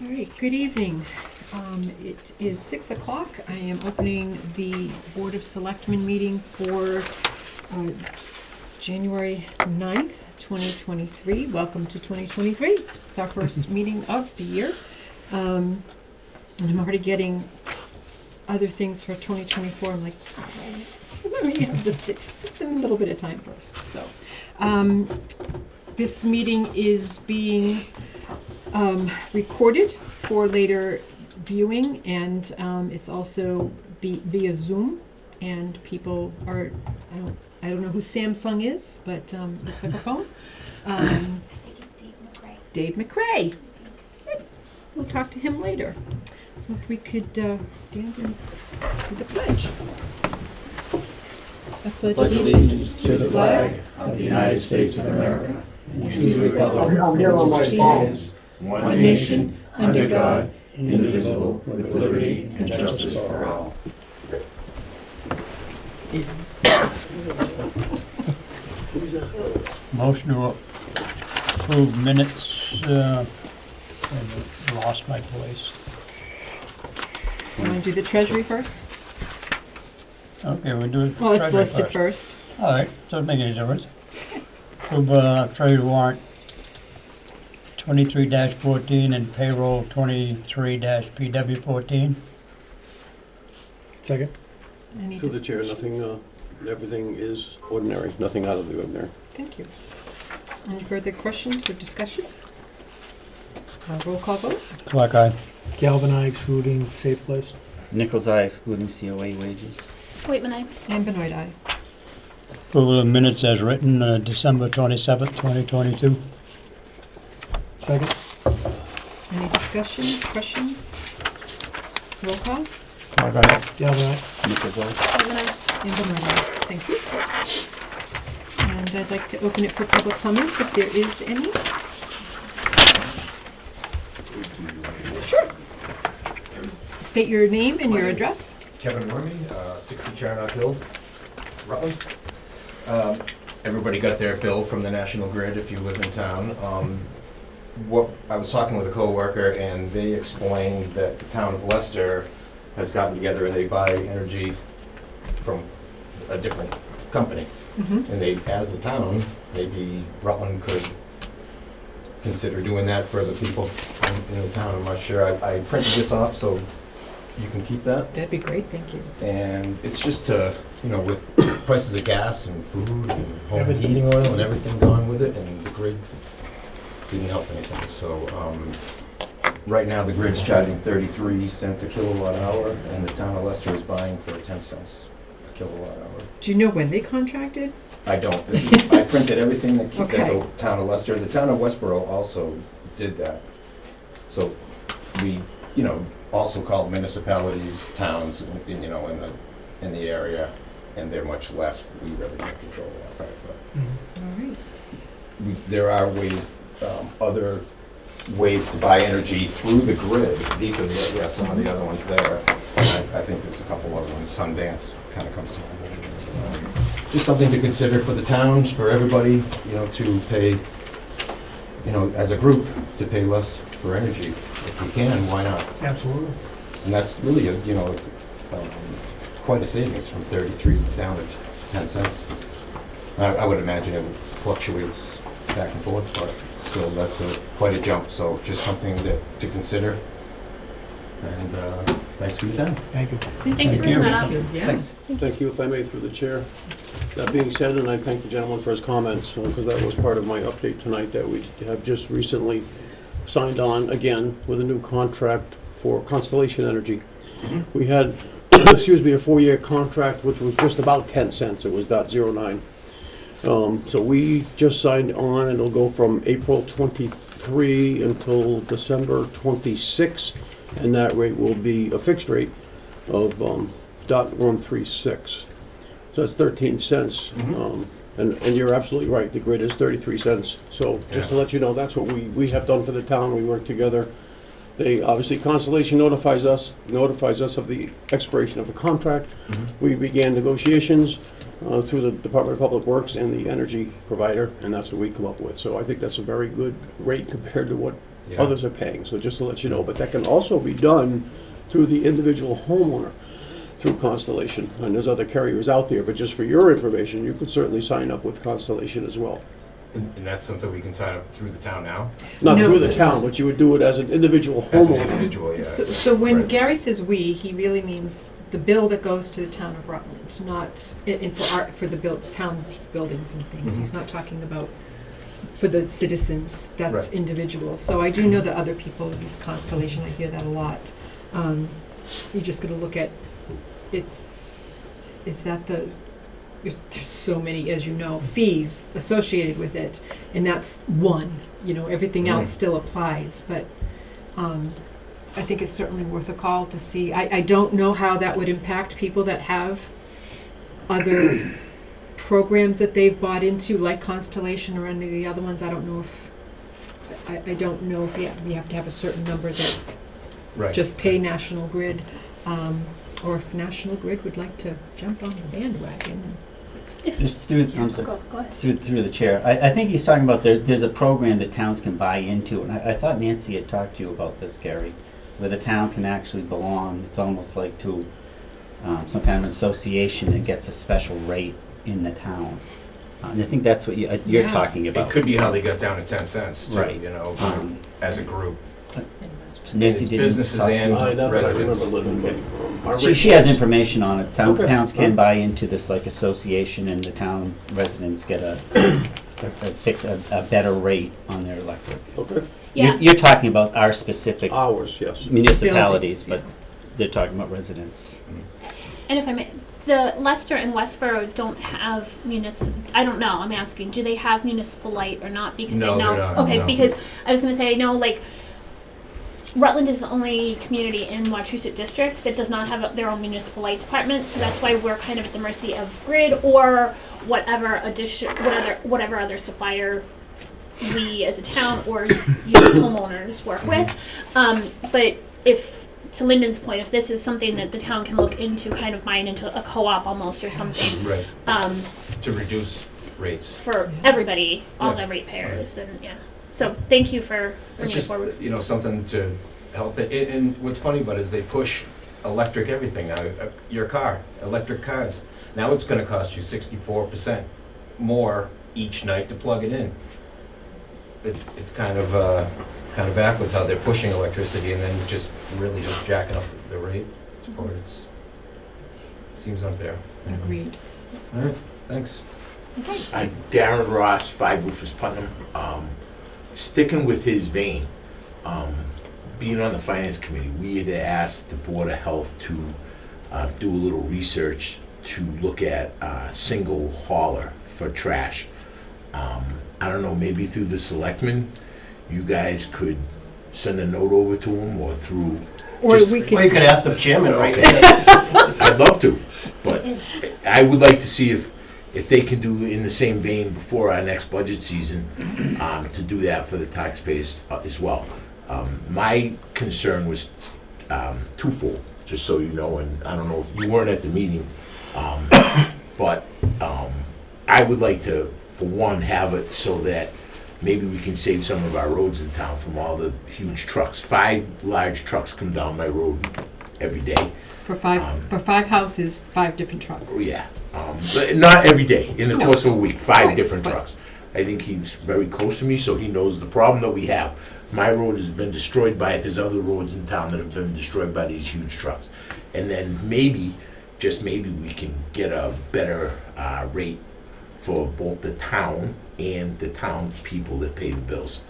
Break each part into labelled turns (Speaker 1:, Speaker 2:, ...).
Speaker 1: All right, good evening. It is 6 o'clock. I am opening the Board of Selectmen meeting for January 9th, 2023. Welcome to 2023. It's our first meeting of the year. And I'm already getting other things for 2024. I'm like, let me have just a little bit of time first. So, this meeting is being recorded for later viewing, and it's also via Zoom. And people are, I don't know who Samsung is, but looks like a phone.
Speaker 2: I think it's Dave McRae.
Speaker 1: Dave McRae. We'll talk to him later. So if we could stand and do the pledge. I pledge
Speaker 3: allegiance to the flag of the United States of America and to the republic for which it stands, one nation, under God, indivisible, with liberty and justice for all.
Speaker 4: Motion to approve minutes, and lost my place.
Speaker 1: You want to do the treasury first?
Speaker 4: Okay, we'll do it.
Speaker 1: Well, it's listed first.
Speaker 4: All right, doesn't make any difference. Approve treasury warrant 23-14 and payroll 23-PW14.
Speaker 3: Second.
Speaker 1: Any
Speaker 5: Through the chair,
Speaker 1: discussion?
Speaker 5: nothing, everything is ordinary, nothing out of the ordinary.
Speaker 1: Thank you. Any further questions or discussion? Roll call vote?
Speaker 4: Clock eye.
Speaker 3: Galvin eye excluding safe place.
Speaker 6: Nichols Eye excluding COA wages.
Speaker 2: Waitman, aye.
Speaker 1: And Benoit aye.
Speaker 4: Approval of minutes as written, December 27th, 2022.
Speaker 3: Second.
Speaker 1: Any discussion, questions? Roll call?
Speaker 4: Clock eye.
Speaker 3: Galvin eye.
Speaker 6: Nichols Eye.
Speaker 2: Waitman, aye.
Speaker 1: And Benoit aye. Thank you. And I'd like to open it for public comment if there is any. Sure. State your name and your address.
Speaker 7: Kevin Wormy, 60 Charnock Hill, Rutland. Everybody got their bill from the National Grid if you live in town. I was talking with a coworker, and they explained that the town of Leicester has gotten together and they buy energy from a different company.
Speaker 1: Mm-hmm.
Speaker 7: And they, as the town, maybe Rutland could consider doing that for the people in the town. I'm not sure. I printed this off so you can keep that.
Speaker 1: That'd be great, thank you.
Speaker 7: And it's just to, with prices of gas and food and home
Speaker 3: Everything.
Speaker 7: heating oil and everything going with it, and the grid didn't help anything. So right now the grid's charging 33 cents a kilowatt hour, and the town of Leicester is buying for 10 cents a kilowatt hour.
Speaker 1: Do you know when they contracted?
Speaker 7: I don't. I printed everything that
Speaker 1: Okay.
Speaker 7: the town of Leicester, the town of Westboro also did that. So we, also called municipalities, towns, in the area, and they're much less. We really can't control that part. But
Speaker 1: All right.
Speaker 7: there are ways, other ways to buy energy through the grid. These are some of the other ones there. And I think there's a couple other ones. Sundance kind of comes to mind. Just something to consider for the towns, for everybody, to pay, as a group, to pay less for energy. If we can, why not?
Speaker 3: Absolutely.
Speaker 7: And that's really, quite a savings from 33 down to 10 cents. I would imagine it fluctuates back and forth, but still, that's quite a jump. So just something to consider. And thanks for your time.
Speaker 3: Thank you.
Speaker 2: Thanks for bringing that up.
Speaker 1: Yeah.
Speaker 5: Thank you, if I may, through the chair. That being said, and I thank the gentleman for his comments, because that was part of my update tonight, that we have just recently signed on again with a new contract for Constellation Energy. We had, a 4-year contract, which was just about 10 cents. It was .09. So we just signed on, and it'll go from April 23 until December 26, and that rate will be a fixed rate of .136. So that's 13 cents. And you're absolutely right, the grid is 33 cents. So just to let you know, that's what we have done for the town. We work together. They, obviously, Constellation notifies us of the expiration of the contract. We began negotiations through the Department of Public Works and the energy provider, and that's what we come up with. So I think that's a very good rate compared to what
Speaker 7: Yeah.
Speaker 5: others are paying, so just to let you know. But that can also be done through the individual homeowner, through Constellation, and there's other carriers out there, but just for your information, you could certainly sign up with Constellation as well.
Speaker 7: And that's something we can sign up through the town now?
Speaker 5: Not
Speaker 1: No,
Speaker 5: through the
Speaker 1: so-
Speaker 5: town, but you would do it as an individual
Speaker 7: As an
Speaker 5: homeowner.
Speaker 7: individual, yeah.
Speaker 1: So when
Speaker 7: Right.
Speaker 1: Gary says "we," he really means the bill that goes to the town of Rutland, not for the town buildings and things.
Speaker 7: Mhm.
Speaker 1: He's not talking about for the citizens. That's
Speaker 7: Right.
Speaker 1: individual. So I do know that other people use Constellation. I hear that a lot. You're just going to look at is that there's so many, as you know, fees associated with it, and that's one. Everything else still applies, but I think it's certainly worth a call to see. I don't know how that would impact people that have other programs that they've bought into, like Constellation or any of the other ones. I don't know if we have to have a certain number that
Speaker 7: Right.
Speaker 1: just pay National Grid, or if National Grid would like to jump on the bandwagon.
Speaker 6: Just through, I'm sorry,
Speaker 2: Go ahead.
Speaker 6: through the chair. I think he's talking about there's a program that towns can buy into, and I thought Nancy had talked to you about this, Gary, where the town can actually belong. It's almost like to some kind of association that gets a special rate in the town. And I think that's what you're
Speaker 1: Yeah.
Speaker 6: talking about.
Speaker 7: It could be how they got down to 10 cents, too,
Speaker 6: Right.
Speaker 7: as a group.
Speaker 6: Nancy
Speaker 7: It's
Speaker 6: didn't
Speaker 7: businesses
Speaker 6: talk to you?
Speaker 7: and
Speaker 5: Not that I
Speaker 7: residents.
Speaker 5: remember living, but our
Speaker 6: She has information on it.
Speaker 5: Okay.
Speaker 6: Towns can buy into this like association, and the town residents get a better rate on their electric.
Speaker 5: Okay,
Speaker 2: Yeah,
Speaker 6: You're talking about our specific
Speaker 5: hours, yes.
Speaker 6: municipalities,
Speaker 1: Buildings,
Speaker 6: but they're talking about residents.
Speaker 2: and if I may, the Leicester and Westboro don't have I don't know, I'm asking, do they have municipal light or not? Because
Speaker 7: No,
Speaker 2: I know,
Speaker 7: they're not,
Speaker 2: okay,
Speaker 7: no.
Speaker 2: because I was gonna say, I know, like, Rutland is the only community in Wachusett District that does not have their own municipal light department, so that's why we're kind of at the mercy of Grid or whatever other supplier we as a town or you as homeowners work with. But if, to Lyndon's point, if this is something that the town can look into, kind of mine into a co-op almost or something,
Speaker 7: Right, to reduce rates.
Speaker 2: for everybody, all
Speaker 7: Yeah.
Speaker 2: the ratepayers, then yeah. So thank you for
Speaker 7: It's
Speaker 2: bringing it
Speaker 7: just,
Speaker 2: forward.
Speaker 7: something to help it. And what's funny about it is they push electric everything now. Your car, electric cars. Now it's gonna cost you 64% more each night to plug it in. It's kind of backwards how they're pushing electricity and then just really just jacking up the rate for it. Seems unfair.
Speaker 1: Agreed.
Speaker 7: All right, thanks.
Speaker 3: Darren Ross, 5 Rufus Putnam, sticking with his vein, being on the finance committee, we had asked the Board of Health to do a little research to look at single hauler for trash. I don't know, maybe through the selectmen, you guys could send a note over to him or through.
Speaker 1: Or
Speaker 3: just-
Speaker 1: we could.
Speaker 8: Well, you could ask the chairman, right?
Speaker 3: I'd love to, but I would like to see if they can do in the same vein before our next budget season, to do that for the taxpayers as well. My concern was twofold, just so you know, and I don't know if you weren't at the meeting, but I would like to, for one, have it so that maybe we can save some of our roads in town from all the huge trucks. 5 large trucks come down my road every day.
Speaker 1: For five houses, 5 different trucks.
Speaker 3: Oh, yeah, but not every day, in the course of a week, 5
Speaker 1: Right,
Speaker 3: different
Speaker 1: right.
Speaker 3: trucks. I think he's very close to me, so he knows the problem that we have. My road has been destroyed by it, there's other roads in town that have been destroyed by these huge trucks. And then maybe, just maybe, we can get a better rate for both the town and the town people that pay the bills,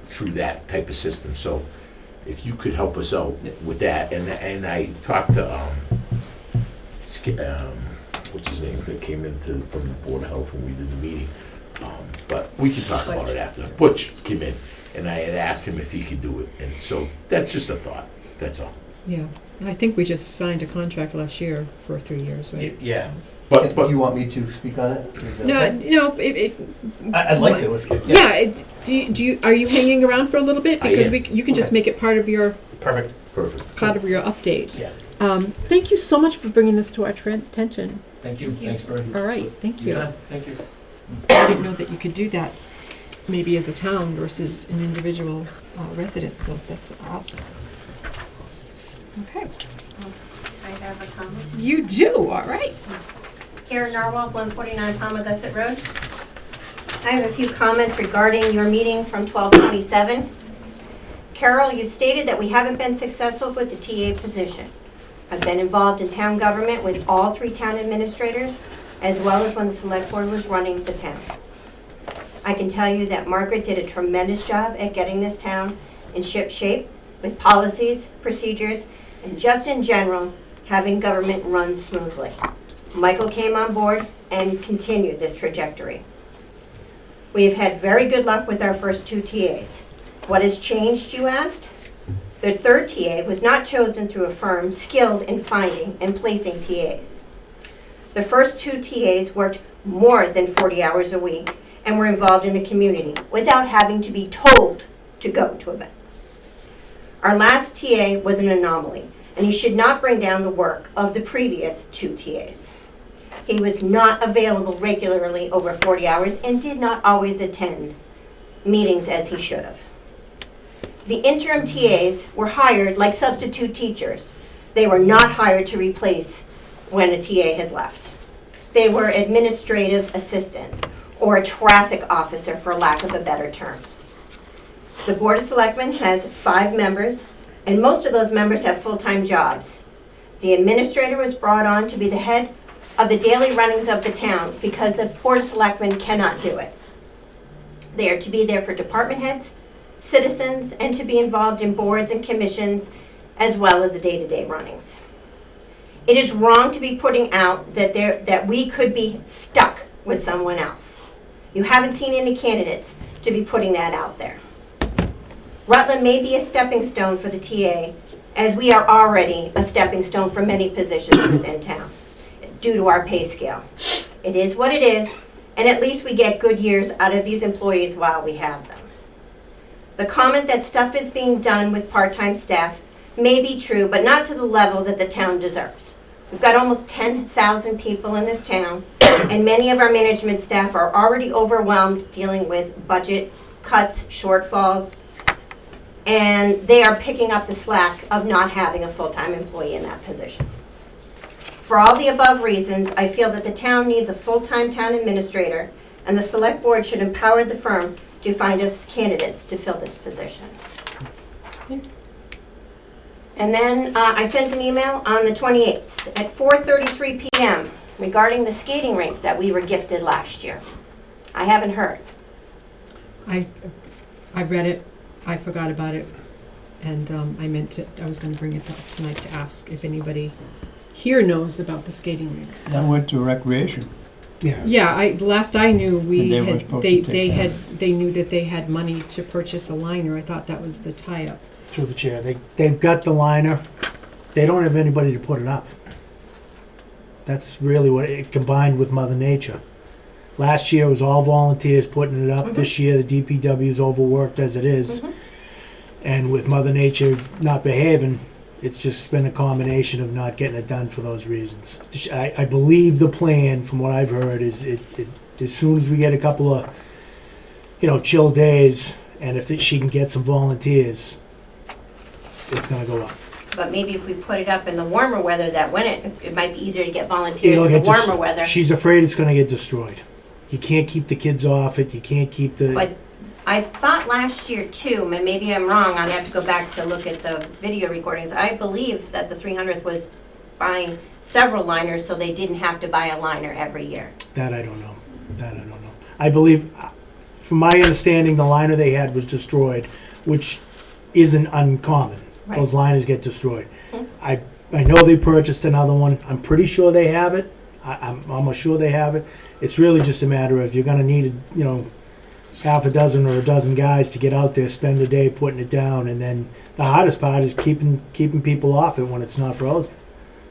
Speaker 3: through that type of system. So if you could help us out with that, and I talked to, what's his name, that came from the Board of Health when we did the meeting, but we can talk about it after. Butch came in, and I had asked him if he could do it, and so that's just a thought, that's all.
Speaker 1: Yeah. I think we just signed a contract last year for 3 years, right?
Speaker 8: Yeah.
Speaker 3: But
Speaker 8: You want me to speak on it? Is that
Speaker 1: No,
Speaker 8: okay?
Speaker 1: no,
Speaker 8: I'd like to.
Speaker 1: Yeah, are you hanging around for a little bit?
Speaker 3: I
Speaker 1: Because
Speaker 3: am.
Speaker 1: you can just make it part of your
Speaker 8: Perfect.
Speaker 3: perfect.
Speaker 1: update.
Speaker 8: Yeah.
Speaker 1: Thank you so much for bringing this to our attention.
Speaker 7: Thank you, thanks for.
Speaker 1: All right, thank you.
Speaker 8: Thank you.
Speaker 1: I didn't know that you could do that. maybe as a town versus an individual resident, so that's awesome. Okay,
Speaker 9: I have a comment.
Speaker 1: you do, all right.
Speaker 9: Karen Narwhal, 149 Palmagussit Road. I have a few comments regarding your meeting from 12/27. Carol, you stated that we haven't been successful with the TA position. I've been involved in town government with all 3 town administrators, as well as when the select board was running the town. I can tell you that Margaret did a tremendous job at getting this town in ship shape with policies, procedures, and just in general, having government run smoothly. Michael came on board and continued this trajectory. We have had very good luck with our first 2 TAs. What has changed, you asked? The 3rd TA was not chosen through a firm skilled in finding and placing TAs. The first 2 TAs worked more than 40 hours a week and were involved in the community without having to be told to go to events. Our last TA was an anomaly, and he should not bring down the work of the previous 2 TAs. He was not available regularly over 40 hours and did not always attend meetings as he should have. The interim TAs were hired like substitute teachers. They were not hired to replace when a TA has left. They were administrative assistants or a traffic officer, for lack of a better term. The Board of Selectmen has 5 members, and most of those members have full-time jobs. The administrator was brought on to be the head of the daily runnings of the town because the Board of Selectmen cannot do it. They are to be there for department heads, citizens, and to be involved in boards and commissions as well as the day-to-day runnings. It is wrong to be putting out that we could be stuck with someone else. You haven't seen any candidates to be putting that out there. Rutland may be a stepping stone for the TA, as we are already a stepping stone for many positions within town, due to our pay scale. It is what it is, and at least we get good years out of these employees while we have them. The comment that stuff is being done with part-time staff may be true, but not to the level that the town deserves. We've got almost 10,000 people in this town, and many of our management staff are already overwhelmed dealing with budget cuts, shortfalls, and they are picking up the slack of not having a full-time employee in that position. For all the above reasons, I feel that the town needs a full-time town administrator, and the select board should empower the firm to find us candidates to fill this position. And then I sent an email on the 28th at 4:33 p.m. regarding the skating rink that we were gifted last year. I haven't heard.
Speaker 1: I read it, I forgot about it, and I was gonna bring it up tonight to ask if anybody here knows about the skating rink.
Speaker 4: That went to recreation.
Speaker 1: Yeah, last I knew,
Speaker 4: And they were supposed to take
Speaker 1: they knew that they had money to purchase a liner. I thought that was the tie-up.
Speaker 10: Through the chair. They've got the liner. They don't have anybody to put it up. That's really what it combined with Mother Nature. Last year was all volunteers putting it up. This year the DPW is overworked as it is. And with Mother Nature not behaving, it's just been a combination of not getting it done for those reasons. I believe the plan, from what I've heard, is as soon as we get a couple of, chill days, and if she can get some volunteers, it's going to go up.
Speaker 9: But maybe if we put it up in the warmer weather, that when it might be easier to get volunteers in the warmer weather.
Speaker 10: She's afraid it's going to get destroyed. You can't keep the kids off it. You can't keep the...
Speaker 9: But I thought last year too, and maybe I'm wrong, I'd have to go back to look at the video recordings. I believe that the 300th was buying several liners so they didn't have to buy a liner every year.
Speaker 10: That I don't know. I believe, from my understanding, the liner they had was destroyed, which isn't uncommon.
Speaker 9: Right.
Speaker 10: Those liners get destroyed. I know they purchased another one. I'm pretty sure they have it. I'm almost sure they have it. It's really just a matter of you're going to need, half a dozen or a dozen guys to get out there, spend a day putting it down, and then the hardest part is keeping people off it when it's not frozen,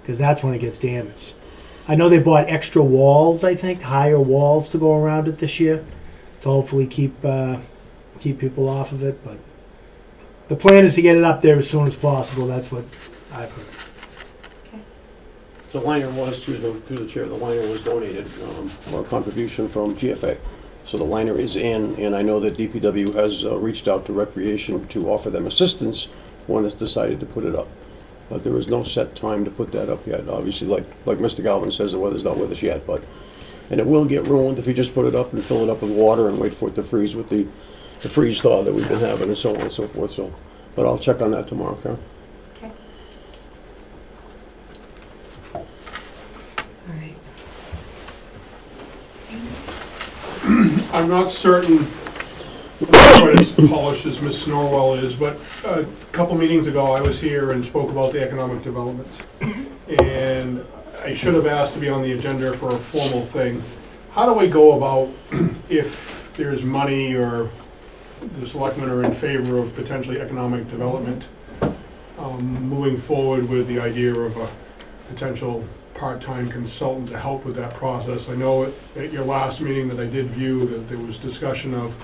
Speaker 10: because that's when it gets damaged. I know they bought extra walls, I think, higher walls to go around it this year, to hopefully keep people off of it, but the plan is to get it up there as soon as possible. That's what I've heard.
Speaker 5: The liner was, through the chair, the liner was donated, or a contribution from GFA. So the liner is in, and I know that DPW has reached out to Recreation to offer them assistance when it's decided to put it up. But there is no set time to put that up yet. Obviously, like Mr. Galvin says, the weather's not with us yet, and it will get ruined if you just put it up and fill it up with water and wait for it to freeze with the freeze thaw that we've been having and so on and so forth. So, but I'll check on that tomorrow, Karen.
Speaker 9: Okay.
Speaker 1: All right.
Speaker 11: I'm not certain quite as polished as Ms. Norwell is, but a couple meetings ago, I was here and spoke about the economic development. And I should have asked to be on the agenda for a formal thing. How do we go about if there's money or the selectmen are in favor of potentially economic development, moving forward with the idea of a potential part-time consultant to help with that process? I know at your last meeting that I did view that there was discussion of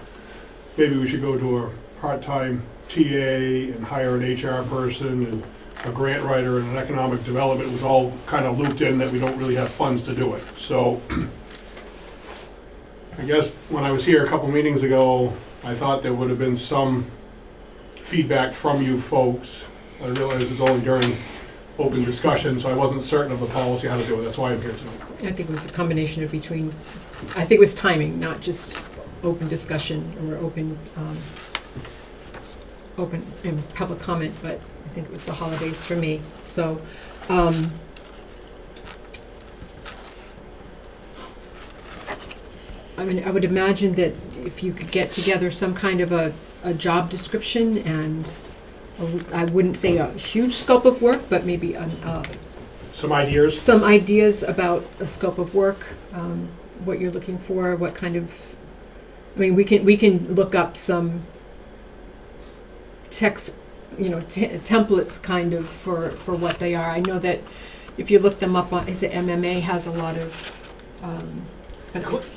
Speaker 11: maybe we should go to a part-time TA and hire an HR person and a grant writer and an economic development. It was all kind of looped in that we don't really have funds to do it. So I guess when I was here a couple meetings ago, I thought there would have been some feedback from you folks. I realized it was only during open discussion, so I wasn't certain of the policy, how to do it. That's why I'm here tonight.
Speaker 1: I think it was a combination of between, I think it was timing, not just open discussion or open, it was public comment, but I think it was the holidays for me. So, I mean, I would imagine that if you could get together some kind of a job description and I wouldn't say a huge scope of work, but maybe
Speaker 11: Some ideas?
Speaker 1: some ideas about a scope of work, what you're looking for, what kind of, I mean, we can look up some text, templates kind of for what they are. I know that if you look them up on, is it MMA has a lot of,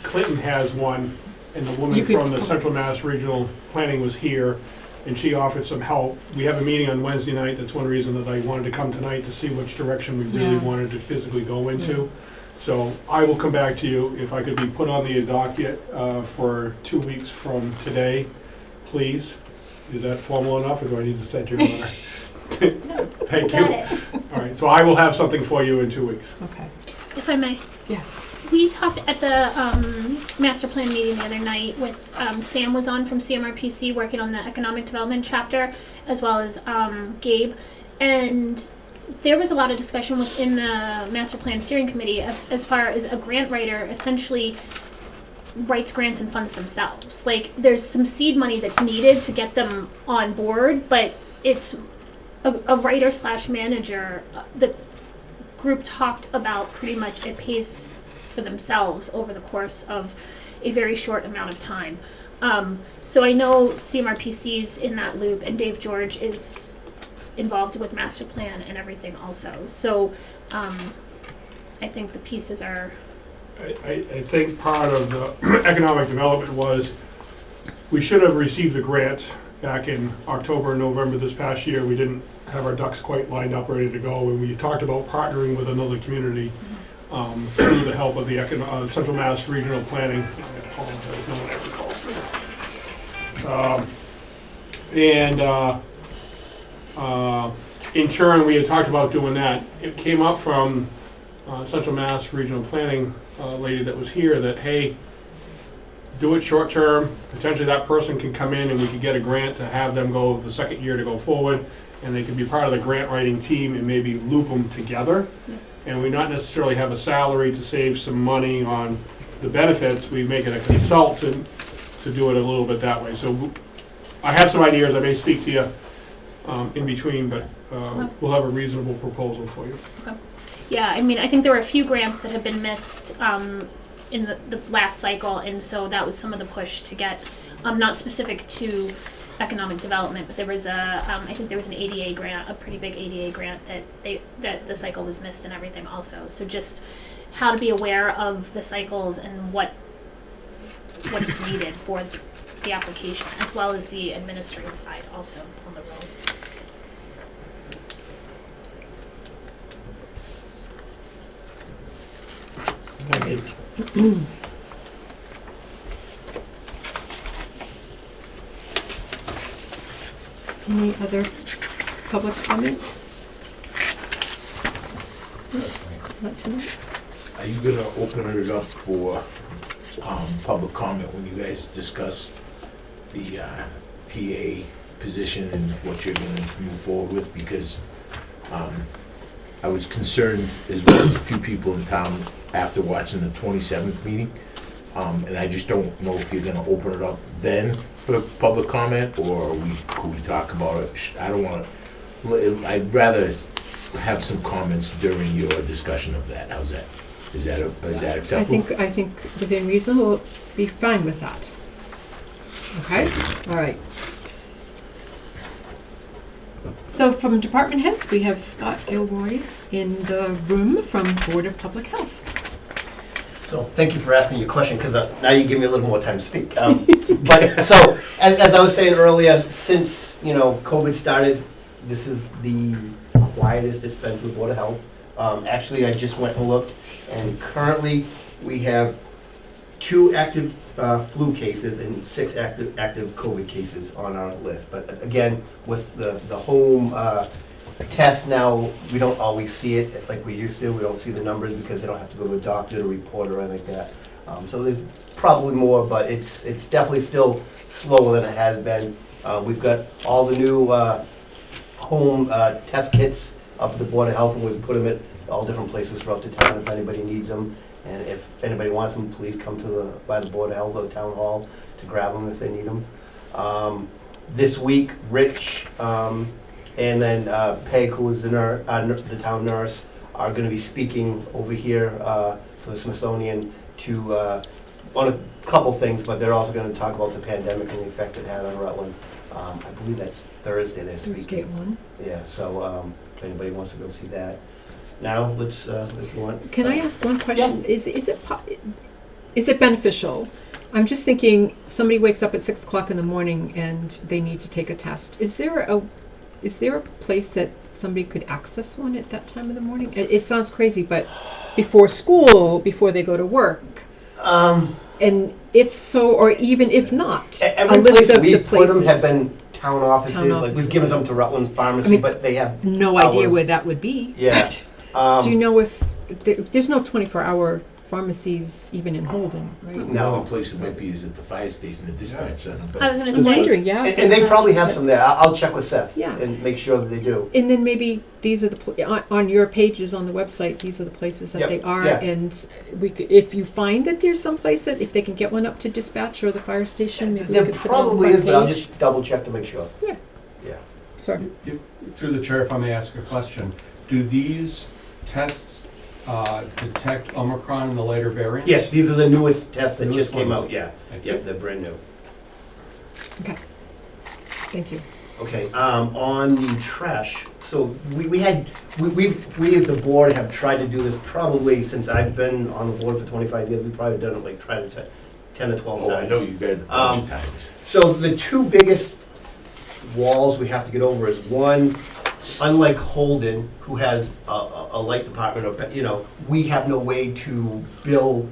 Speaker 11: Clinton has one, and the woman
Speaker 1: You could-
Speaker 11: from the Central Mass Regional Planning was here, and she offered some help. We have a meeting on Wednesday night. That's one reason that I wanted to come tonight, to see which direction we really
Speaker 1: Yeah.
Speaker 11: wanted to physically go into. So I will come back to you if I could be put on the docket for 2 weeks from today, please. Is that formal enough, or do I need to set your order? Thank you.
Speaker 2: Got it.
Speaker 11: All right, so I will have something for you in 2 weeks.
Speaker 1: okay,
Speaker 2: If I may.
Speaker 1: yes.
Speaker 2: We talked at the master plan meeting the other night with Sam was on from CMRPC working on the economic development chapter, as well as Gabe, and there was a lot of discussion within the master plan steering committee as far as a grant writer essentially writes grants and funds themselves. Like, there's some seed money that's needed to get them on board, but it's a writer slash manager. The group talked about pretty much it pays for themselves over the course of a very short amount of time. So I know CMRPC's in that loop, and Dave George is involved with master plan and everything also. So I think the pieces are.
Speaker 11: I think part of the economic development was we should have received the grant back in October, November this past year. We didn't have our ducks quite lined up, ready to go, and we talked about partnering with another community through the help of the Central Mass Regional Planning. I apologize, no one ever calls me. In turn, we had talked about doing that. It came up from Central Mass Regional Planning lady that was here that, hey, do it short term. Potentially that person can come in and we could get a grant to have them go the second year to go forward, and they can be part of the grant writing team and maybe loop them together. And we not necessarily have a salary to save some money on the benefits. We make it a consultant to do it a little bit that way. So I have some ideas. I may speak to you in between, but we'll have a reasonable proposal for you.
Speaker 2: Okay. Yeah, I mean, I think there were a few grants that have been missed in the last cycle, and so that was some of the push to get, not specific to economic development, but there was I think there was an ADA grant, a pretty big ADA grant that the cycle was missed and everything also. So just how to be aware of the cycles and what is needed for the application, as well as the administrative side also on the road.
Speaker 1: Any other public comment? Not tonight?
Speaker 3: Are you gonna open it up for public comment when you guys discuss the TA position and what you're gonna move forward with? Because I was concerned, as well as a few people in town, after watching the 27th meeting, and I just don't know if you're gonna open it up then for public comment, or could we talk about it? I don't wanna, I'd rather have some comments during your discussion of that. How's that? Is that acceptable?
Speaker 1: I think within reason we'll be fine with that. Okay, all right. So from department heads, we have Scott Gilroy in the room from Board of Public Health.
Speaker 8: So thank you for asking your question, because now you give me a little more time to speak. But so, as I was saying earlier, since COVID started, this is the quietest it's been for the Board of Health. Actually, I just went and looked, and currently we have 2 active flu cases and 6 active COVID cases on our list. But again, with the home test now, we don't always see it like we used to. We don't see the numbers because they don't have to go to a doctor to report or anything like that. So there's probably more, but it's definitely still slower than it has been. We've got all the new home test kits up at the Board of Health, and we put them at all different places throughout the town if anybody needs them. And if anybody wants them, please come to by the Board of Health or the Town Hall to grab them if they need them. This week, Rich and then Peg, who is the town nurse, are going to be speaking over here for the Smithsonian on a couple things, but they're also going to talk about the pandemic and the effect it had on Rutland. I believe that's Thursday they're speaking.
Speaker 1: Thursday at 1.
Speaker 8: Yeah, so if anybody wants to go see that. Now, let's want.
Speaker 1: Can I ask one question? Yeah. Is it beneficial? I'm just thinking somebody wakes up at 6 o'clock in the morning and they need to take a test. Is there a place that somebody could access one at that time of the morning? It sounds crazy, but before school, before they go to work. And if so, or even if not,
Speaker 8: every place we've put them have been town offices. Like we've given some to Rutland Pharmacy, but they have
Speaker 1: no idea where that would be.
Speaker 8: Yeah.
Speaker 1: Do you know if there's no 24-hour pharmacies even in Holden, right?
Speaker 3: The only place it might be is at the fire station, the dispatch center.
Speaker 2: I was going to
Speaker 1: I'm
Speaker 2: say.
Speaker 1: wondering, yeah.
Speaker 8: And they probably have some there. I'll check with Seth
Speaker 1: Yeah.
Speaker 8: and make sure that they do.
Speaker 1: And then maybe these are on your pages on the website, these are the places that they are.
Speaker 8: Yeah.
Speaker 1: And we could, if you find that there's some place that if they can get one up to dispatch or the fire station, maybe
Speaker 8: There
Speaker 1: we could put it on the
Speaker 8: probably
Speaker 1: front
Speaker 8: is, but I'll
Speaker 1: page.
Speaker 8: just double check to make sure.
Speaker 1: Yeah.
Speaker 8: Yeah.
Speaker 1: Sorry.
Speaker 12: Through the chair, if I may ask a question, do these tests detect Omicron and the later variants?
Speaker 8: Yes, these are the newest tests that
Speaker 12: Newest
Speaker 8: just came
Speaker 12: ones.
Speaker 8: out. Yeah.
Speaker 12: Thank you.
Speaker 8: Yep, they're brand new.
Speaker 1: Okay. Thank you.
Speaker 8: Okay, on the trash, so we as the board have tried to do this probably since I've been on the board for 25 years. We've probably done it like 10 to 12 times.
Speaker 3: Oh, I know you've been a bunch of times.
Speaker 8: So the 2 biggest walls we have to get over is one, unlike Holden, who has a light department, or we have no way to bill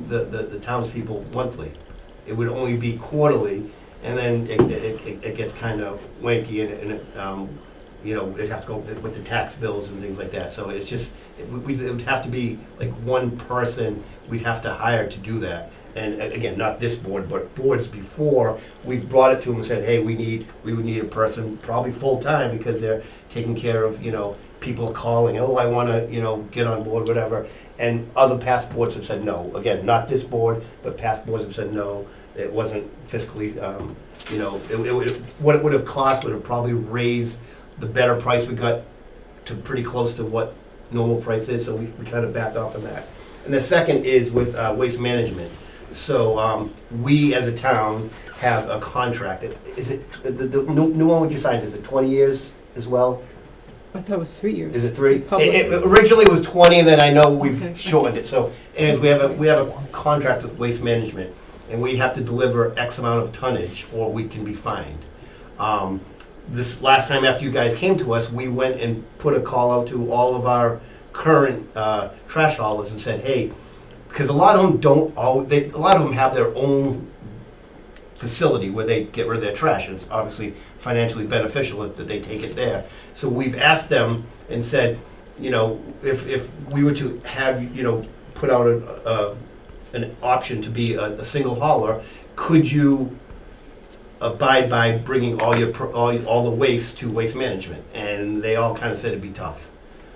Speaker 8: the townspeople monthly. It would only be quarterly. And then it gets kind of wanky, and it'd have to go with the tax bills and things like that. So it's just, it would have to be like one person we'd have to hire to do that. And again, not this board, but boards before, we've brought it to them and said, hey, we would need a person probably full-time because they're taking care of, people calling, oh, I want to, get on board, whatever. And other past boards have said no. Again, not this board, but past boards have said no. It wasn't fiscally, what it would have cost would have probably raised the better price we got to pretty close to what normal price is, so we kind of backed off on that. And the second is with waste management. So we as a town have a contract. Is it, the new one you signed, is it 20 years as well?
Speaker 1: I thought it was 3 years.
Speaker 8: Is it 3?
Speaker 1: Public.
Speaker 8: It originally was 20, and then I know we've
Speaker 1: Okay.
Speaker 8: shortened it. So, and we have a contract with Waste Management, and we have to deliver X amount of tonnage, or we can be fined. This last time after you guys came to us, we went and put a call out to all of our current trash haulers and said, hey, because a lot of them have their own facility where they get rid of their trash. It's obviously financially beneficial that they take it there. So we've asked them and said, you know, if we were to have, you know, put out an option to be a single hauler, could you abide by bringing all the waste to Waste Management? And they all kind of said it'd be tough.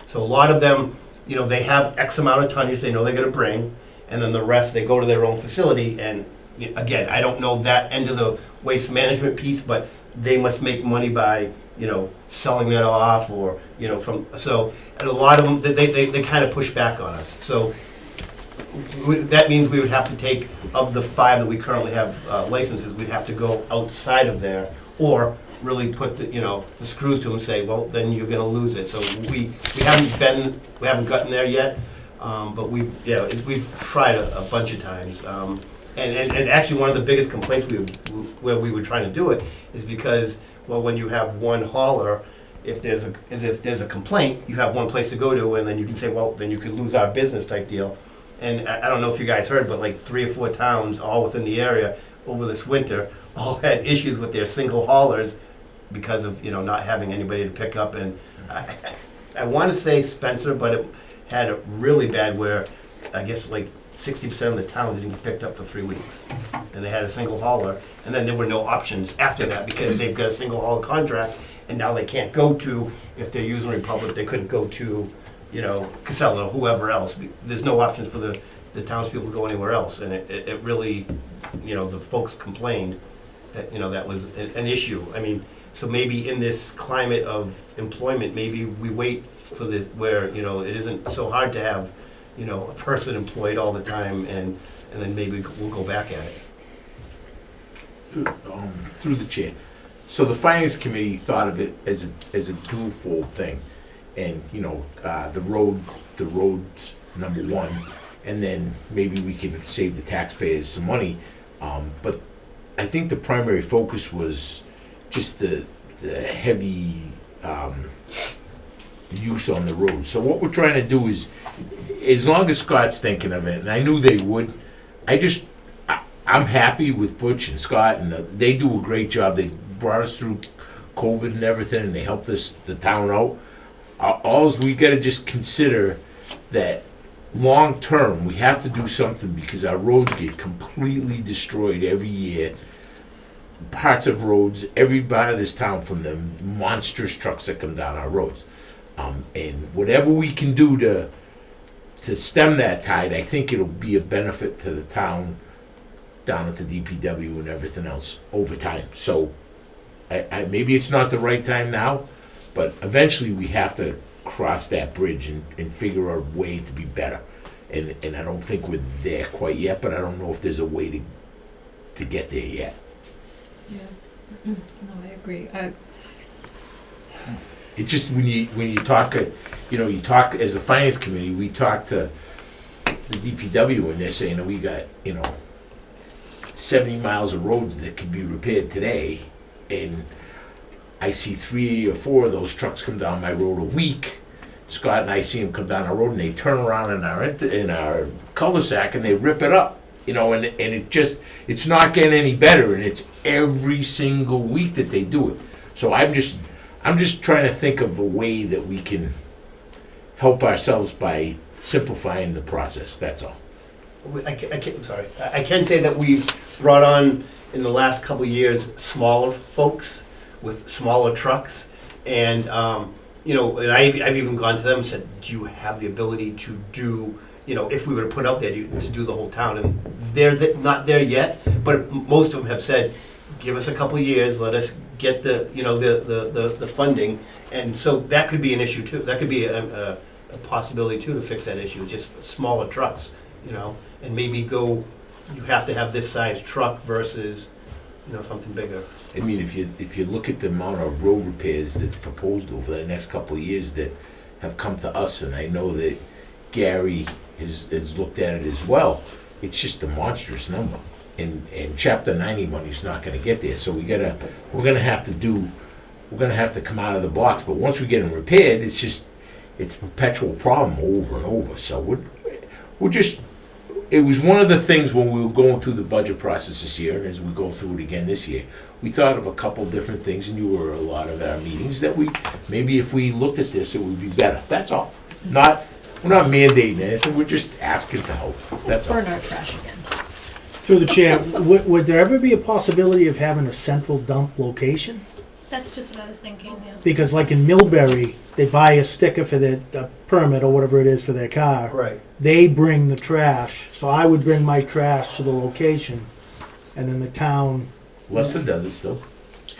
Speaker 8: So a lot of them, you know, they have X amount of tonnage they know they're gonna bring, and then the rest, they go to their own facility. And again, I don't know that end of the Waste Management piece, but they must make money by, you know, selling that off, or, you know, and a lot of them, they kind of push back on us. So that means we would have to take, of the 5 that we currently have licenses, we'd have to go outside of there, or really put the, you know, the screws to them and say, well, then you're gonna lose it. So we haven't gotten there yet, but we've tried a bunch of times. And actually, one of the biggest complaints where we were trying to do it is because, well, when you have one hauler, if there's a complaint, you have one place to go to, and then you can say, well, then you could lose our business type deal. And I don't know if you guys heard, but like 3 or 4 towns all within the area over this winter all had issues with their single haulers because of, you know, not having anybody to pick up. And I want to say Spencer, but it had it really bad where I guess like 60% of the town didn't get picked up for 3 weeks. And they had a single hauler, and then there were no options after that because they've got a single hauler contract, and now they can't go to, if they're using Republic, they couldn't go to, you know, Casella or whoever else. There's no options for the townspeople to go anywhere else. And it really, you know, the folks complained that, you know, that was an issue. I mean, so maybe in this climate of employment, maybe we wait for the, where, you know, it isn't so hard to have, you know, a person employed all the time, and then maybe we'll go back at it.
Speaker 3: Through the chair. So the finance committee thought of it as a dual-fold thing, and you know, the roads number 1, and then maybe we can save the taxpayers some money. But I think the primary focus was just the heavy use on the road. So what we're trying to do is, as long as Scott's thinking of it, and I knew they would, I'm happy with Butch and Scott, and they do a great job. They brought us through COVID and everything, and they helped us, the town out. All we got to just consider that long term, we have to do something because our roads get completely destroyed every year. Parts of roads, every part of this town, from the monstrous trucks that come down our roads. And whatever we can do to stem that tide, I think it'll be a benefit to the town down at the DPW and everything else over time. So maybe it's not the right time now, but eventually we have to cross that bridge and figure out a way to be better. And I don't think we're there quite yet, but I don't know if there's a way to get there yet.
Speaker 1: Yeah. No, I agree.
Speaker 3: It's just when you talk, you know, you talk as a finance committee, we talk to the DPW, and they're saying that we got, you know, 70 miles of roads that could be repaired today, and I see 3 or 4 of those trucks come down my road a week. Scott and I see them come down our road, and they turn around in our cul-de-sac and they rip it up, you know, and it's not getting any better, and it's every single week that they do it. So I'm just trying to think of a way that we can help ourselves by simplifying the process. That's all.
Speaker 8: I can say that we've brought on, in the last couple of years, smaller folks with smaller trucks. And, you know, and I've even gone to them and said, do you have the ability to do, you know, if we were to put out there to do the whole town? And they're not there yet, but most of them have said, give us a couple of years, let us get the, you know, the funding. And so that could be an issue too. That could be a possibility too, to fix that issue, just smaller trucks, you know, and maybe you have to have this size truck versus, you know, something bigger.
Speaker 3: I mean, if you look at the amount of road repairs that's proposed over the next couple of years that have come to us, and I know that Gary has looked at it as well, it's just a monstrous number. And Chapter 90 money's not going to get there, so we're gonna have to come out of the box. But once we get them repaired, it's a perpetual problem over and over. So we're just, it was one of the things when we were going through the budget process this year, and as we go through it again this year, we thought of a couple different things, and you were at a lot of our meetings, that maybe if we looked at this, it would be better. That's all. We're not mandating anything, we're just asking for help.
Speaker 1: Let's
Speaker 3: That's all.
Speaker 1: burn our trash again.
Speaker 10: Through the chair, would there ever be a possibility of having a central dump location?
Speaker 2: That's just what I was thinking, yeah.
Speaker 10: Because like in Millbury, they buy a sticker for their permit or whatever it is for their car.
Speaker 8: Right.
Speaker 10: They bring the trash, so I would bring my trash to the location, and then the town,
Speaker 3: Leicester does it still.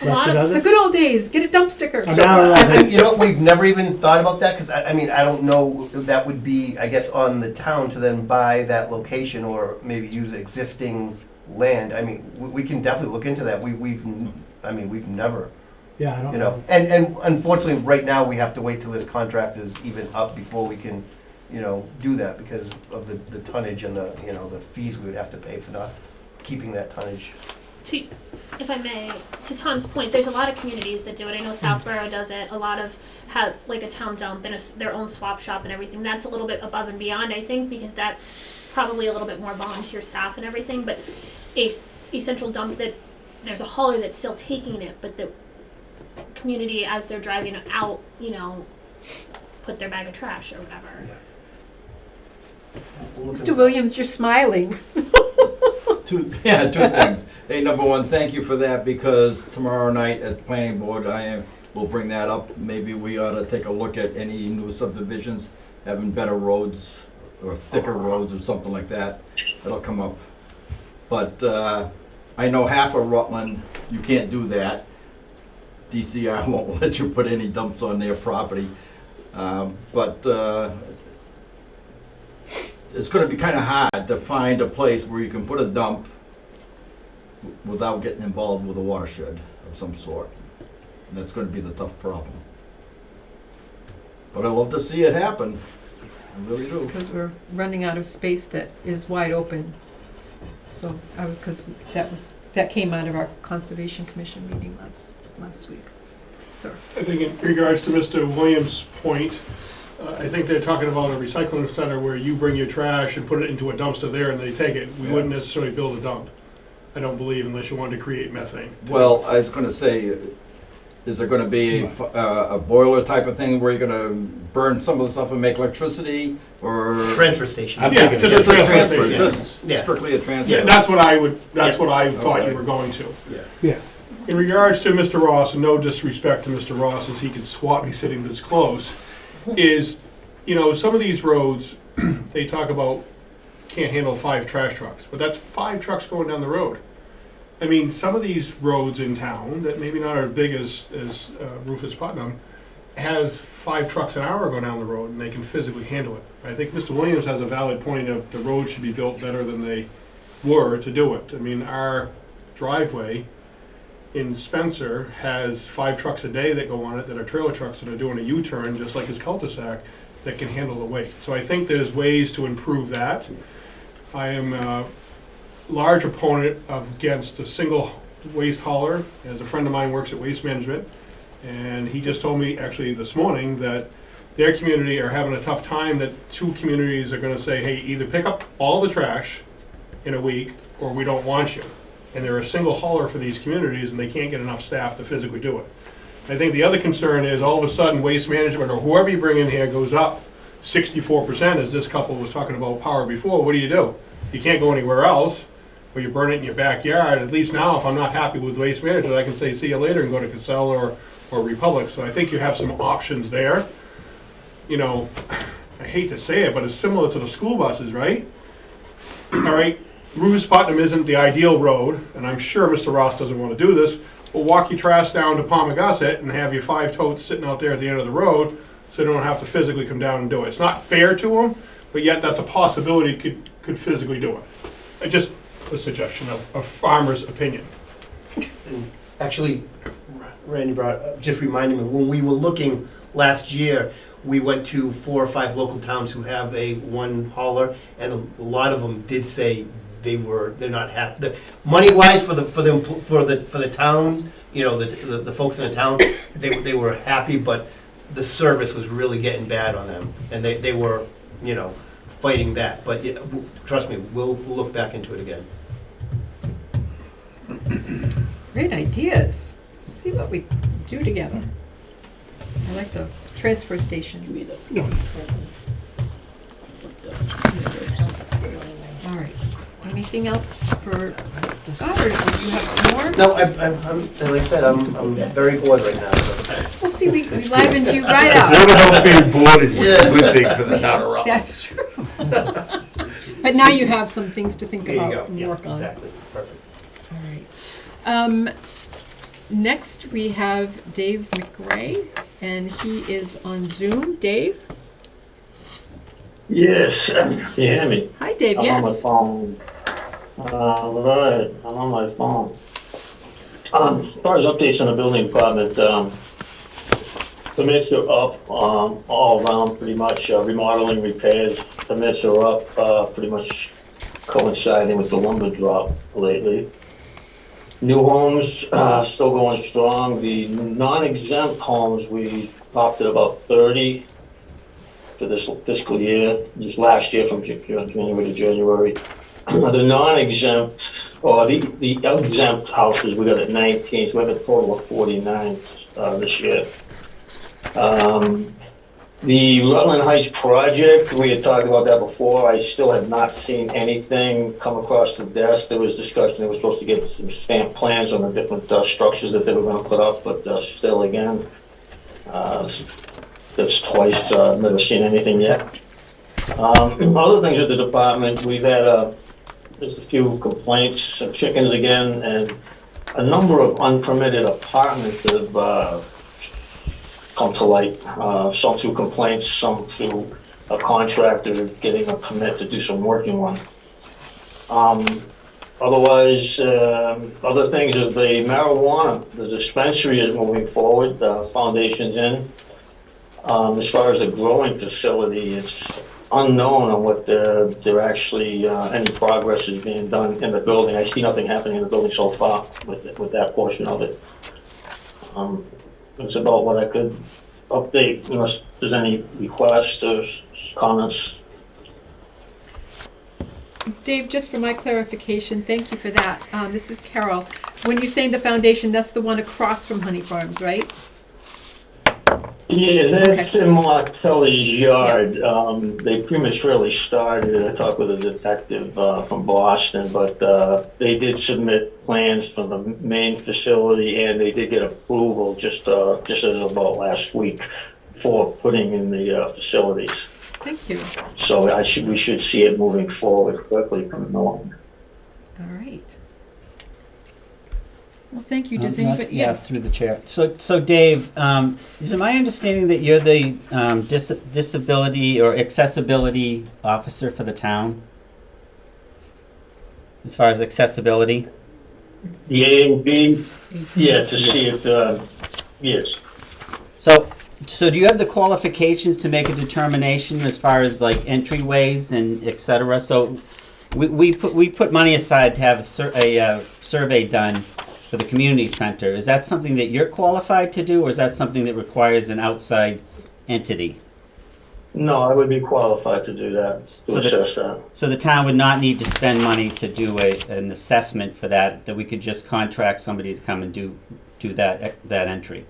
Speaker 10: Leicester does
Speaker 1: The
Speaker 10: it?
Speaker 1: good old days, get a dump sticker.
Speaker 10: I mean, I don't know if they-
Speaker 8: You know, we've never even thought about that, because I mean, I don't know, if that would be, I guess, on the town to then buy that location or maybe use existing land. I mean, we can definitely look into that. We've never,
Speaker 10: Yeah, I don't
Speaker 8: you know.
Speaker 10: know.
Speaker 8: And unfortunately, right now, we have to wait till this contract is even up before we can, you know, do that because of the tonnage and the, you know, the fees we would have to pay for not keeping that tonnage.
Speaker 2: If I may, to Tom's point, there's a lot of communities that do it. I know Southborough does it. A lot of have like a town dump and their own swap shop and everything. That's a little bit above and beyond, I think, because that's probably a little bit more volunteer staff and everything. But a central dump that there's a hauler that's still taking it, but the community as they're driving out, you know, put their bag of trash or whatever.
Speaker 1: Mr. Williams, you're smiling.
Speaker 13: Two things. Hey, number one, thank you for that, because tomorrow night at planning board, we'll bring that up. Maybe we ought to take a look at any new subdivisions having better roads or thicker roads or something like that. That'll come up. But I know half of Rutland, you can't do that. DCR won't let you put any dumps on their property. It's going to be kind of hard to find a place where you can put a dump without getting involved with a watershed of some sort. And that's going to be the tough problem. But I love to see it happen. I really do.
Speaker 1: Because we're running out of space that is wide open. So, because that came out of our Conservation Commission meeting last week. Sir.
Speaker 11: I think in regards to Mr. Williams' point, I think they're talking about a recycling center where you bring your trash and put it into a dumpster there and they take it. We wouldn't necessarily build a dump, I don't believe, unless you wanted to create methane.
Speaker 13: Well, I was going to say, is there going to be a boiler type of thing where you're going to burn some of the stuff and make electricity, or
Speaker 8: Transfer station.
Speaker 11: Yeah, just a transfer station.
Speaker 13: Just
Speaker 8: Yeah.
Speaker 13: strictly a transfer?
Speaker 11: Yeah, that's what I thought you were going to.
Speaker 10: Yeah.
Speaker 11: In regards to Mr. Ross, and no disrespect to Mr. Ross, as he could swat me sitting this close, is, you know, some of these roads, they talk about can't handle 5 trash trucks, but that's 5 trucks going down the road. I mean, some of these roads in town that maybe not as big as Rufus Putnam has 5 trucks an hour go down the road and they can physically handle it. I think Mr. Williams has a valid point of the roads should be built better than they were to do it. I mean, our driveway in Spencer has 5 trucks a day that go on it that are trailer trucks that are doing a U-turn, just like his cul-de-sac, that can handle the weight. So I think there's ways to improve that. I am a large opponent against a single waste hauler. As a friend of mine works at Waste Management, and he just told me actually this morning that their community are having a tough time, that 2 communities are gonna say, hey, either pick up all the trash in a week or we don't want you. And they're a single hauler for these communities and they can't get enough staff to physically do it. I think the other concern is all of a sudden Waste Management or whoever you bring in here goes up 64%, as this couple was talking about power before. What do? You can't go anywhere else, or you burn it in your backyard. At least now, if I'm not happy with Waste Management, I can say see you later and go to Casella or Republic. So I think you have some options there. You know, I hate to say it, but it's similar to the school buses, right? All right, Rufus Putnam isn't the ideal road, and I'm sure Mr. Ross doesn't want to do this, but walk your trash down to Palmagussit and have your 5 totes sitting out there at the end of the road so they don't have to physically come down and do it. It's not fair to them, but yet that's a possibility could physically do it. Just a suggestion of a farmer's opinion.
Speaker 8: And actually, Randy just reminded me, when we were looking last year, we went to 4 or 5 local towns who have a one hauler, and a lot of them did say they're not happy. Money-wise for the town, you know, the folks in the town, they were happy, but the service was really getting bad on them, and they were, you know, fighting that, but trust me, we'll look back into it again.
Speaker 1: Great ideas. See what we do together. I like the transfer station. All right. Anything else for Scott, or do you have some more?
Speaker 8: No, I'm like I said, I'm very bored right now. So.
Speaker 1: We'll see, we livened you right up.
Speaker 3: Board of Health being bored is a good thing for the town of Rutland.
Speaker 1: That's true. But now you have some things to think
Speaker 8: There you
Speaker 1: about
Speaker 8: go.
Speaker 1: and
Speaker 8: Yeah,
Speaker 1: work on.
Speaker 8: exactly. Perfect.
Speaker 1: All right. Next, we have Dave McRae, and he is on Zoom. Dave?
Speaker 14: Yes, can you hear me?
Speaker 1: Hi, Dave.
Speaker 14: I'm
Speaker 1: Yes.
Speaker 14: on my phone. Right, I'm on my phone. As far as updates on the building department, permits are up all around pretty much, remodeling, repairs. Permits are up pretty much coinciding with the lumber drop lately. New homes still going strong. The non-exempt homes, we opted about 30 for this fiscal year, this last year from January to January. The non-exempt, or the exempt houses, we got at 19, so we have a total of 49 this year. The Rutland Heights project, we had talked about that before. I still have not seen anything come across the desk. There was discussion, they were supposed to get some stamped plans on the different structures that they were gonna put up, but still again, that's twice, never seen anything yet. Other things with the department, we've had just a few complaints, some chickens again, and a number of unpermitted apartments that have come to light, some through complaints, some through a contractor getting a permit to do some working on. Otherwise, other things is the marijuana, the dispensary is moving forward, the foundation's in. As far as the growing facility, it's unknown on what they're actually, any progress is being done in the building. I see nothing happening in the building so far with that portion of it. That's about what I could update, unless there's any requests or comments.
Speaker 1: Dave, just for my clarification, thank you for that. This is Carol. When you're saying the foundation, that's the one across from Honey Farms, right?
Speaker 14: Yeah, that's in Martelli's yard. They prematurely started. I talked with a detective from Boston, but they did submit plans for the main facility, and they did get approval just as about last week for putting in the facilities.
Speaker 1: Thank you.
Speaker 14: So we should see it moving forward quickly from now on.
Speaker 1: All right. Well, thank you. Does anybody?
Speaker 6: Yeah, through the chair. So Dave, is it my understanding that you're the disability or accessibility officer for the town? As far as accessibility?
Speaker 14: The A and B, yeah, to see if, yes.
Speaker 6: So do you have the qualifications to make a determination as far as like entryways and et cetera? So we put money aside to have a survey done for the community center. Is that something that you're qualified to do, or is that something that requires an outside entity?
Speaker 14: No, I would be qualified to do that, to assess that.
Speaker 6: So the town would not need to spend money to do an assessment for that we could just contract somebody to come and do that entry?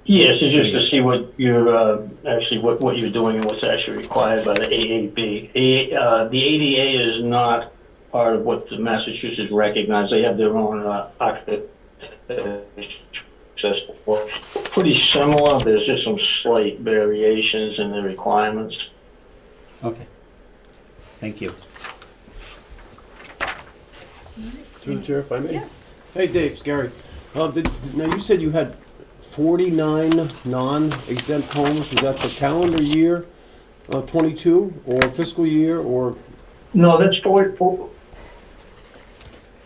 Speaker 14: Yes, it's just to see what you're, actually, what you're doing and what's actually required by the AAB. The ADA is not part of what the Massachusetts recognize. They have their own pretty similar. There's just some slight variations in the requirements.
Speaker 6: Okay. Thank you.
Speaker 5: Through the chair, if I may?
Speaker 1: Yes.
Speaker 5: Hey, Dave, it's Gary. Now, you said you had 49 non-exempt homes. Was that for calendar year 22 or fiscal year or?
Speaker 14: No, that's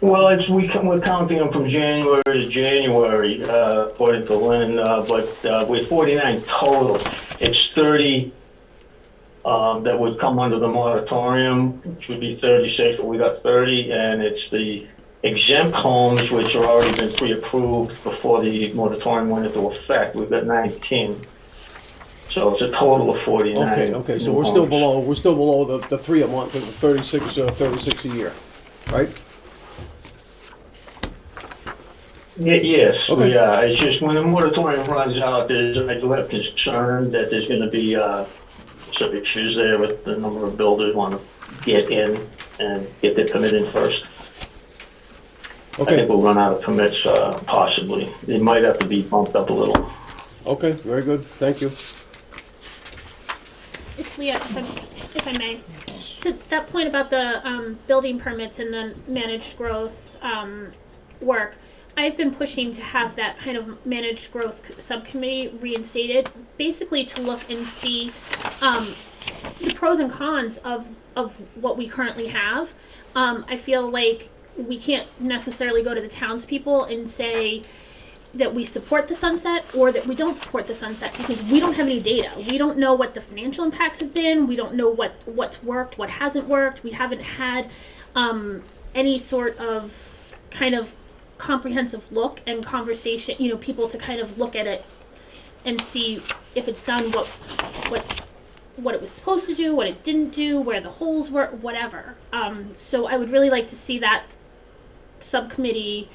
Speaker 14: well, we're counting them from January to January, according to Lynn, but with 49 total, it's 30 that would come under the moratorium, which would be 36, but we got 30, and it's the exempt homes, which have already been pre-approved before the moratorium went into effect. We've got 19. So it's a total of 49.
Speaker 5: Okay, so
Speaker 14: new
Speaker 5: we're still
Speaker 14: homes.
Speaker 5: below the 3 a month, the 36 a year, right?
Speaker 14: Yes,
Speaker 5: Okay.
Speaker 14: we are. It's just when the moratorium runs out, I do have concern that there's gonna be, some issues there with the number of builders want to get in and get their permit in first. I
Speaker 5: Okay,
Speaker 14: think we'll run out of permits, possibly. It might have to be bumped up a little.
Speaker 5: okay, very good, thank you.
Speaker 2: It's Leah, if I may. To that point about the building permits and the managed growth work, I've been pushing to have that kind of managed growth subcommittee reinstated, basically to look and see the pros and cons of what we currently have. I feel like we can't necessarily go to the townspeople and say that we support the sunset or that we don't support the sunset, because we don't have any data. We don't know what the financial impacts have been. We don't know what's worked, what hasn't worked. We haven't had any sort of kind of comprehensive look and conversation, people to kind of look at it and see if it's done what it was supposed to do, what it didn't do, where the holes were, whatever. So I would really like to see that subcommittee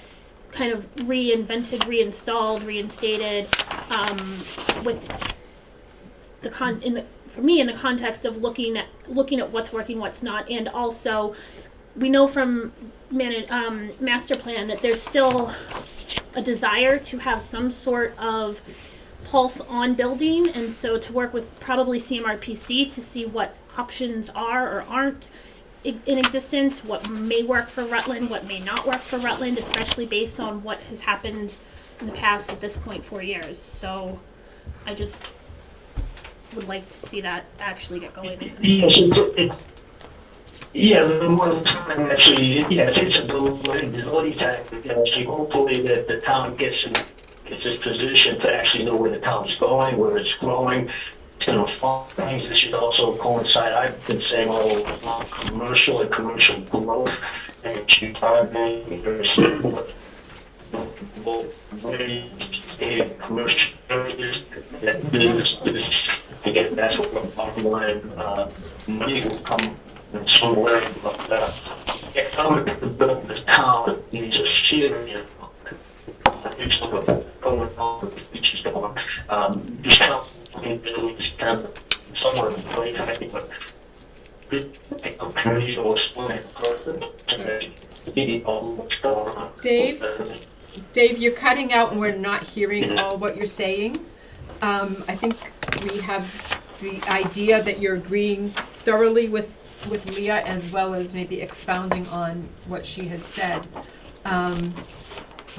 Speaker 2: kind of reinvented, reinstalled, reinstated, with for me in the context of looking at what's working, what's not, and also we know from master plan that there's still a desire to have some sort of pulse on building, and so to work with probably CMRPC to see what options are or aren't in existence, what may work for Rutland, what may not work for Rutland, especially based on what has happened in the past at this point 4 years. So I just would like to see that actually get going.
Speaker 14: Yes, the more time actually, it takes a building time. Actually, hopefully that the town gets its position to actually know where the town's going, where it's growing. It's going to fund things that should also coincide. I've been saying all along commercial and commercial growth, and it should be commercial areas that business to get. That's what the bottom line money will come in some way. But economic development, the town needs a serious. It's like going on with the beaches going. This kind of kind of somewhat very happy, but a community or split
Speaker 1: Dave, you're cutting out and we're not hearing all what you're saying. I think we have the idea that you're agreeing thoroughly with Leah, as well as maybe expounding on what she had said. And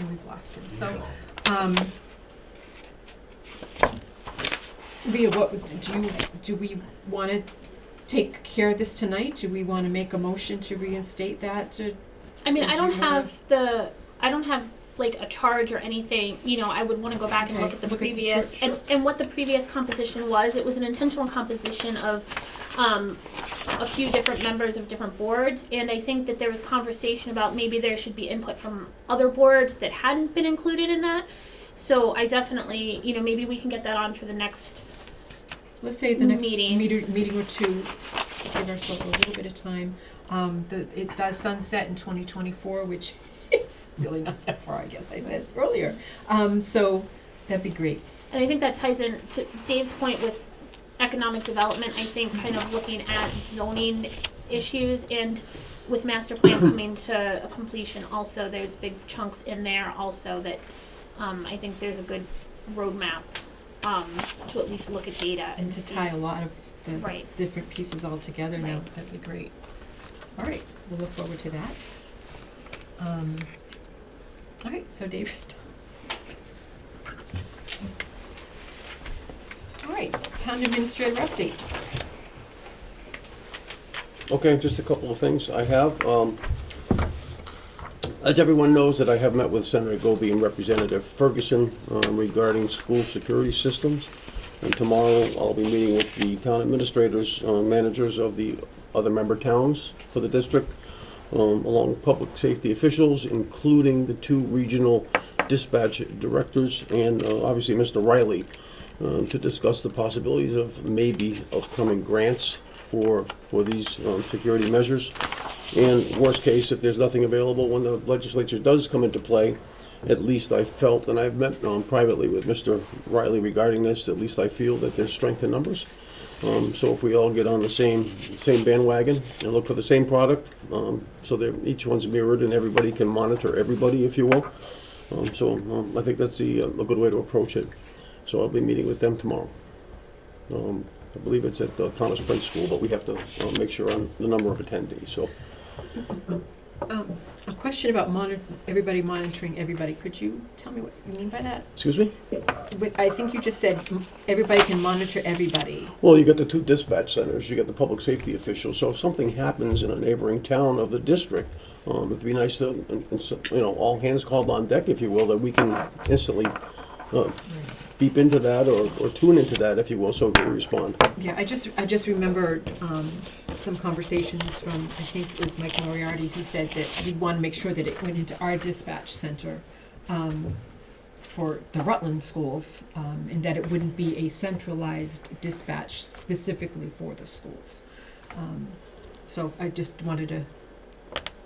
Speaker 1: we've lost him. So, Leah, what do we want to take care of this tonight? Do we want to make a motion to reinstate that?
Speaker 2: I mean, I don't have like a charge or anything. I would want to go back and look at the previous and what the previous composition was. It was an intentional composition of a few different members of different boards, and I think that there was conversation about maybe there should be input from other boards that hadn't been included in that. So I definitely, maybe we can get that on for the next.
Speaker 1: Let's say the next
Speaker 2: meeting
Speaker 1: or two. Give ourselves a little bit of time. It does sunset in 2024, which is really not that far, I guess I said earlier. So that'd be great.
Speaker 2: And I think that ties in to Dave's point with economic development. I think kind of looking at zoning issues, and with master plan coming to a completion also, there's big chunks in there also that I think there's a good roadmap to at least look at data.
Speaker 1: And to tie a lot of the
Speaker 2: Right.
Speaker 1: different pieces all together now, that'd be great. All right, we'll look forward to that. All right, so Dave is done. All right, town administrator updates.
Speaker 5: Okay, just a couple of things I have. As everyone knows, that I have met with Senator Goby and Representative Ferguson regarding school security systems. And tomorrow I'll be meeting with the town administrators, managers of the other member towns for the district, along with public safety officials, including the 2 regional dispatch directors and obviously Mr. Riley to discuss the possibilities of maybe upcoming grants for these security measures. And worst case, if there's nothing available when the legislature does come into play, at least I felt, and I've met privately with Mr. Riley regarding this, at least I feel that there's strength in numbers. So if we all get on the same bandwagon and look for the same product, so that each one's mirrored and everybody can monitor everybody, if you will. I think that's a good way to approach it. So I'll be meeting with them tomorrow. I believe it's at Thomas Prince School, but we have to make sure on the number of attendees, so.
Speaker 1: A question about everybody monitoring everybody. Could you tell me what you mean by that?
Speaker 5: Excuse me?
Speaker 1: I think you just said everybody can monitor everybody.
Speaker 5: Well, you got the 2 dispatch centers, you got the public safety officials, so if something happens in a neighboring town of the district, it'd be nice to, all hands called on deck, if you will, that we can instantly beep into that or tune into that, if you will, so we can respond.
Speaker 1: Yeah, I just remembered some conversations from, I think it was Mike Moriarty, who said that we want to make sure that it went into our dispatch center for the Rutland schools, and that it wouldn't be a centralized dispatch specifically for the schools. So I just wanted to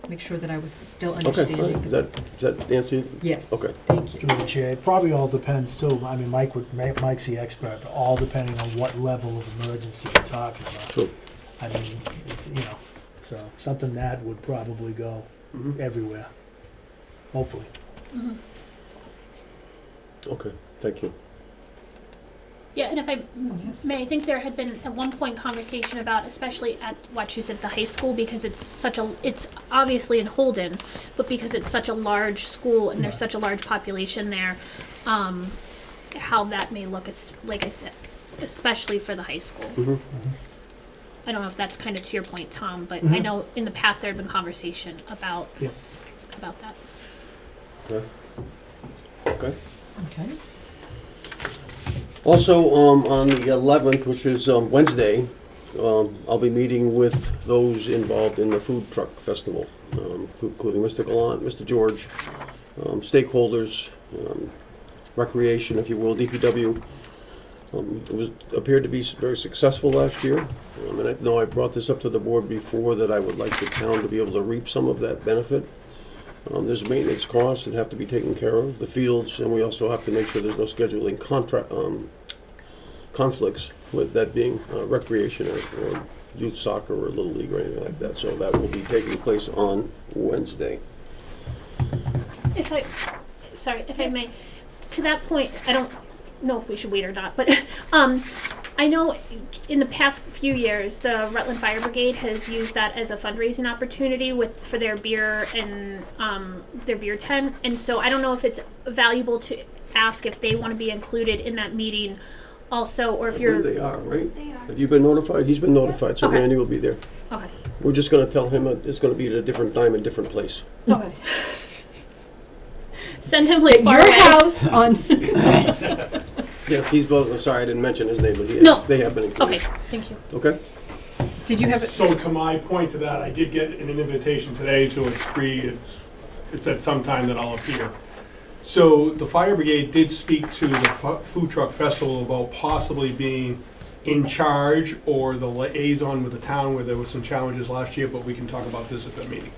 Speaker 1: make sure that I was still understanding.
Speaker 5: Okay, does that answer you?
Speaker 1: Yes.
Speaker 5: Okay.
Speaker 1: Thank you.
Speaker 10: Through the chair, it probably all depends too. I mean, Mike's the expert, but all depending on what level of emergency we're talking about.
Speaker 5: True.
Speaker 10: I mean, so something that would probably go everywhere, hopefully.
Speaker 2: Mm-hmm.
Speaker 5: Okay, thank you.
Speaker 2: Yeah, and if I
Speaker 1: Yes.
Speaker 2: may, I think there had been at one point conversation about, especially at Wachusett, the high school, because it's obviously in Holden, but because it's such a large school and there's such a large population there, how that may look, like I said, especially for the high school.
Speaker 5: Mhm.
Speaker 2: I don't know if that's kind of to your point, Tom, but I know in the past there had been conversation about
Speaker 10: Yeah.
Speaker 2: about that.
Speaker 5: Okay.
Speaker 1: Okay.
Speaker 5: Also, on the 11th, which is Wednesday, I'll be meeting with those involved in the food truck festival, including Mr. Gallant, Mr. George, stakeholders, recreation, if you will, DPW. It appeared to be very successful last year, and I know I brought this up to the board before that I would like the town to be able to reap some of that benefit. There's maintenance costs that have to be taken care of, the fields, and we also have to make sure there's no scheduling conflicts with that being recreation or youth soccer or Little League or anything like that. So that will be taking place on Wednesday.
Speaker 2: If I may, to that point, I don't know if we should wait or not, but I know in the past few years, the Rutland Fire Brigade has used that as a fundraising opportunity for their beer and their beer tent, and so I don't know if it's valuable to ask if they want to be included in that meeting also, or if you're...
Speaker 5: They are, right?
Speaker 9: They are.
Speaker 5: Have you been notified? He's been notified, so
Speaker 2: Okay.
Speaker 5: Randy will be there.
Speaker 2: Okay.
Speaker 5: We're just gonna tell him it's gonna be at a different time and different place.
Speaker 2: Okay. Send him like far
Speaker 1: Your
Speaker 2: away.
Speaker 1: house on.
Speaker 5: Yes, he's both, I'm sorry, I didn't mention his name, but
Speaker 2: No.
Speaker 5: they have been included.
Speaker 2: Okay, thank you.
Speaker 5: Okay?
Speaker 1: Did you have it?
Speaker 11: So to my point to that, I did get an invitation today to it's at some time that I'll appear. So the fire brigade did speak to the food truck festival about possibly being in charge or the liaison with the town where there was some challenges last year, but we can talk about this at that meeting.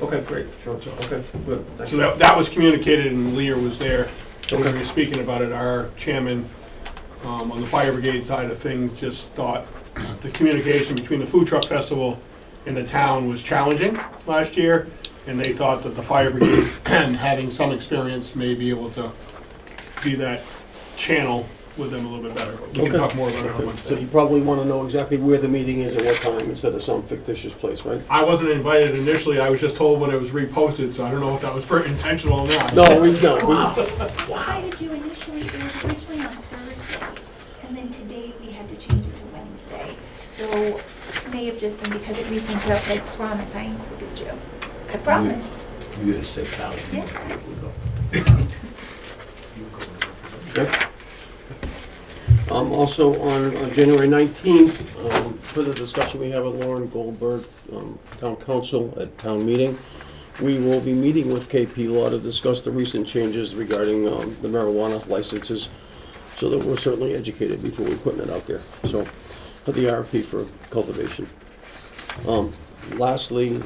Speaker 5: Okay, great, sure, okay, good. Thank
Speaker 11: So
Speaker 5: you.
Speaker 11: that was communicated and Lear was there. When
Speaker 5: Okay.
Speaker 11: we were speaking about it, our chairman on the fire brigade side of things just thought the communication between the food truck festival and the town was challenging last year, and they thought that the fire brigade, having some experience, may be able to be that channel with them a little bit better. But we can
Speaker 5: Okay.
Speaker 11: talk more about it on
Speaker 5: So
Speaker 11: Wednesday.
Speaker 5: you probably wanna know exactly where the meeting is at what time instead of some fictitious place, right?
Speaker 11: I wasn't invited initially, I was just told when it was reposted, so I don't know if that was intentional or not.
Speaker 5: No, we don't.
Speaker 15: Why did you initially, it was originally on Thursday, and then today we had to change it to Wednesday. So it may have just been because it resent out, I promise I included you. I promise.
Speaker 3: You gotta say pal.
Speaker 15: Yeah.
Speaker 5: Okay. Also on January 19th, further discussion we have with Lauren Goldberg, Town Council at town meeting. we will be meeting with KP Law to discuss the recent changes regarding the marijuana licenses, so that we're certainly educated before we put it out there, so, for the RFP for cultivation. Lastly,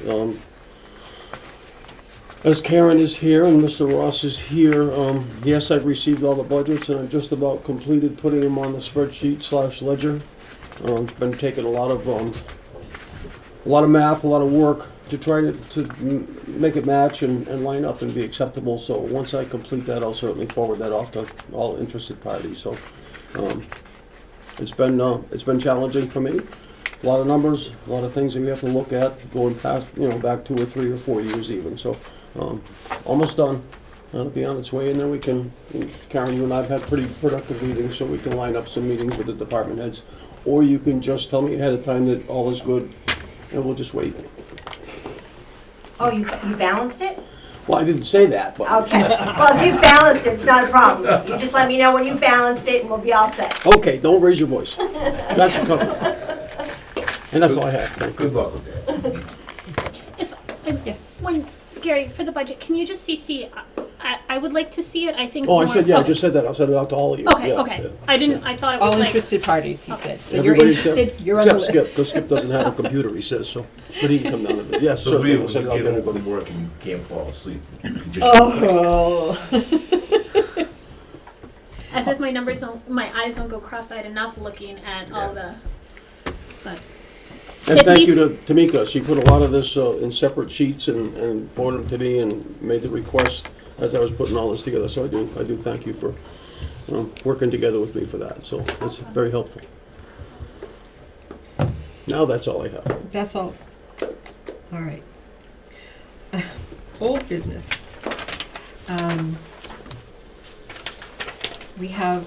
Speaker 5: as Karen is here and Mr. Ross is here, yes, I've received all the budgets and I've just about completed putting them on the spreadsheet / ledger. It's been taking a lot of math, a lot of work to try to make it match and line up and be acceptable. So once I complete that, I'll certainly forward that off to all interested parties. So it's been challenging for me. A lot of numbers, a lot of things that we have to look at, going past, back 2 or 3 or 4 years even. So almost done. It'll be on its way, and then we can, Karen, you and I have had pretty productive meetings, so we can line up some meetings with the department heads. Or you can just tell me ahead of time that all is good, and we'll just wait.
Speaker 9: Oh, you balanced it?
Speaker 5: Well, I didn't say that, but.
Speaker 9: Okay, well, if you've balanced it, it's not a problem. You just let me know when you've balanced it and we'll be all set.
Speaker 5: Okay, don't raise your voice. That's a couple. And that's all I have. Thank you.
Speaker 3: Good luck with that.
Speaker 2: Yes. Gary, for the budget, can you just CC, I would like to see it, I think.
Speaker 5: Oh, I
Speaker 2: more-
Speaker 5: said, yeah, I
Speaker 2: okay.
Speaker 5: just said that. I'll send it out to all of you.
Speaker 2: Okay,
Speaker 5: Yeah,
Speaker 2: okay.
Speaker 5: yeah.
Speaker 2: I thought it was
Speaker 1: All
Speaker 2: like.
Speaker 1: interested parties, he said. So
Speaker 5: Everybody
Speaker 1: you're interested, you're on the
Speaker 5: except
Speaker 1: list.
Speaker 5: Skip, because Skip doesn't have a computer, he says, so, but he can come down and, yes,
Speaker 3: So
Speaker 5: certainly,
Speaker 3: when
Speaker 5: I'll
Speaker 3: you
Speaker 5: send it out
Speaker 3: get
Speaker 5: to
Speaker 3: home
Speaker 5: everybody.
Speaker 3: from work and you can't fall asleep, you can just.
Speaker 1: Oh.
Speaker 2: As if my eyes don't go cross-eyed enough looking at all the, but.
Speaker 5: And
Speaker 2: At
Speaker 5: thank you
Speaker 2: least-
Speaker 5: to Tamika, she put a lot of this in separate sheets and forwarded them to me and made the request as I was putting all this together, so I do thank you for working together with me for that, so that's very helpful. Now that's all I have.
Speaker 1: That's all. All right. Old business. We have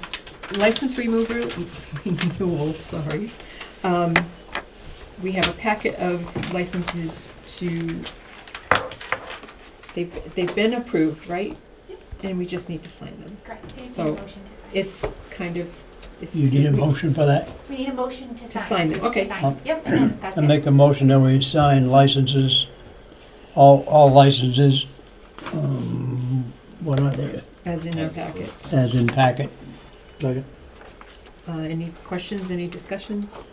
Speaker 1: license renewal, sorry. We have a packet of licenses they've been approved, right? And we just need to sign them.
Speaker 15: Correct. We need a
Speaker 1: So,
Speaker 15: motion to sign.
Speaker 1: It's kind of,
Speaker 4: You need a motion for that?
Speaker 15: We need a motion to sign.
Speaker 1: sign them, okay.
Speaker 15: To sign. Yep, and then that's
Speaker 4: I
Speaker 15: it.
Speaker 4: make a motion that we sign licenses, all licenses, what are they,
Speaker 1: As in our packet.
Speaker 4: as in packet.
Speaker 1: Any questions, any discussions?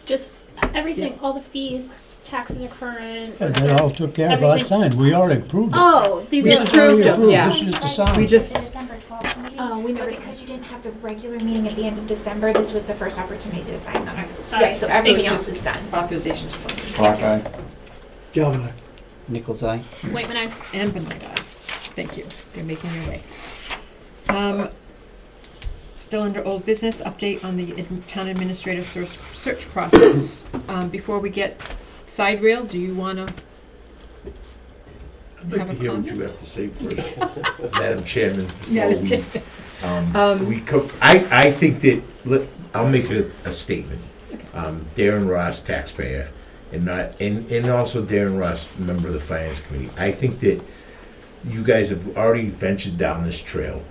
Speaker 2: Just everything, all the fees, taxes are current.
Speaker 4: Yeah, that all took care of last time, we already approved it.
Speaker 2: Oh, these
Speaker 1: We
Speaker 2: are
Speaker 1: approved them,
Speaker 4: Approved,
Speaker 1: yeah.
Speaker 4: This is the
Speaker 15: We
Speaker 4: sign.
Speaker 1: just-
Speaker 15: The December 12th meeting.
Speaker 2: Oh, we
Speaker 15: But
Speaker 2: never.
Speaker 15: because you didn't have the regular meeting at the end of December, this was the first opportunity to sign them.
Speaker 2: Sorry.
Speaker 15: Yeah, so everything
Speaker 1: it's
Speaker 15: else
Speaker 1: just
Speaker 15: is done.
Speaker 1: Authorization to sign.
Speaker 6: Clock eye.
Speaker 10: Galvin, aye.
Speaker 6: Nichols eye.
Speaker 2: Wait, when I.
Speaker 1: And Benoit Eye. Thank you. They're making their way. Still under old business, update on the town administrator search process. Before we get side rail, do you wanna
Speaker 3: I'd like
Speaker 1: have
Speaker 3: to
Speaker 1: a
Speaker 3: hear what
Speaker 1: comment?
Speaker 3: you have to say first, Madam Chairman.
Speaker 1: Madam
Speaker 3: before
Speaker 1: Chair-
Speaker 3: we I think that, I'll make a statement. Darren Ross, taxpayer, and also Darren Ross, member of the Finance Committee. I think that you guys have already ventured down this trail.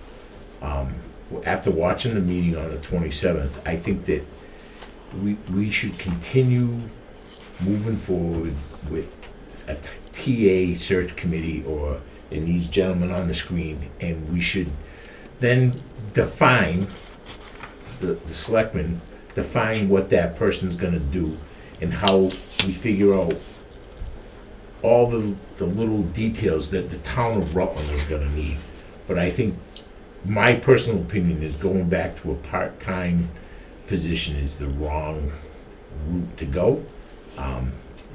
Speaker 3: After watching the meeting on the 27th, I think that we should continue moving forward with a TA search committee and these gentlemen on the screen, and we should then define, the selectmen, define what that person's gonna do and how we figure out all the little details that the town of Rutland is gonna need. But I think my personal opinion is going back to a part-time position is the wrong route to go.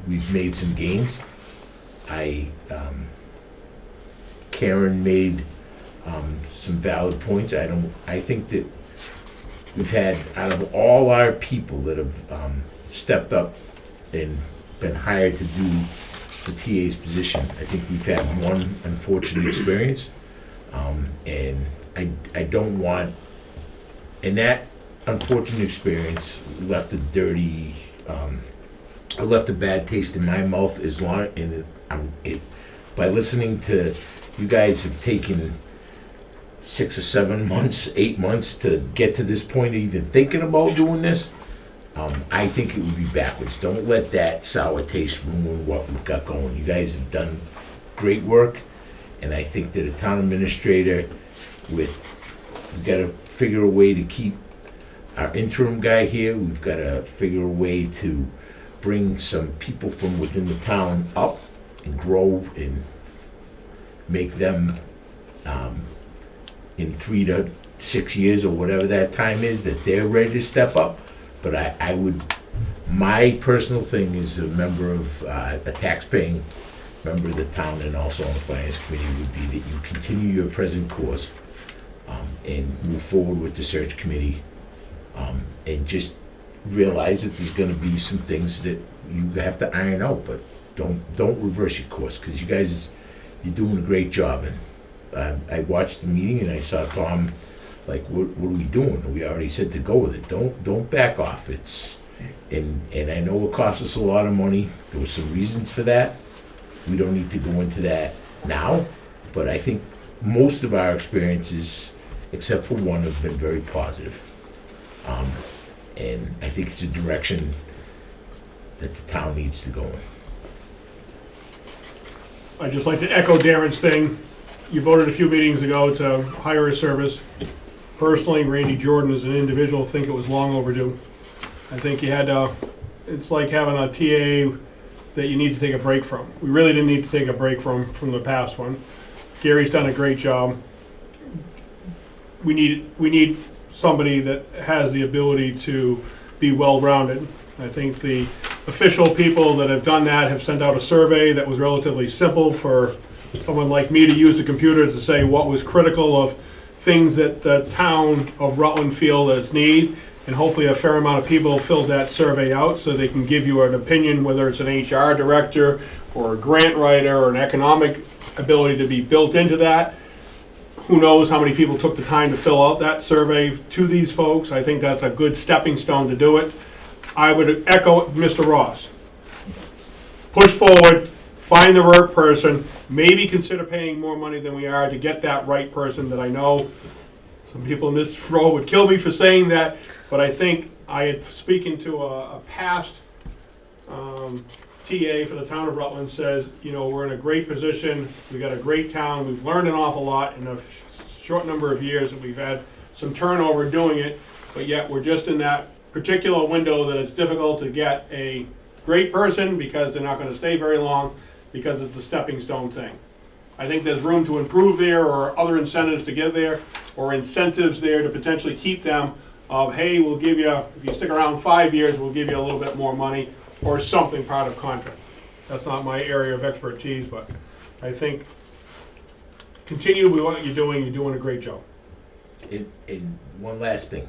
Speaker 3: We've made some gains. Karen made some valid points. I think that we've had, out of all our people that have stepped up and been hired to do the TA's position, I think we've had one unfortunate experience. And I don't want, and that unfortunate experience left a dirty, I left a bad taste in my mouth as long, and by listening to, you guys have taken 6 or 7 months, 8 months to get to this point of even thinking about doing this. I think it would be backwards. Don't let that sour taste ruin what we've got going. You guys have done great work, and I think that a town administrator we've got to figure a way to keep our interim guy here. We've got to figure a way to bring some people from within the town up and grow and make them, in 3 to 6 years or whatever that time is, that they're ready to step up. But I would, my personal thing as a member of, a tax-paying member of the town and also on the finance committee would be that you continue your present course, and move forward with the search committee, and just realize that there's gonna be some things that you have to iron out, but don't reverse your course, because you guys, you're doing a great job. And I watched the meeting and I saw Tom, like, what are we doing? We already said to go with it. Don't back off. And I know it costs us a lot of money. There were some reasons for that. We don't need to go into that now, but I think most of our experiences, except for one, have been very positive. And I think it's a direction that the town needs to go in.
Speaker 11: I'd just like to echo Darren's thing. You voted a few meetings ago to hire a service. Personally, Randy Jordan as an individual think it was long overdue. I think you had to, it's like having a TA that you need to take a break from. We really didn't need to take a break from the past one. Gary's done a great job. We need somebody that has the ability to be well-rounded. I think the official people that have done that have sent out a survey that was relatively simple for someone like me to use the computer to say what was critical of things that the town of Rutland feel that it's need, and hopefully a fair amount of people filled that survey out so they can give you an opinion, whether it's an HR director or a grant writer or an economic ability to be built into that. Who knows how many people took the time to fill out that survey to these folks. I think that's a good stepping stone to do it. I would echo Mr. Ross. Push forward, find the right person, maybe consider paying more money than we are to get that right person that I know some people in this row would kill me for saying that, but I think I had speaking to a past TA for the town of Rutland says, you know, we're in a great position, we got a great town, we've learned an awful lot in a short number of years, and we've had some turnover doing it, but yet we're just in that particular window that it's difficult to get a great person because they're not going to stay very long because it's a stepping stone thing. I think there's room to improve there, or other incentives to get there, or incentives there to potentially keep them of, hey, we'll give you, if you stick around 5 years, we'll give you a little bit more money, or something part of contract. That's not my area of expertise, but I think continue with what you're doing a great job.
Speaker 3: And one last thing.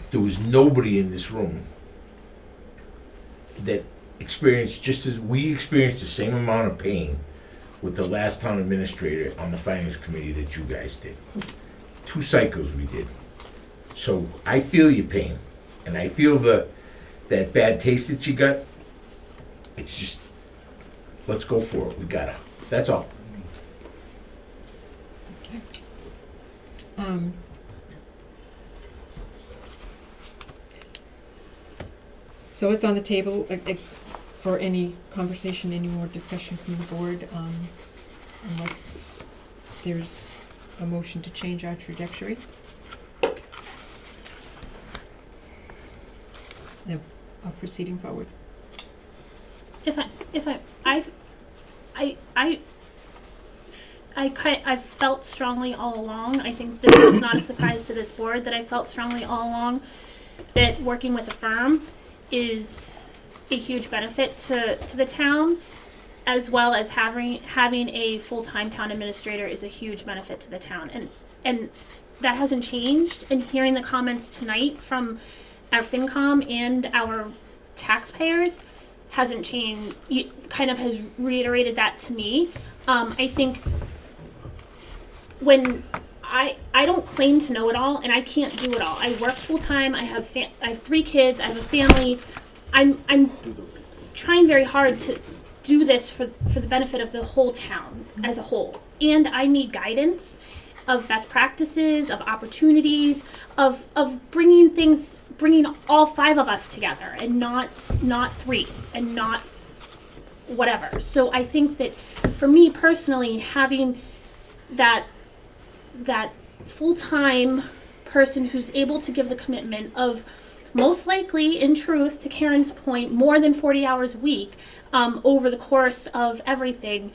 Speaker 3: There was nobody in this room that experienced, just as we experienced the same amount of pain with the last town administrator on the finance committee that you guys did. 2 cycles we did. So I feel your pain, and I feel that bad taste that you got. It's just, let's go for it. We gotta. That's all.
Speaker 1: So it's on the table for any conversation, any more discussion from the board, unless there's a motion to change our trajectory. Of proceeding forward.
Speaker 2: I've felt strongly all along. I think this was not a surprise to this board that I felt strongly all along that working with a firm is a huge benefit to the town, as well as having a full-time town administrator is a huge benefit to the town, and that hasn't changed. And hearing the comments tonight from our FinCom and our taxpayers hasn't changed. Kind of has reiterated that to me. I think when I don't claim to know it all, and I can't do it all. I work full time. I have 3 kids. I have a family. I'm trying very hard to do this for the benefit of the whole town as a whole, and I need guidance of best practices, of opportunities, of bringing all 5 of us together, and not 3, and not whatever. So I think that for me personally, having that full-time person who's able to give the commitment of, most likely, in truth, to Karen's point, more than 40 hours a week over the course of everything,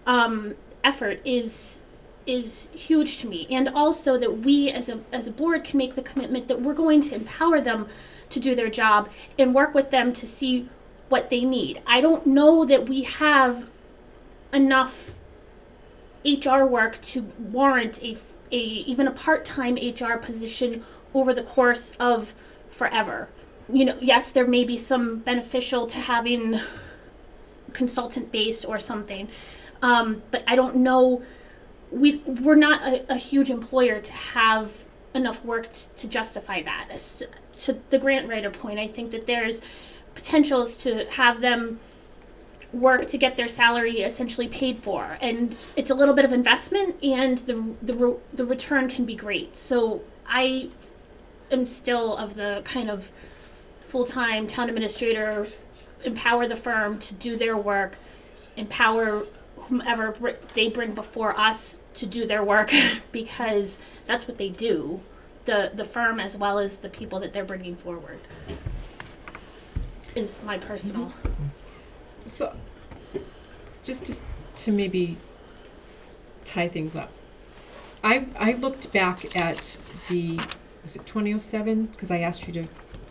Speaker 2: effort is huge to me. And also that we as a board can make the commitment that we're going to empower them to do their job and work with them to see what they need. I don't know that we have enough HR work to warrant even a part-time HR position over the course of forever. You know, yes, there may be some beneficial to having consultant-based or something, but I don't know. We're not a huge employer to have enough work to justify that. To the grant writer point, I think that there's potentials to have them work to get their salary essentially paid for, and it's a little bit of investment, and the return can be great. So I am still of the kind of full-time town administrator, empower the firm to do their work, empower whomever they bring before us to do their work, because that's what they do, the firm as well as the people that they're bringing forward, is my personal.
Speaker 1: So, just to maybe tie things up, I looked back at was it 2007? Because I asked you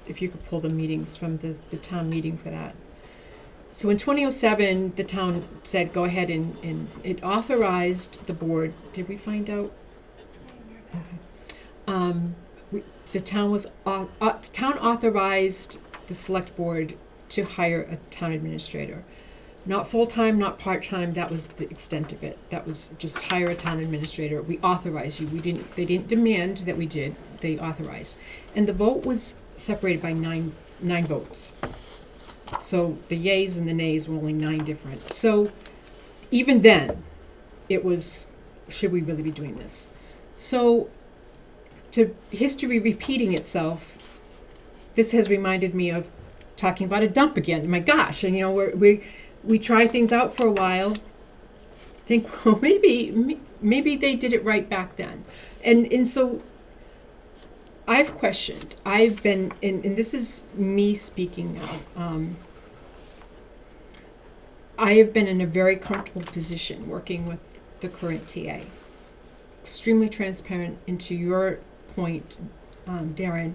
Speaker 1: if you could pull the meetings from the town meeting for that. So in 2007, the town said, go ahead and it authorized the board. Did we find out? Okay. The town authorized the select board to hire a town administrator. Not full-time, not part-time, that was the extent of it. That was just hire a town administrator. We authorized you. They didn't demand that we did, they authorized. And the vote was separated by nine votes. So the yays and the nays were only 9 different. So even then, it was, should we really be doing this? So to history repeating itself, this has reminded me of talking about a dump again. My gosh, and you know, we try things out for a while, think, well, maybe they did it right back then. And so I've questioned, I've been, and this is me speaking now, I have been in a very comfortable position working with the current TA. Extremely transparent, and to your point, Darren,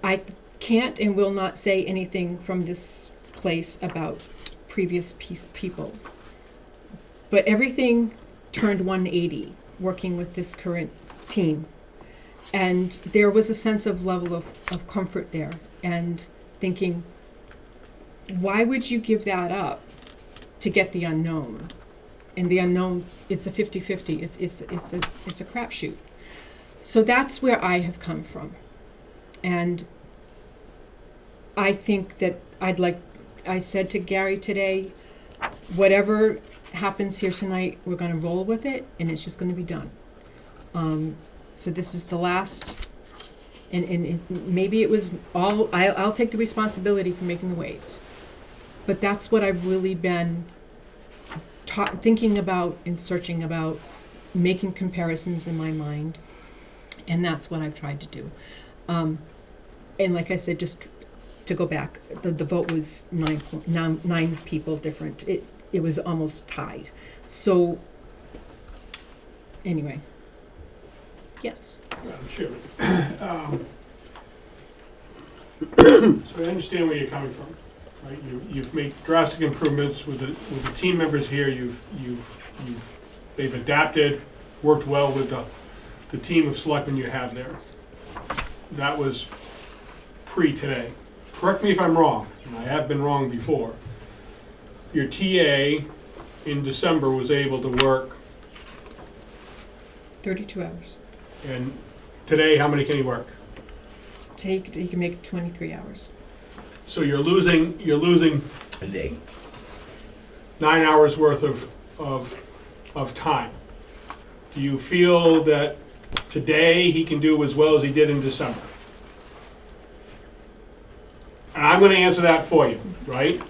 Speaker 1: I can't and will not say anything from this place about previous people. But everything turned 180 working with this current team. And there was a sense of level of comfort there, and thinking, why would you give that up to get the unknown? And the unknown, it's a 50-50, it's a crapshoot. So that's where I have come from. And I think that I said to Gary today, whatever happens here tonight, we're gonna roll with it, and it's just gonna be done. So this is the last, and maybe it was all, I'll take the responsibility for making the waves. But that's what I've really been thinking about and searching about, making comparisons in my mind. And that's what I've tried to do. And like I said, just to go back, the vote was nine people different. It was almost tied. So anyway, yes.
Speaker 11: Madam Chairman. So I understand where you're coming from, right? You've made drastic improvements with the team members here. They've adapted, worked well with the team of selectmen you have there. That was pre-today. Correct me if I'm wrong, and I have been wrong before. Your TA in December was able to work
Speaker 1: 32 hours.
Speaker 11: And today, how many can he work?
Speaker 1: He can make 23 hours.
Speaker 11: So you're losing
Speaker 3: A day.
Speaker 11: 9 hours worth of time. Do you feel that today he can do as well as he did in December? And I'm going to answer that for you, right?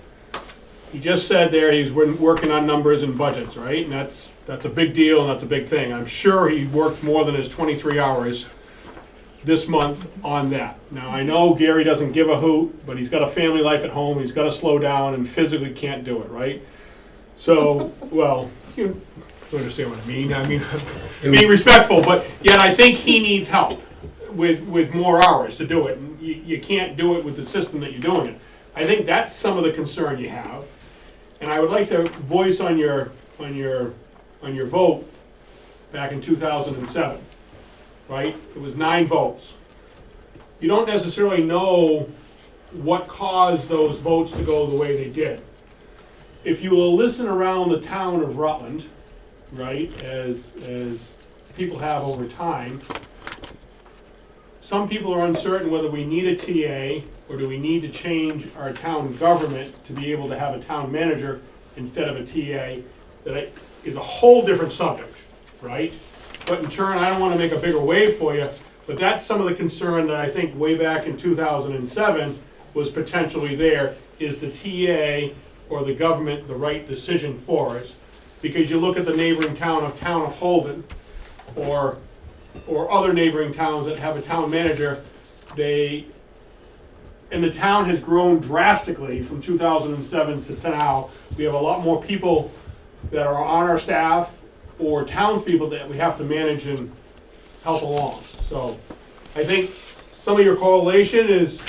Speaker 11: he just said there he's been working on numbers and budgets, right? And that's a big deal and that's a big thing. I'm sure he worked more than his 23 hours this month on that. Now, I know Gary doesn't give a hoot, but he's got a family life at home, he's got to slow down and physically can't do it, right? So, well, you understand what I mean. I mean, being respectful, but yet I think he needs help with more hours to do it. And you can't do it with the system that you're doing it. I think that's some of the concern you have. And I would like to voice on your vote back in 2007, right? It was 9 votes. You don't necessarily know what caused those votes to go the way they did. If you will listen around the town of Rutland, right, as people have over time, some people are uncertain whether we need a TA or do we need to change our town government to be able to have a town manager instead of a TA. That is a whole different subject, right? But in turn, I don't want to make a bigger wave for you, but that's some of the concern that I think way back in 2007 was potentially there. Is the TA or the government the right decision for us? Because you look at the neighboring town of Holden, or other neighboring towns that have a town manager, and the town has grown drastically from 2007 to now. We have a lot more people that are on our staff or townspeople that we have to manage and help along. So I think some of your correlation is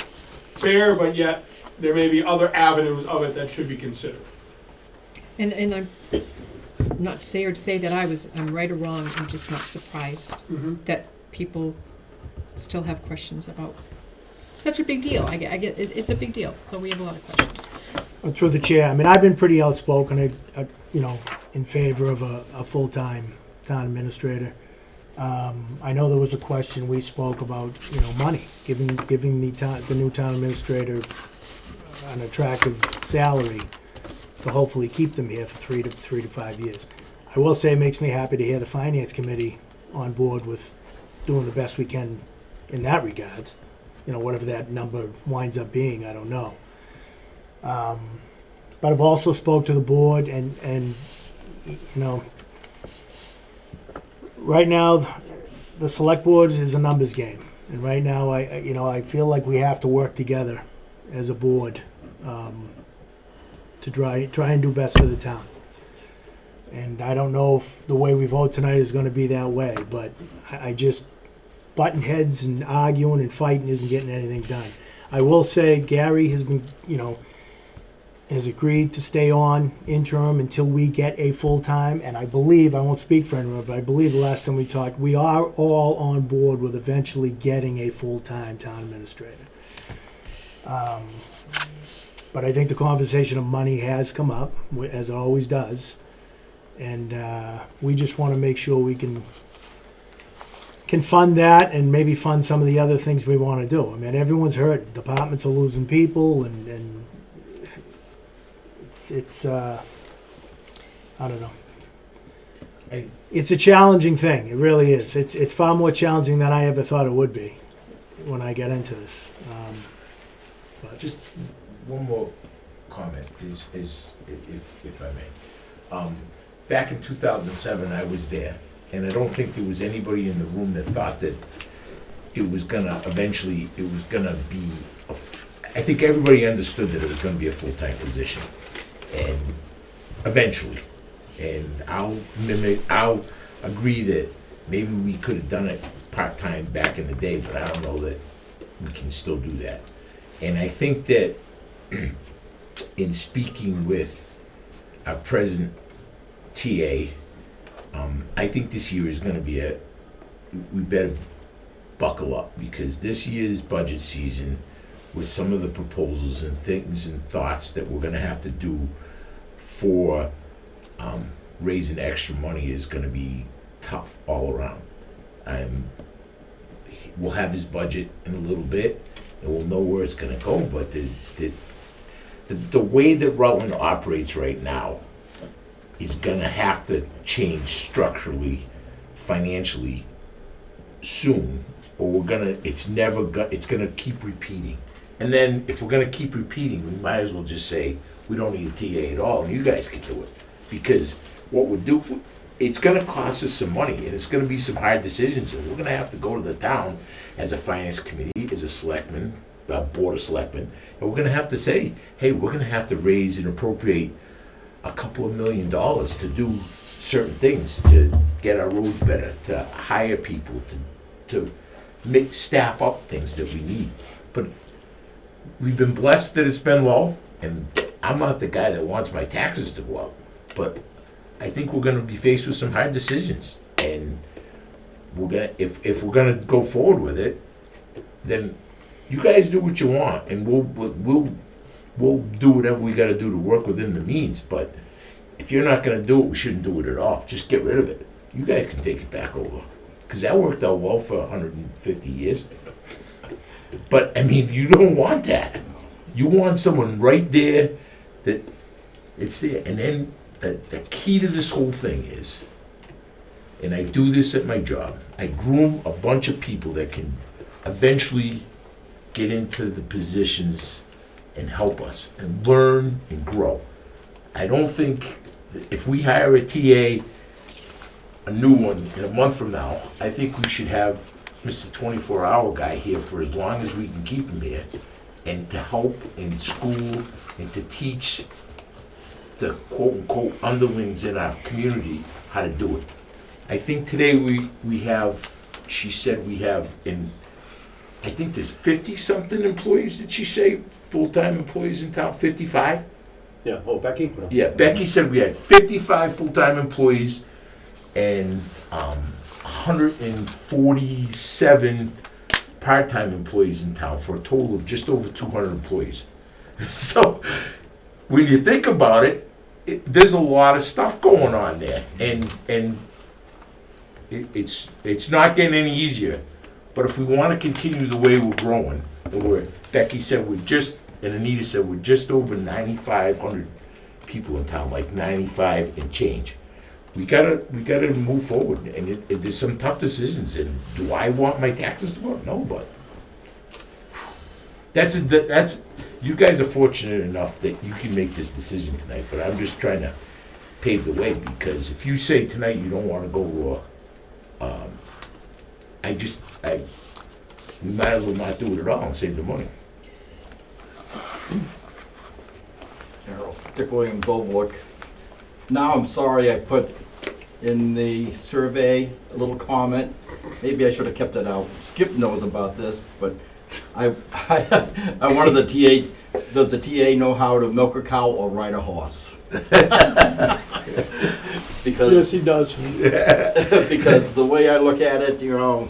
Speaker 11: fair, but yet there may be other avenues of it that should be considered.
Speaker 1: And I'm not to say that I'm right or wrong. I'm just not surprised that people still have questions about such a big deal. I get it's a big deal, so we have a lot of questions.
Speaker 10: Through the chair, I mean, I've been pretty outspoken, in favor of a full-time town administrator. I know there was a question we spoke about, money, giving the new town administrator an attractive salary to hopefully keep them here for 3 to 5 years. I will say it makes me happy to hear the finance committee on board with doing the best we can in that regards. Whatever that number winds up being, I don't know. But I've also spoke to the board and right now the select board is a numbers game. And right now I feel like we have to work together as a board to try and do best for the town. And I don't know if the way we vote tonight is going to be that way, but I just butting heads and arguing and fighting isn't getting anything done. I will say Gary has been, has agreed to stay on interim until we get a full-time, and I believe, I won't speak for anyone, but I believe the last time we talked, we are all on board with eventually getting a full-time town administrator. But I think the conversation of money has come up, as it always does, and we just want to make sure we can fund that and maybe fund some of the other things we want to do. I mean, everyone's hurting. Departments are losing people, and it's I don't know. It's a challenging thing. It really is. It's far more challenging than I ever thought it would be when I get into this. But
Speaker 3: just one more comment is if I may. Back in 2007, I was there. And I don't think there was anybody in the room that thought that it was gonna be, I think everybody understood that it was gonna be a full-time position. And eventually, and I'll agree that maybe we could have done it part-time back in the day, but I don't know that we can still do that. And I think that in speaking with our present TA, I think this year is going to be we better buckle up, because this year's budget season, with some of the proposals and things and thoughts that we're going to have to do for raising extra money, is going to be tough all around. We'll have his budget in a little bit, and we'll know where it's going to go, but the way that Rutland operates right now is gonna have to change structurally, financially soon, or it's gonna keep repeating. And then if we're gonna keep repeating, we might as well just say, we don't need a TA at all, and you guys can do it. Because what we'll do, it's gonna cost us some money, and it's gonna be some hard decisions, and we're gonna have to go to the town as a finance committee, as a selectman, board of selectmen, and we're gonna have to say, hey, we're gonna have to raise and appropriate a couple of $1 million to do certain things, to get our roads better, to hire people, to make, staff up things that we need. But we've been blessed that it's been low, and I'm not the guy that wants my taxes to go up, but I think we're gonna be faced with some hard decisions, and we're gonna, if we're gonna go forward with it, then you guys do what you want, and we'll do whatever we gotta do to work within the means, but if you're not gonna do it, we shouldn't do it at all. Just get rid of it. You guys can take it back over, because that worked out well for 150 years. But, I mean, you don't want that. You want someone right there that it's there. And then the key to this whole thing is, and I do this at my job, I groom a bunch of people that can eventually get into the positions and help us and learn and grow. I don't think if we hire a TA, a new one, in a month from now, I think we should have Mr. 24-hour guy here for as long as we can keep him here, and to help in school and to teach the quote-unquote underlings in our community how to do it. I think today we have, she said we have I think there's 50-something employees, did she say, full-time employees in town, 55?
Speaker 5: Yeah, oh, Becky? No.
Speaker 3: Yeah, Becky said we had 55 full-time employees and 147 part-time employees in town, for a total of just over 200 employees. So when you think about it, there's a lot of stuff going on there, and it's not getting any easier. But if we want to continue the way we're growing, and Becky said and Anita said we're just over 9,500 people in town, like 95 and change. We gotta move forward, and there's some tough decisions. And do I want my taxes to go up? No, but that's you guys are fortunate enough that you can make this decision tonight. But I'm just trying to pave the way, because if you say tonight you don't want to go raw, we might as well not do it at all and save the money.
Speaker 13: Dick Williams, Overlook. Now I'm sorry I put in the survey a little comment. Maybe I should have kept it out. Skip knows about this, but I wanted the TA. Does the TA know how to milk a cow or ride a horse? Because
Speaker 5: yes, he does.
Speaker 13: Because the way I look at it,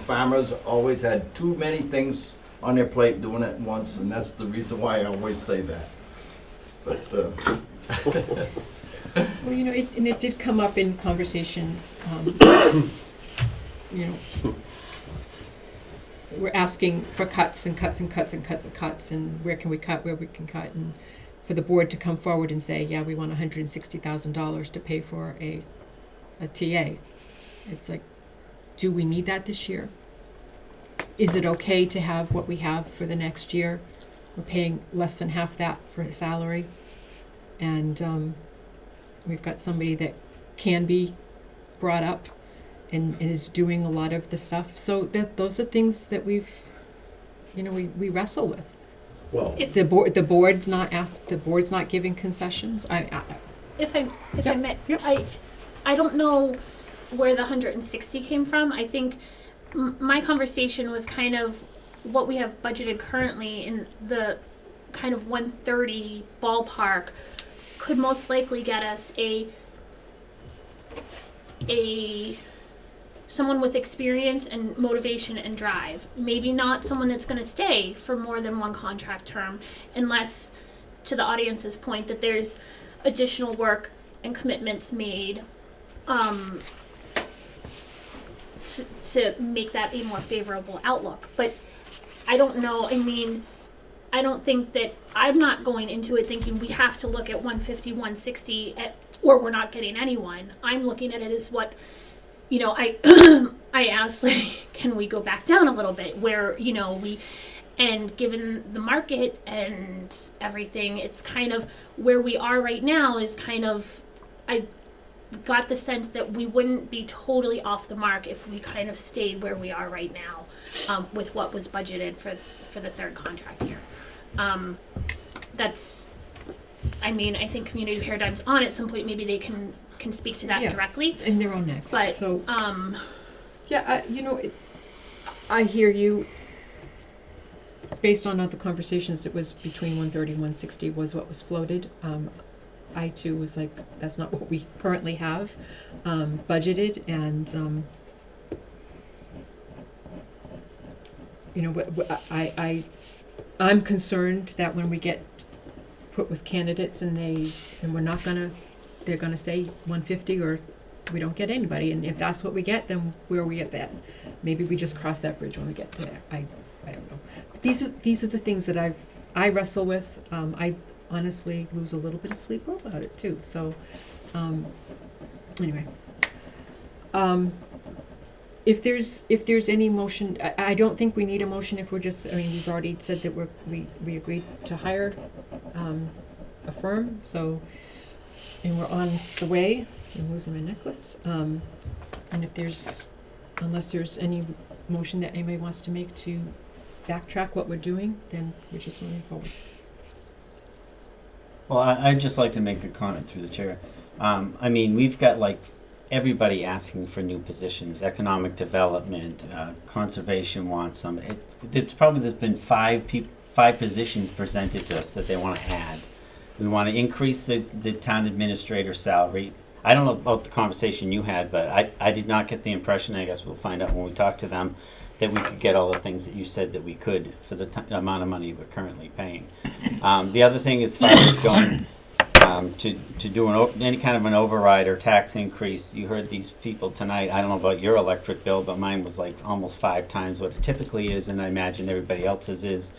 Speaker 13: farmers always had too many things on their plate doing it at once, and that's the reason why I always say that. But
Speaker 1: well, it did come up in conversations. We're asking for cuts and cuts and cuts and cuts and cuts, and where can we cut, where we can cut, and for the board to come forward and say, yeah, we want $160,000 to pay for a TA. It's like, do we need that this year? Is it okay to have what we have for the next year? We're paying less than half that for a salary, and we've got somebody that can be brought up and is doing a lot of the stuff. So those are things that we wrestle with.
Speaker 3: Well,
Speaker 1: The board's not giving concessions.
Speaker 2: If I may,
Speaker 1: Yep.
Speaker 2: I don't know where the 160 came from. I think my conversation was kind of what we have budgeted currently in the kind of 130 ballpark could most likely get us someone with experience and motivation and drive. Maybe not someone that's going to stay for more than one contract term, unless, to the audience's point, that there's additional work and commitments made to make that a more favorable outlook. But I don't know. I mean, I don't think that I'm not going into it thinking we have to look at 150, 160, or we're not getting anyone. I'm looking at it as what, I asked, like, can we go back down a little bit where, And given the market and everything, it's kind of where we are right now is kind of, I got the sense that we wouldn't be totally off the mark if we kind of stayed where we are right now, with what was budgeted for the third contract year. That's, I mean, I think Community Paradigm's on at some point, maybe they can speak to that directly.
Speaker 1: And they're on next.
Speaker 2: But,
Speaker 1: So, yeah, I hear you. Based on other conversations, it was between 130 and 160 was what was floated. I too was like, that's not what we currently have budgeted, and I'm concerned that when we get put with candidates and they're gonna say 150 or we don't get anybody, and if that's what we get, then where are we at that? Maybe we just cross that bridge when we get there. I don't know. These are the things that I wrestle with. I honestly lose a little bit of sleep about it too. So, anyway, if there's any motion, I don't think we need a motion if we're just. I mean, we've already said that we agreed to hire a firm. So, and we're on the way. I'm losing my necklace. And unless there's any motion that anybody wants to make to backtrack what we're doing, then we're just moving forward.
Speaker 6: Well, I'd just like to make a comment through the chair. I mean, we've got like everybody asking for new positions, economic development, conservation wants some. There's been five positions presented to us that they want to add. We want to increase the town administrator salary. I don't know about the conversation you had, but I did not get the impression, I guess we'll find out when we talk to them, that we could get all the things that you said that we could for the amount of money we're currently paying. The other thing, as far as going to do any kind of an override or tax increase, you heard these people tonight. I don't know about your electric bill, but mine was like almost 5 times what it typically is, and I imagine everybody else's is.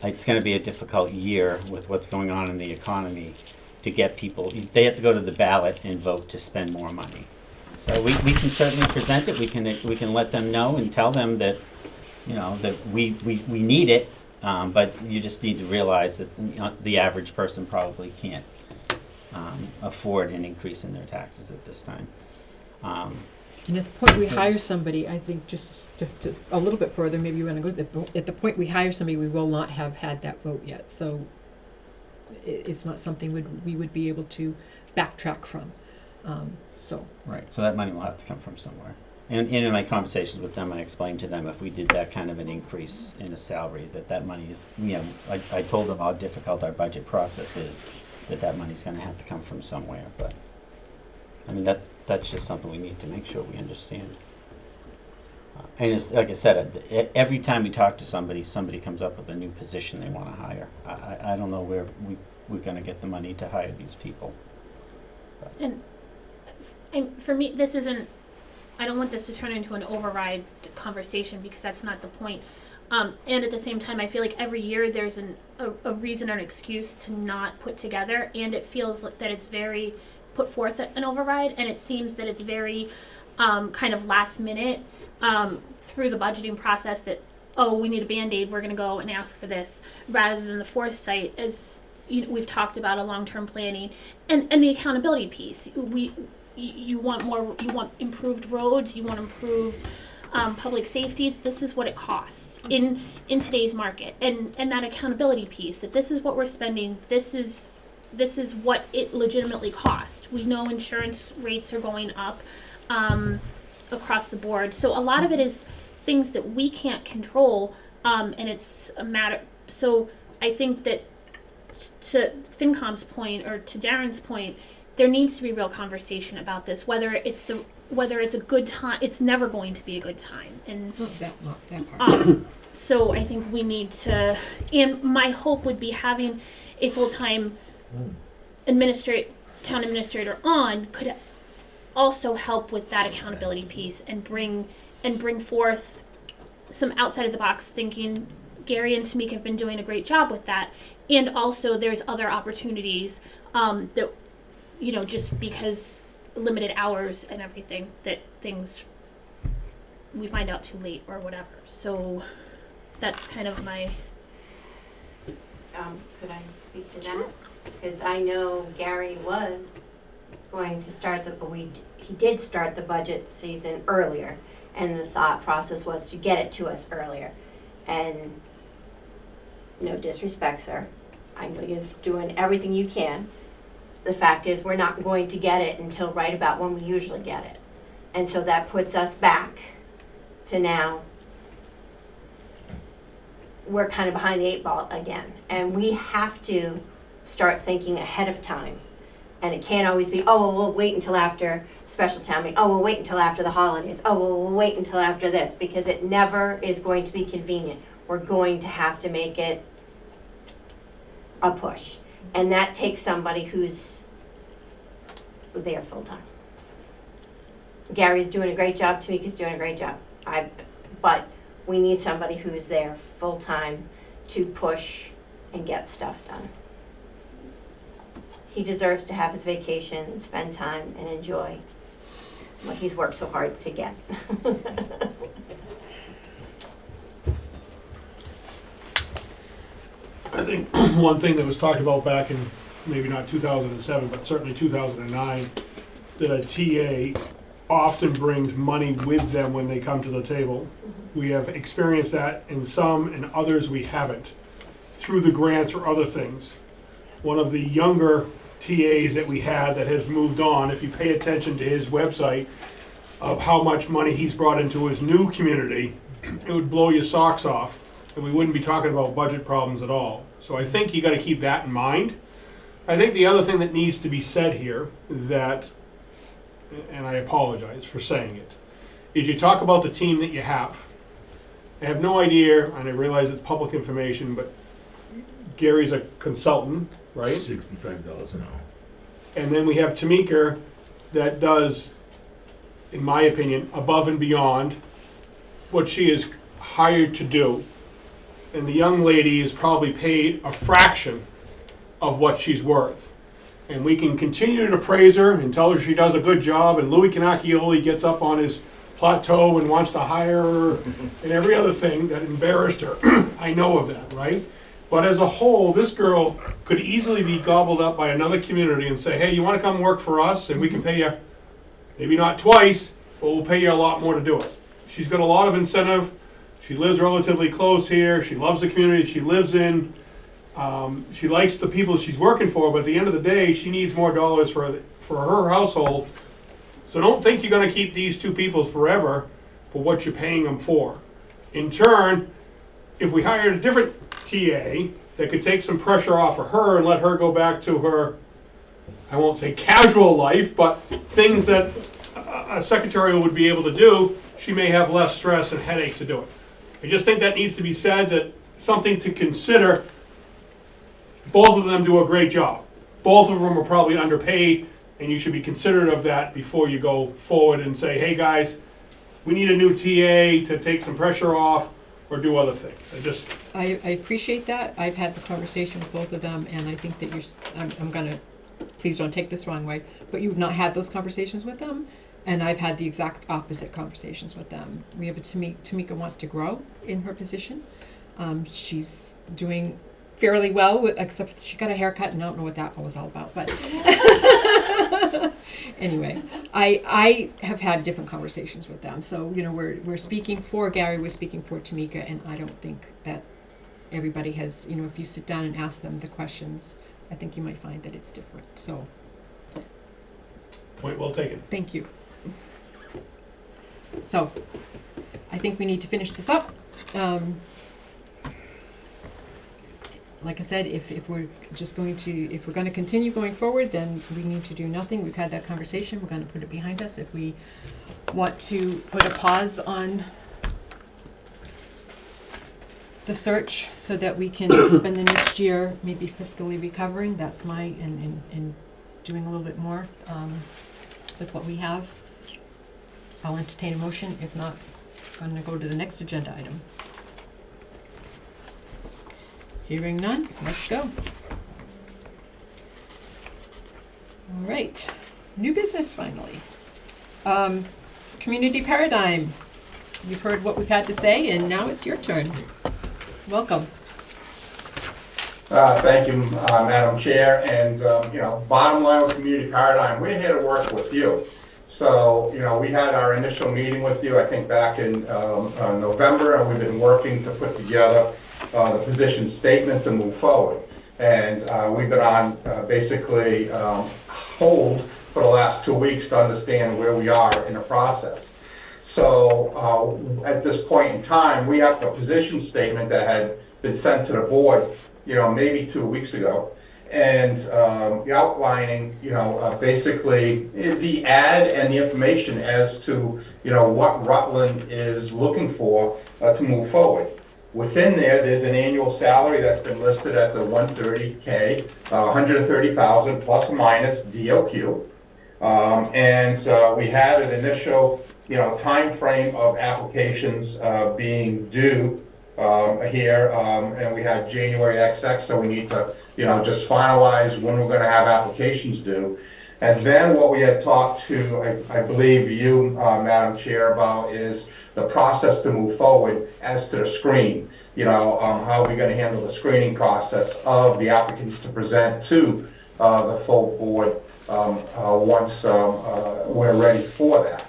Speaker 6: It's going to be a difficult year with what's going on in the economy to get people. They have to go to the ballot and vote to spend more money. So we can certainly present it. We can let them know and tell them that, that we need it, but you just need to realize that the average person probably can't afford an increase in their taxes at this time.
Speaker 1: And at the point we hire somebody, I think just to a little bit further, maybe you want to go at the point we hire somebody, we will not have had that vote yet. So it's not something we would be able to backtrack from.
Speaker 6: Right, so that money will have to come from somewhere. And in my conversations with them, I explained to them if we did that kind of an increase in a salary, that money is, I told them how difficult our budget process is, that money's going to have to come from somewhere. But I mean, that's just something we need to make sure we understand. And it's, like I said, every time we talk to somebody comes up with a new position they want to hire. I don't know where we're going to get the money to hire these people.
Speaker 2: And for me, this isn't, I don't want this to turn into an override conversation because that's not the point. And at the same time, I feel like every year there's a reason or an excuse to not put together, and it feels that it's very put forth an override, and it seems that it's very kind of last minute through the budgeting process that, oh, we need a Band-Aid, we're going to go and ask for this, rather than the foresight, as we've talked about, a long-term planning and the accountability piece. You want improved roads, you want improved public safety. This is what it costs in today's market, and that accountability piece, that this is what we're spending, this is what it legitimately costs. We know insurance rates are going up across the board, so a lot of it is things that we can't control, and it's a matter. So I think that to FinCom's point, or to Darren's point, there needs to be real conversation about this. Whether it's a good time, it's never going to be a good time. And
Speaker 1: not that part.
Speaker 2: So I think we need to. And my hope would be having a full-time town administrator on could also help with that accountability piece and bring forth some outside of the box thinking. Gary and Tamika have been doing a great job with that, and also there's other opportunities that, just because limited hours and everything, that things we find out too late or whatever. So that's kind of my
Speaker 9: speak to that? Because I know Gary was going to start he did start the budget season earlier, and the thought process was to get it to us earlier. And no disrespect, sir, I know you're doing everything you can. The fact is, we're not going to get it until right about when we usually get it. And so that puts us back to now, we're kind of behind the 8 ball again. And we have to start thinking ahead of time. And it can't always be, oh, well, we'll wait until after special town meeting. Oh, we'll wait until after the holidays. Oh, well, we'll wait until after this, because it never is going to be convenient. We're going to have to make it a push. And that takes somebody who's there full-time. Gary's doing a great job, Tamika's doing a great job. But we need somebody who's there full-time to push and get stuff done. He deserves to have his vacation and spend time and enjoy what he's worked so hard to get.
Speaker 11: I think one thing that was talked about back in maybe not 2007, but certainly 2009, that a TA often brings money with them when they come to the table. We have experienced that in some, and others we haven't, through the grants or other things. One of the younger TAs that we had that has moved on, if you pay attention to his website of how much money he's brought into his new community, it would blow your socks off, and we wouldn't be talking about budget problems at all. So I think you gotta keep that in mind. I think the other thing that needs to be said here, that, and I apologize for saying it, is you talk about the team that you have. I have no idea, and I realize it's public information, but Gary's a consultant, right?
Speaker 3: $65 an hour.
Speaker 11: And then we have Tamika that does, in my opinion, above and beyond what she is hired to do. And the young lady is probably paid a fraction of what she's worth. And we can continue to praise her and tell her she does a good job, and Louis Canacchioli gets up on his plateau and wants to hire her and every other thing that embarrassed her. I know of that, right? But as a whole, this girl could easily be gobbled up by another community and say, hey, you want to come work for us? And we can pay you, maybe not twice, but we'll pay you a lot more to do it. She's got a lot of incentive. She lives relatively close here. She loves the community she lives in. She likes the people she's working for, but at the end of the day, she needs more dollars for her household. So don't think you're going to keep these two people forever for what you're paying them for. In turn, if we hired a different TA that could take some pressure off of her and let her go back to her, I won't say casual life, but things that a secretary would be able to do, she may have less stress and headaches to do it. I just think that needs to be said, that something to consider. Both of them do a great job. Both of them are probably underpaid, and you should be considerate of that before you go forward and say, hey guys, we need a new TA to take some pressure off or do other things.
Speaker 1: I appreciate that. I've had the conversation with both of them, and I think that I'm gonna, please don't take this wrong way, but you've not had those conversations with them, and I've had the exact opposite conversations with them. We have Tamika wants to grow in her position. She's doing fairly well, except she got a haircut, and I don't know what that was all about, but anyway, I have had different conversations with them. So, we're speaking for Gary, we're speaking for Tamika, and I don't think that everybody has, if you sit down and ask them the questions, I think you might find that it's different. So,
Speaker 11: point well taken.
Speaker 1: Thank you. So, I think we need to finish this up. Like I said, if we're going to continue going forward, then we need to do nothing. We've had that conversation. We're going to put it behind us. If we want to put a pause on the search so that we can spend the next year maybe fiscally recovering, that's and doing a little bit more with what we have, I'll entertain a motion. If not, I'm going to go to the next agenda item. Hearing none, let's go. All right, new business finally. Community Paradigm. You've heard what we've had to say, and now it's your turn. Welcome.
Speaker 16: Thank you, Madam Chair, and, bottom line with Community Paradigm, we're here to work with you. So, we had our initial meeting with you, I think back in November, and we've been working to put together the position statement to move forward. And we've been on basically hold for the last 2 weeks to understand where we are in the process. So at this point in time, we have a position statement that had been sent to the board, maybe 2 weeks ago, and outlining, basically the ad and the information as to, what Rutland is looking for to move forward. Within there's an annual salary that's been listed at the $130K, $130,000 plus or minus DOQ. And we had an initial, time frame of applications being due here, and we had January XX, so we need to, just finalize when we're going to have applications due. And then what we had talked to, I believe you, Madam Chair, about is the process to move forward as to the screen. How are we going to handle the screening process of the applicants to present to the full board once we're ready for that.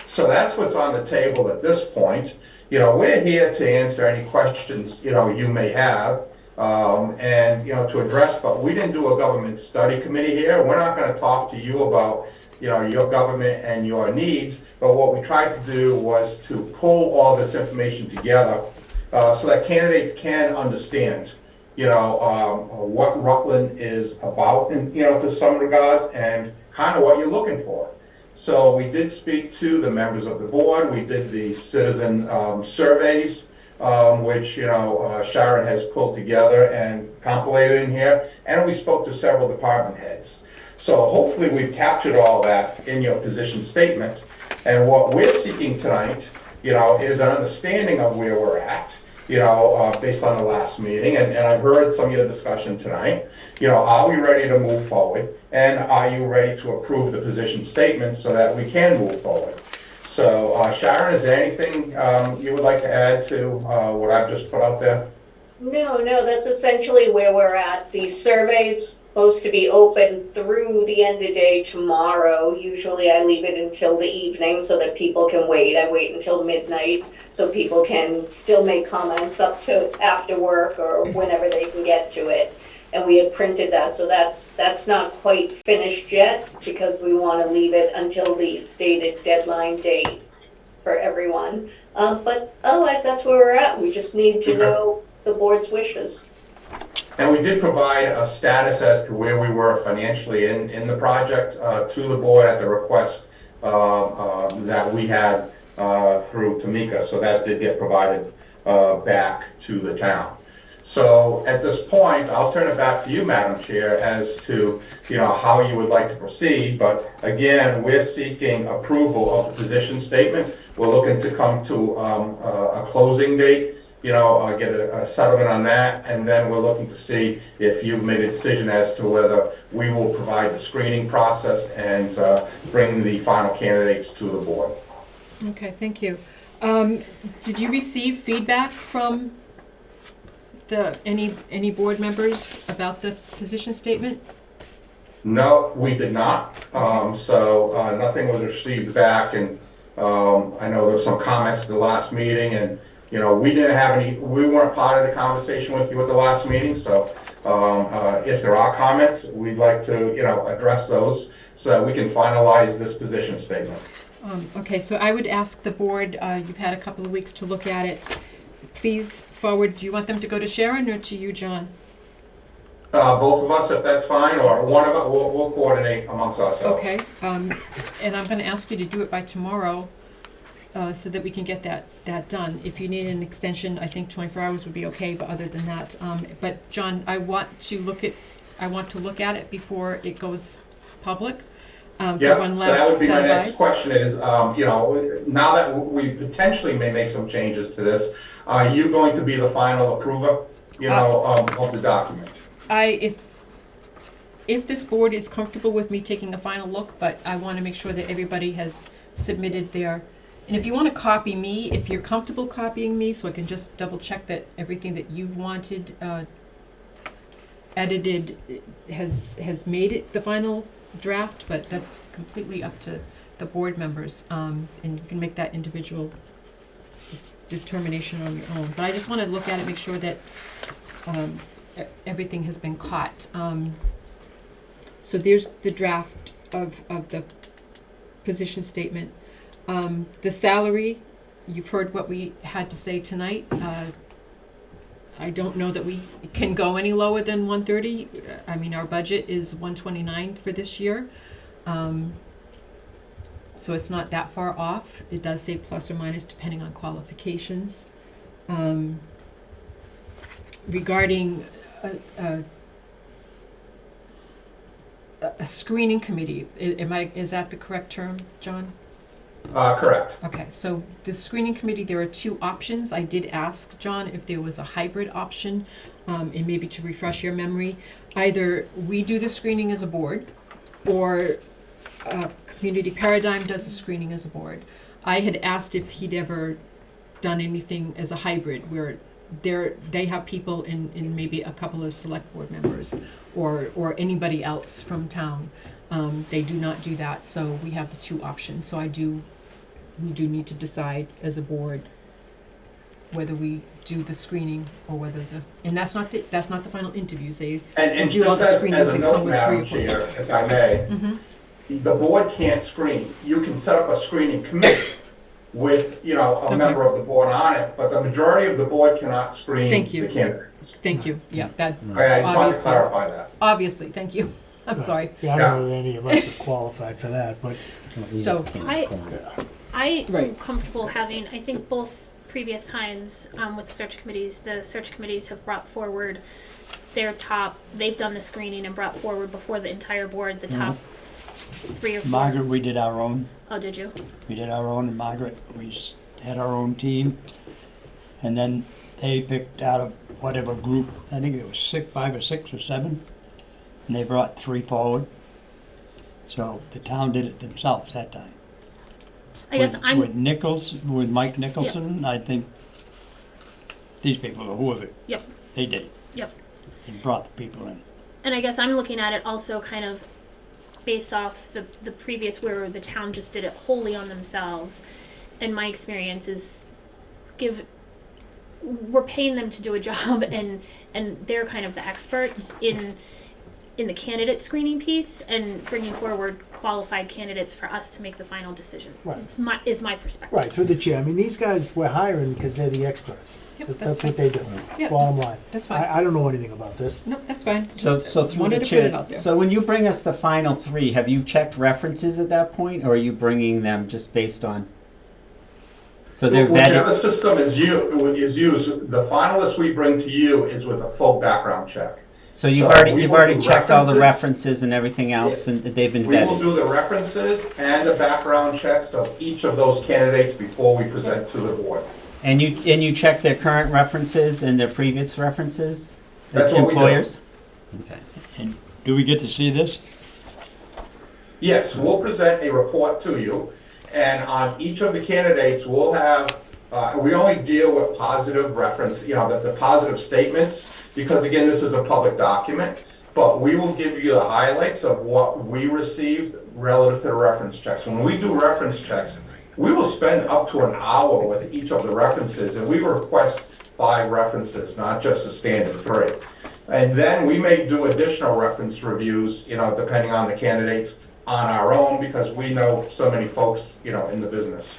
Speaker 16: So that's what's on the table at this point. We're here to answer any questions, you may have, and, to address, but we didn't do a government study committee here. We're not going to talk to you about, your government and your needs, but what we tried to do was to pull all this information together so that candidates can understand, what Rutland is about in, to some regards, and kind of what you're looking for. So we did speak to the members of the board. We did the citizen surveys, which, Sharon has pulled together and compilated in here, and we spoke to several department heads. So hopefully we've captured all that in your position statement. And what we're seeking tonight, is an understanding of where we're at, based on the last meeting. And I've heard some of your discussion tonight. Are we ready to move forward? And are you ready to approve the position statement so that we can move forward? So, Sharon, is there anything you would like to add to what I've just put out there?
Speaker 17: No, that's essentially where we're at. The survey's supposed to be open through the end of day tomorrow. Usually I leave it until the evening so that people can wait. I wait until midnight so people can still make comments up to after work or whenever they can get to it. And we had printed that, so that's not quite finished yet because we want to leave it until the stated deadline date for everyone. But otherwise, that's where we're at. We just need to know the board's wishes.
Speaker 16: And we did provide a status as to where we were financially in the project to the board at the request that we had through Tamika. So that did get provided back to the town. So at this point, I'll turn it back to you, Madam Chair, as to how you would like to proceed. But again, we're seeking approval of the position statement. We're looking to come to a closing date, get a settlement on that, and then we're looking to see if you've made a decision as to whether we will provide the screening process and bring the final candidates to the board.
Speaker 1: Okay, thank you. Did you receive feedback from any board members about the position statement?
Speaker 16: No, we did not. So nothing was received back, and I know there were some comments at the last meeting, and we didn't have any. We weren't part of the conversation with you at the last meeting. So if there are comments, we'd like to address those so that we can finalize this position statement.
Speaker 1: Okay, so I would ask the board. You've had a couple of weeks to look at it. Please forward. Do you want them to go to Sharon or to you, John?
Speaker 16: Both of us, if that's fine, or one of us. We'll coordinate amongst ourselves.
Speaker 1: Okay. And I'm going to ask you to do it by tomorrow, so that we can get that done. If you need an extension, I think 24 hours would be okay. But other than that, but John, I want to look at it before it goes public.
Speaker 16: Yeah, so that would be my next question is, now that we potentially may make some changes to this, are you going to be the final approver, of the document?
Speaker 1: If this board is comfortable with me taking a final look, but I want to make sure that everybody has submitted their, and if you want to copy me, if you're comfortable copying me, so I can just double check that everything that you've wanted edited, has made it the final draft, but that's completely up to the board members, and you can make that individual determination on your own. But I just want to look at it, make sure that everything has been caught. So there's the draft of the position statement. The salary, you've heard what we had to say tonight. I don't know that we can go any lower than 130. I mean, our budget is 129 for this year. So it's not that far off. It does say plus or minus depending on qualifications. Regarding a screening committee, is that the correct term, John?
Speaker 16: Correct.
Speaker 1: Okay, so the screening committee, there are two options. I did ask John if there was a hybrid option, and maybe to refresh your memory, either we do the screening as a board, or Community Paradigm does the screening as a board. I had asked if he'd ever done anything as a hybrid, where they have people in maybe a couple of select board members, or anybody else from town. They do not do that, so we have the two options. So we do need to decide as a board whether we do the screening or whether and that's not the final interviews. They
Speaker 16: And
Speaker 1: do all
Speaker 16: just
Speaker 1: the screenings
Speaker 16: as a
Speaker 1: and
Speaker 16: note,
Speaker 1: come with 3
Speaker 16: Madam
Speaker 1: or 4.
Speaker 16: Chair, if I may, the board can't screen. You can set up a screening committee with, a member of the board on it, but the majority of the board cannot screen
Speaker 1: Thank you.
Speaker 16: the candidates.
Speaker 1: Thank you. Yeah, that
Speaker 16: I just wanted to
Speaker 1: obviously.
Speaker 16: clarify that.
Speaker 1: Obviously, thank you. I'm sorry.
Speaker 10: Yeah, I don't know that any of us are qualified for that, but
Speaker 1: So
Speaker 2: I am
Speaker 1: Right.
Speaker 2: comfortable having, I think both previous times with search committees, the search committees have brought forward they've done the screening and brought forward before the entire board, the top 3 or 4.
Speaker 4: Margaret, we did our own.
Speaker 2: Oh, did you?
Speaker 4: We did our own, and Margaret, had our own team. And then they picked out of whatever group, I think it was 5 or 6 or 7, and they brought 3 forward. So the town did it themselves that time.
Speaker 2: I guess I'm.
Speaker 4: With Mike Nicholson, I think these people, or whoever,
Speaker 2: Yep.
Speaker 4: they did it.
Speaker 2: Yep.
Speaker 4: And brought the people in.
Speaker 2: And I guess I'm looking at it also kind of based off the previous where the town just did it wholly on themselves. And my experience is we're paying them to do a job and they're kind of the experts in the candidate screening piece and bringing forward qualified candidates for us to make the final decision.
Speaker 10: Right.
Speaker 2: Is my perspective.
Speaker 10: right, through the chair. I mean, these guys we're hiring because they're the experts.
Speaker 1: Yep,
Speaker 10: That's what they do.
Speaker 1: Yeah,
Speaker 10: Bottom line.
Speaker 1: that's fine.
Speaker 10: I don't know anything about this.
Speaker 1: Nope, that's fine.
Speaker 6: So
Speaker 1: Just
Speaker 6: through
Speaker 1: wanted
Speaker 6: the
Speaker 1: to put it
Speaker 6: chair,
Speaker 1: out there.
Speaker 6: so when you bring us the final 3, have you checked references at that point, or are you bringing them just based on? So they're
Speaker 16: Whichever
Speaker 6: vetted.
Speaker 16: system is used, the finalist we bring to you is with a full background check.
Speaker 6: So you've
Speaker 16: we will
Speaker 6: already
Speaker 16: do
Speaker 6: checked all the
Speaker 16: references.
Speaker 6: references and everything else, and they've been
Speaker 16: We will
Speaker 6: vetted.
Speaker 16: do the references and the background checks of each of those candidates before we present to the board.
Speaker 6: And you check their current references and their previous references as
Speaker 16: That's what we do.
Speaker 6: employers? Okay.
Speaker 4: And do we get to see this?
Speaker 16: Yes, we'll present a report to you, and on each of the candidates, we'll have, we only deal with positive reference, the positive statements, because again, this is a public document, but we will give you the highlights of what we received relative to the reference checks. When we do reference checks, we will spend up to an hour with each of the references, and we request 5 references, not just a standard 3. And then we may do additional reference reviews, depending on the candidates on our own, because we know so many folks, in the business.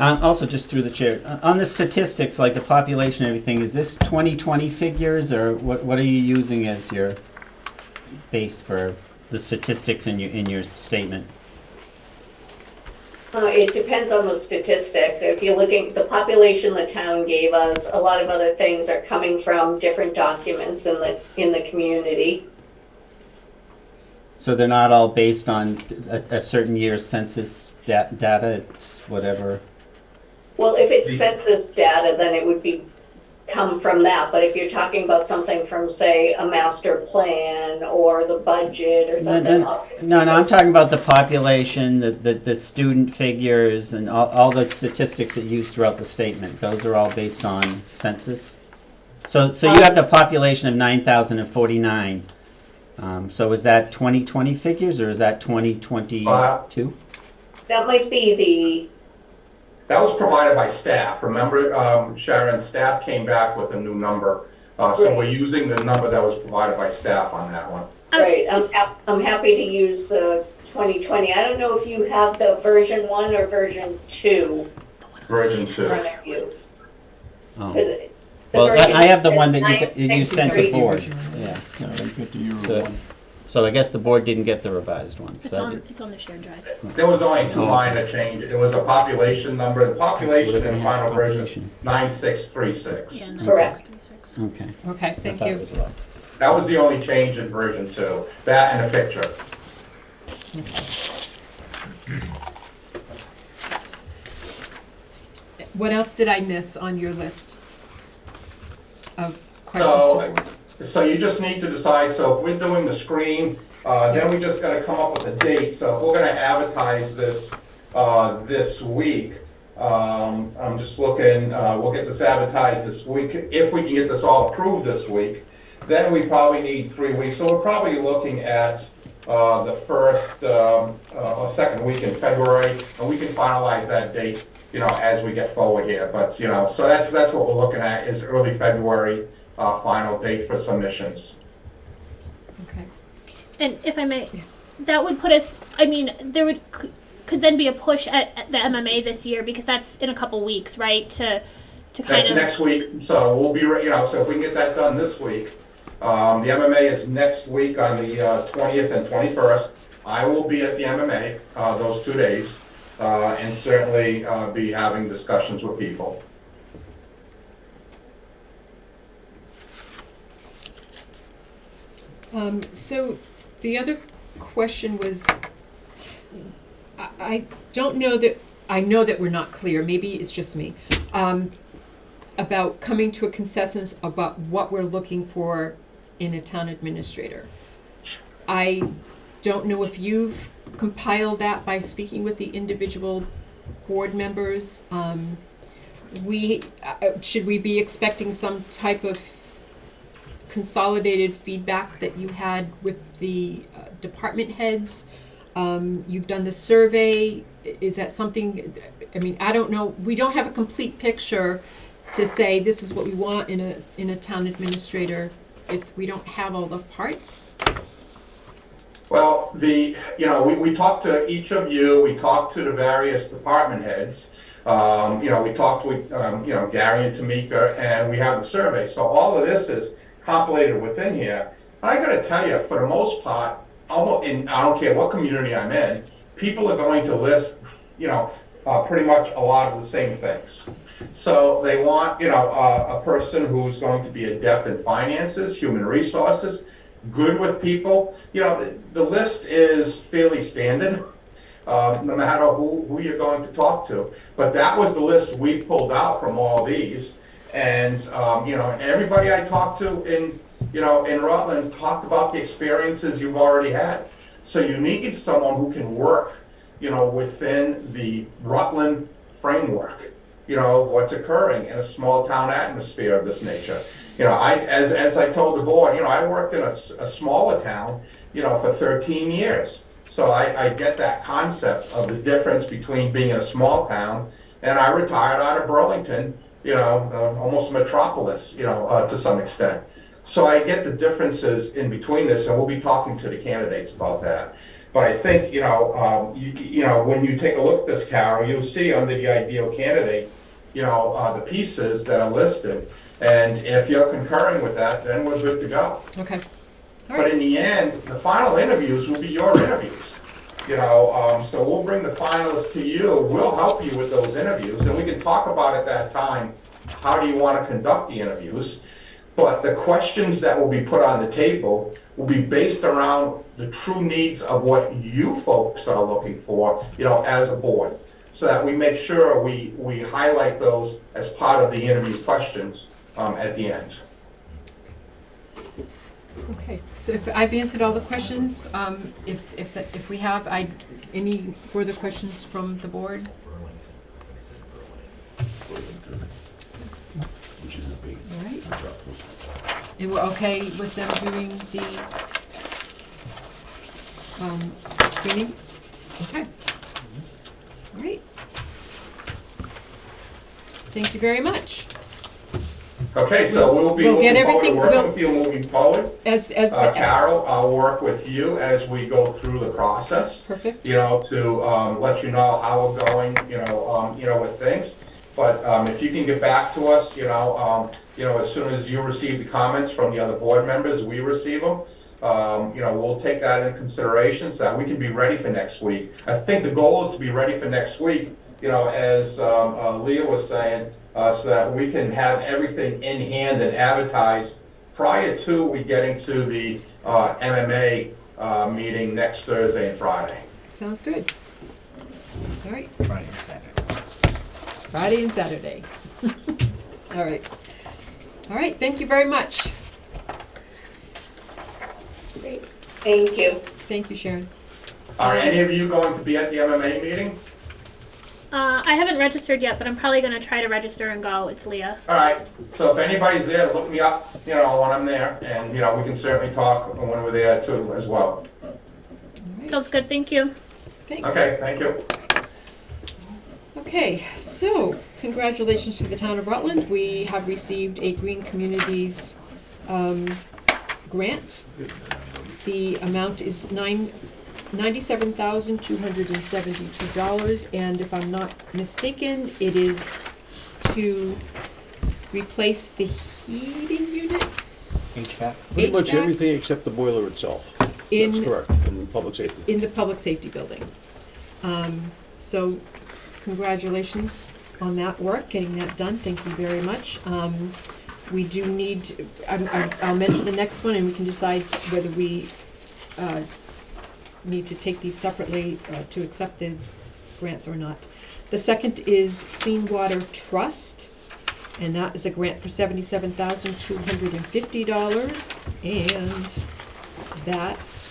Speaker 6: Also, just through the chair, on the statistics, like the population and everything, is this 2020 figures, or what are you using as your base for the statistics in your statement?
Speaker 17: It depends on the statistics. If you're looking, the population the town gave us, a lot of other things are coming from different documents in the community.
Speaker 6: So they're not all based on a certain year's census data, it's whatever.
Speaker 17: Well, if it's census data, then it would come from that. But if you're talking about something from, say, a master plan or the budget or something.
Speaker 6: No, I'm talking about the population, the student figures, and all the statistics that you use throughout the statement. Those are all based on census? So you have the population of 9,049. So is that 2020 figures or is that 2022?
Speaker 17: That might be
Speaker 16: That was provided by staff. Remember, Sharon, staff came back with a new number. So we're using the number that was provided by staff on that one.
Speaker 17: right. I'm happy to use the 2020. I don't know if you have the version 1 or version 2
Speaker 16: Version
Speaker 17: in
Speaker 16: 2.
Speaker 17: front of you.
Speaker 6: Oh.
Speaker 17: 'Cause the
Speaker 6: Well,
Speaker 17: version
Speaker 6: I have the
Speaker 17: is
Speaker 6: one that you sent the
Speaker 17: 963.
Speaker 6: board. Yeah. So I guess the board didn't get the revised one. 'cause I did.
Speaker 2: It's on the shared drive.
Speaker 16: There was only two
Speaker 6: Oh.
Speaker 16: minor changes. It was a population number. The population in final version 9636.
Speaker 2: Yeah,
Speaker 17: Correct.
Speaker 2: 9636.
Speaker 6: Okay.
Speaker 1: Okay,
Speaker 6: I
Speaker 1: thank
Speaker 6: thought it
Speaker 1: you.
Speaker 6: was wrong.
Speaker 16: That was the only change in version 2. That and a picture.
Speaker 1: What else did I miss on your list of questions to
Speaker 16: So,
Speaker 1: board?
Speaker 16: so you just need to decide, so if we're doing the screen, then we just gotta come up with a date. So if we're gonna advertise this, this week, I'm just looking, we'll get this advertised this week. If we can get this all approved this week, then we probably need 3 weeks. So we're probably looking at, the first, or second week in February, and we can finalize that date, as we get forward here. But, so that's what we're looking at, is early February, final date for submissions.
Speaker 1: Okay.
Speaker 2: And if I may, that would put us, I mean, there could then be a push at the MMA this year, because that's in a couple weeks, right? To kind
Speaker 16: That's
Speaker 2: of.
Speaker 16: next week, so we'll be, so if we can get that done this week, the MMA is next week on the 20th and 21st. I will be at the MMA those 2 days, and certainly be having discussions with people.
Speaker 1: So the other question was, I don't know that, I know that we're not clear, maybe it's just me, about coming to a consensus about what we're looking for in a town administrator. I don't know if you've compiled that by speaking with the individual board members. Should we be expecting some type of consolidated feedback that you had with the department heads? You've done the survey. Is that something, I mean, I don't know, we don't have a complete picture to say this is what we want in a town administrator if we don't have all the parts.
Speaker 16: Well, we talked to each of you, we talked to the various department heads, we talked with, Gary and Tamika, and we have the survey. So all of this is compilated within here. I gotta tell you, for the most part, almost I don't care what community I'm in, people are going to list, pretty much a lot of the same things. So they want, a person who's going to be adept in finances, human resources, good with people. The list is fairly standard, no matter who you're going to talk to. But that was the list we pulled out from all these. And, everybody I talked to in Rutland talked about the experiences you've already had. So you need someone who can work, within the Rutland framework, what's occurring in a small town atmosphere of this nature. As I told the board, I worked in a smaller town, for 13 years. So I get that concept of the difference between being in a small town, and I retired out of Burlington, almost a metropolis, to some extent. So I get the differences in between this, and we'll be talking to the candidates about that. But I think, when you take a look at this, Carol, you'll see under the ideal candidate, the pieces that are listed. And if you're concurring with that, then we're good to go.
Speaker 1: Okay. All
Speaker 16: But
Speaker 1: right.
Speaker 16: in the end, the final interviews will be your interviews. So we'll bring the finalists to you. We'll help you with those interviews, and we can talk about at that time, how do you want to conduct the interviews? But the questions that will be put on the table will be based around the true needs of what you folks are looking for, as a board, so that we make sure we highlight those as part of the interview questions at the end.
Speaker 1: Okay, so if I've answered all the questions, if we have, any further questions from the board?
Speaker 3: Which is a big.
Speaker 1: All right. And we're okay with them doing the screening? Okay. All right. Thank you very much.
Speaker 16: Okay, so we'll be
Speaker 1: We'll get
Speaker 16: looking forward to
Speaker 1: everything-
Speaker 16: working
Speaker 1: we'll-
Speaker 16: with you moving forward.
Speaker 1: As
Speaker 16: Carol, I'll work with you as we go through the process.
Speaker 1: Perfect.
Speaker 16: You know, to let you know how we're going, with things. But if you can get back to us, as soon as you receive the comments from the other board members, we receive them. We'll take that into consideration so that we can be ready for next week. I think the goal is to be ready for next week, as Leah was saying, so that we can have everything in hand and advertised prior to we getting to the MMA meeting next Thursday and Friday.
Speaker 1: Sounds good. All right.
Speaker 6: Friday and Saturday.
Speaker 1: Friday and Saturday. All right. All right, thank you very much.
Speaker 17: Great. Thank you.
Speaker 1: Thank you, Sharon.
Speaker 16: Are any of you going to be at the MMA meeting?
Speaker 2: I haven't registered yet, but I'm probably gonna try to register and go. It's Leah.
Speaker 16: All right, so if anybody's there, look me up, when I'm there, and, we can certainly talk when we're there too as well.
Speaker 2: Sounds good, thank you.
Speaker 1: Thanks.
Speaker 16: Okay, thank you.
Speaker 1: Okay, so congratulations to the town of Rutland. We have received a Green Communities grant. The amount is $97,272, and if I'm not mistaken, it is to replace the heating units
Speaker 6: HVAC.
Speaker 5: Pretty much
Speaker 1: HVAC?
Speaker 5: everything except the boiler itself.
Speaker 1: In-
Speaker 5: That's correct, in public safety.
Speaker 1: in the public safety building. So congratulations on that work, getting that done. Thank you very much. We do need, I'll mention the next one and we can decide whether we need to take these separately to accept the grants or not. The second is Clean Water Trust, and that is a grant for $77,250, and that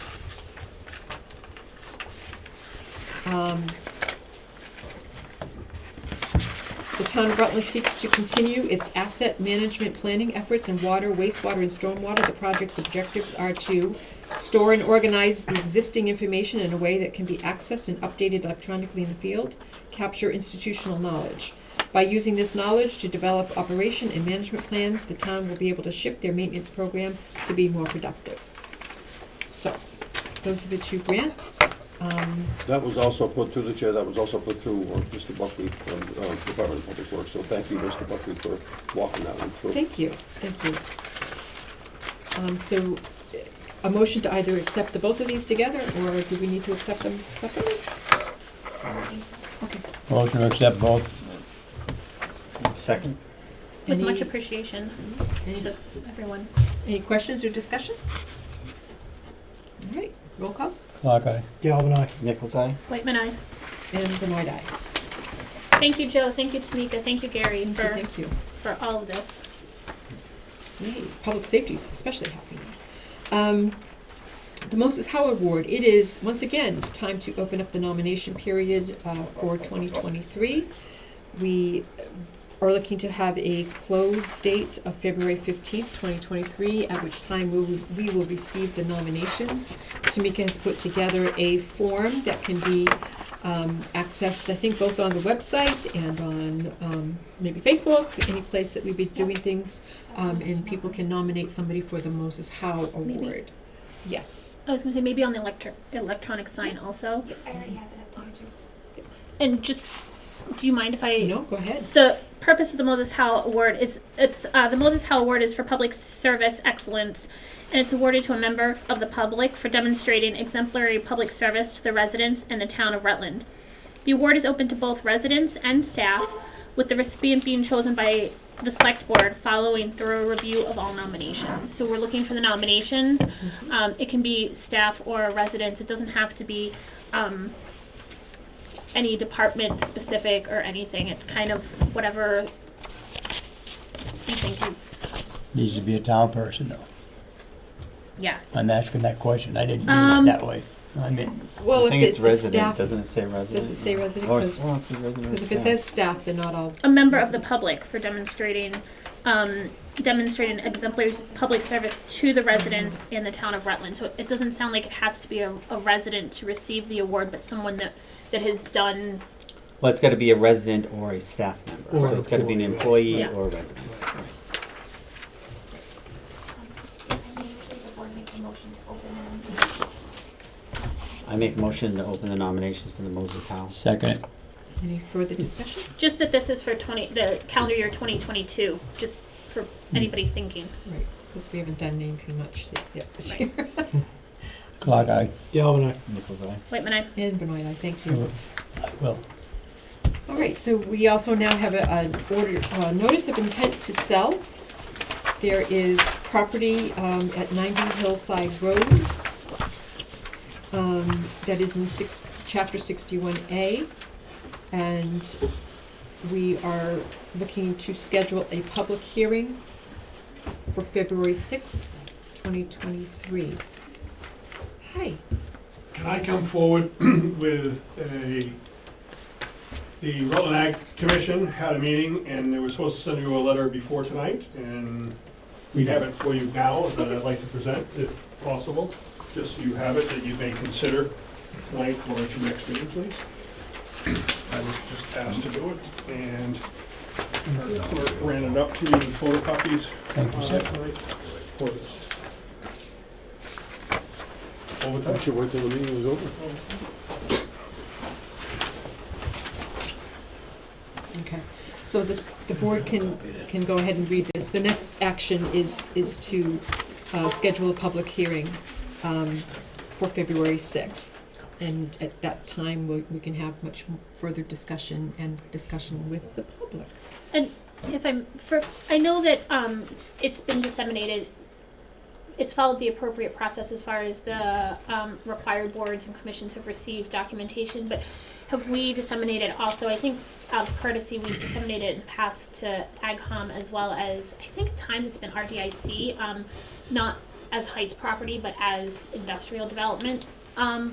Speaker 1: the town of Rutland seeks to continue its asset management planning efforts in water, wastewater, and stormwater. The project's objectives are to store and organize the existing information in a way that can be accessed and updated electronically in the field, capture institutional knowledge. By using this knowledge to develop operation and management plans, the town will be able to shift their maintenance program to be more productive. So, those are the two grants.
Speaker 5: That was also put through the chair, that was also put through Mr. Buckley, Department of Public Works, so thank you, Mr. Buckley, for walking that one through.
Speaker 1: Thank you, thank you. So, a motion to either accept the both of these together, or do we need to accept them separately? Okay.
Speaker 4: Motion to accept both.
Speaker 6: Second.
Speaker 2: With
Speaker 1: Any-
Speaker 2: much appreciation to everyone.
Speaker 1: Any questions or discussion? All right, roll call.
Speaker 4: Clock eye.
Speaker 10: Galvin aye.
Speaker 6: Nichols eye.
Speaker 2: Whitman, I.
Speaker 1: And Bernard, aye.
Speaker 2: Thank you, Joe. Thank you, Tamika. Thank you, Gary,
Speaker 1: Thank you.
Speaker 2: for all of this.
Speaker 1: Yay, public safety is especially happy. The Moses Howard Award, it is, once again, time to open up the nomination period for 2023. We are looking to have a close date of February 15th, 2023, at which time we will receive the nominations. Tamika has put together a form that can be accessed, I think, both on the website and on maybe Facebook, any place that we'd be doing things, and people can nominate somebody for the Moses Howe
Speaker 2: Maybe.
Speaker 1: Award. Yes.
Speaker 2: I was gonna say maybe on the electronic sign also.
Speaker 15: I already have it up there too.
Speaker 2: And just, do you mind if I?
Speaker 1: No, go ahead.
Speaker 2: The purpose of the Moses Howe Award is the Moses Howe Award is for public service excellence, and it's awarded to a member of the public for demonstrating exemplary public service to the residents and the town of Rutland. The award is open to both residents and staff, with the recipient being chosen by the select board following thorough review of all nominations. So we're looking for the nominations. It can be staff or residents. It doesn't have to be any department specific or anything. It's kind of whatever you think is.
Speaker 4: Needs to be a town person though.
Speaker 2: Yeah.
Speaker 4: I'm asking that question. I didn't mean it that way. I mean,
Speaker 1: Well,
Speaker 6: I think
Speaker 1: if
Speaker 6: it's
Speaker 1: it's
Speaker 6: resident.
Speaker 1: staff,
Speaker 6: Doesn't it say resident?
Speaker 1: does it say resident?
Speaker 6: Or
Speaker 1: Because
Speaker 6: it says resident or
Speaker 1: if it
Speaker 6: staff.
Speaker 1: says staff, they're not all.
Speaker 2: A member of the public for demonstrating demonstrate an exemplary public service to the residents in the town of Rutland. So it doesn't sound like it has to be a resident to receive the award, but someone that has done.
Speaker 6: Well, it's got to be a resident or a staff member.
Speaker 10: Or
Speaker 6: So it's got to be an employee
Speaker 2: Yeah.
Speaker 6: or a resident.
Speaker 15: And usually the board makes a motion to open them.
Speaker 6: I make a motion to open the nominations for the Moses House.
Speaker 4: Second.
Speaker 1: Any further discussion?
Speaker 2: Just that this is for the calendar year 2022, just for anybody thinking.
Speaker 1: Right, because we haven't done anything much yet this
Speaker 2: Right.
Speaker 1: year.
Speaker 4: Clock eye.
Speaker 10: Galvin, I.
Speaker 6: Nichols eye.
Speaker 2: Whitman, I.
Speaker 1: And Benoit, I thank you.
Speaker 4: I will.
Speaker 1: All right, so we also now have a notice of intent to sell. There is property at 90 Hillside Road that is in Chapter 61A, and we are looking to schedule a public hearing for February 6th, 2023. Hi.
Speaker 11: Can I come forward with the Rutland Ag Commission had a meeting, and they were supposed to send you a letter before tonight, and we have it for you now that I'd like to present, if possible. Just so you have it, that you may consider tonight or at your next meeting, please. I was just asked to do it, and our clerk ran it up to you in photocopies.
Speaker 4: Thank you, sir.
Speaker 11: Tonight for this.
Speaker 5: Why don't you wait till the meeting was over?
Speaker 1: Okay, so the board can go ahead and read this. The next action is to schedule a public hearing for February 6th. And at that time, we can have much further discussion with the public.
Speaker 2: And if I know that it's been disseminated. It's followed the appropriate process as far as the required boards and commissions have received documentation, but have we disseminated also, I think out of courtesy, we've disseminated in the past to AgCom as well as, I think at times it's been RDIC, not as Heights property, but as industrial development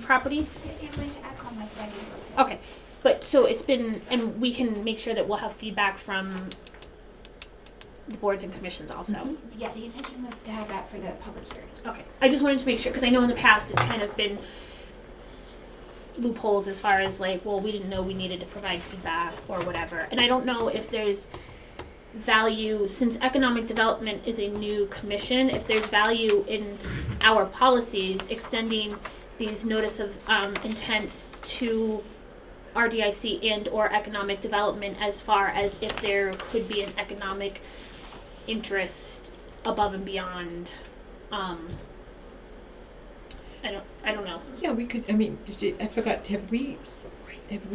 Speaker 2: property.
Speaker 15: It went to AdCom like that.
Speaker 2: Okay, but so it's been, and we can make sure that we'll have feedback from the boards and commissions also.
Speaker 1: Mm-hmm.
Speaker 15: Yeah, the intention was to have that for the public hearing.
Speaker 2: Okay, I just wanted to make sure, because I know in the past it's kind of been loopholes as far as like, well, we didn't know we needed to provide feedback or whatever. And I don't know if there's value, since economic development is a new commission, if there's value in our policies extending these notice of intents to RDIC and or economic development, as far as if there could be an economic interest above and beyond. I don't know.
Speaker 1: Yeah, we could, I mean, I forgot, have we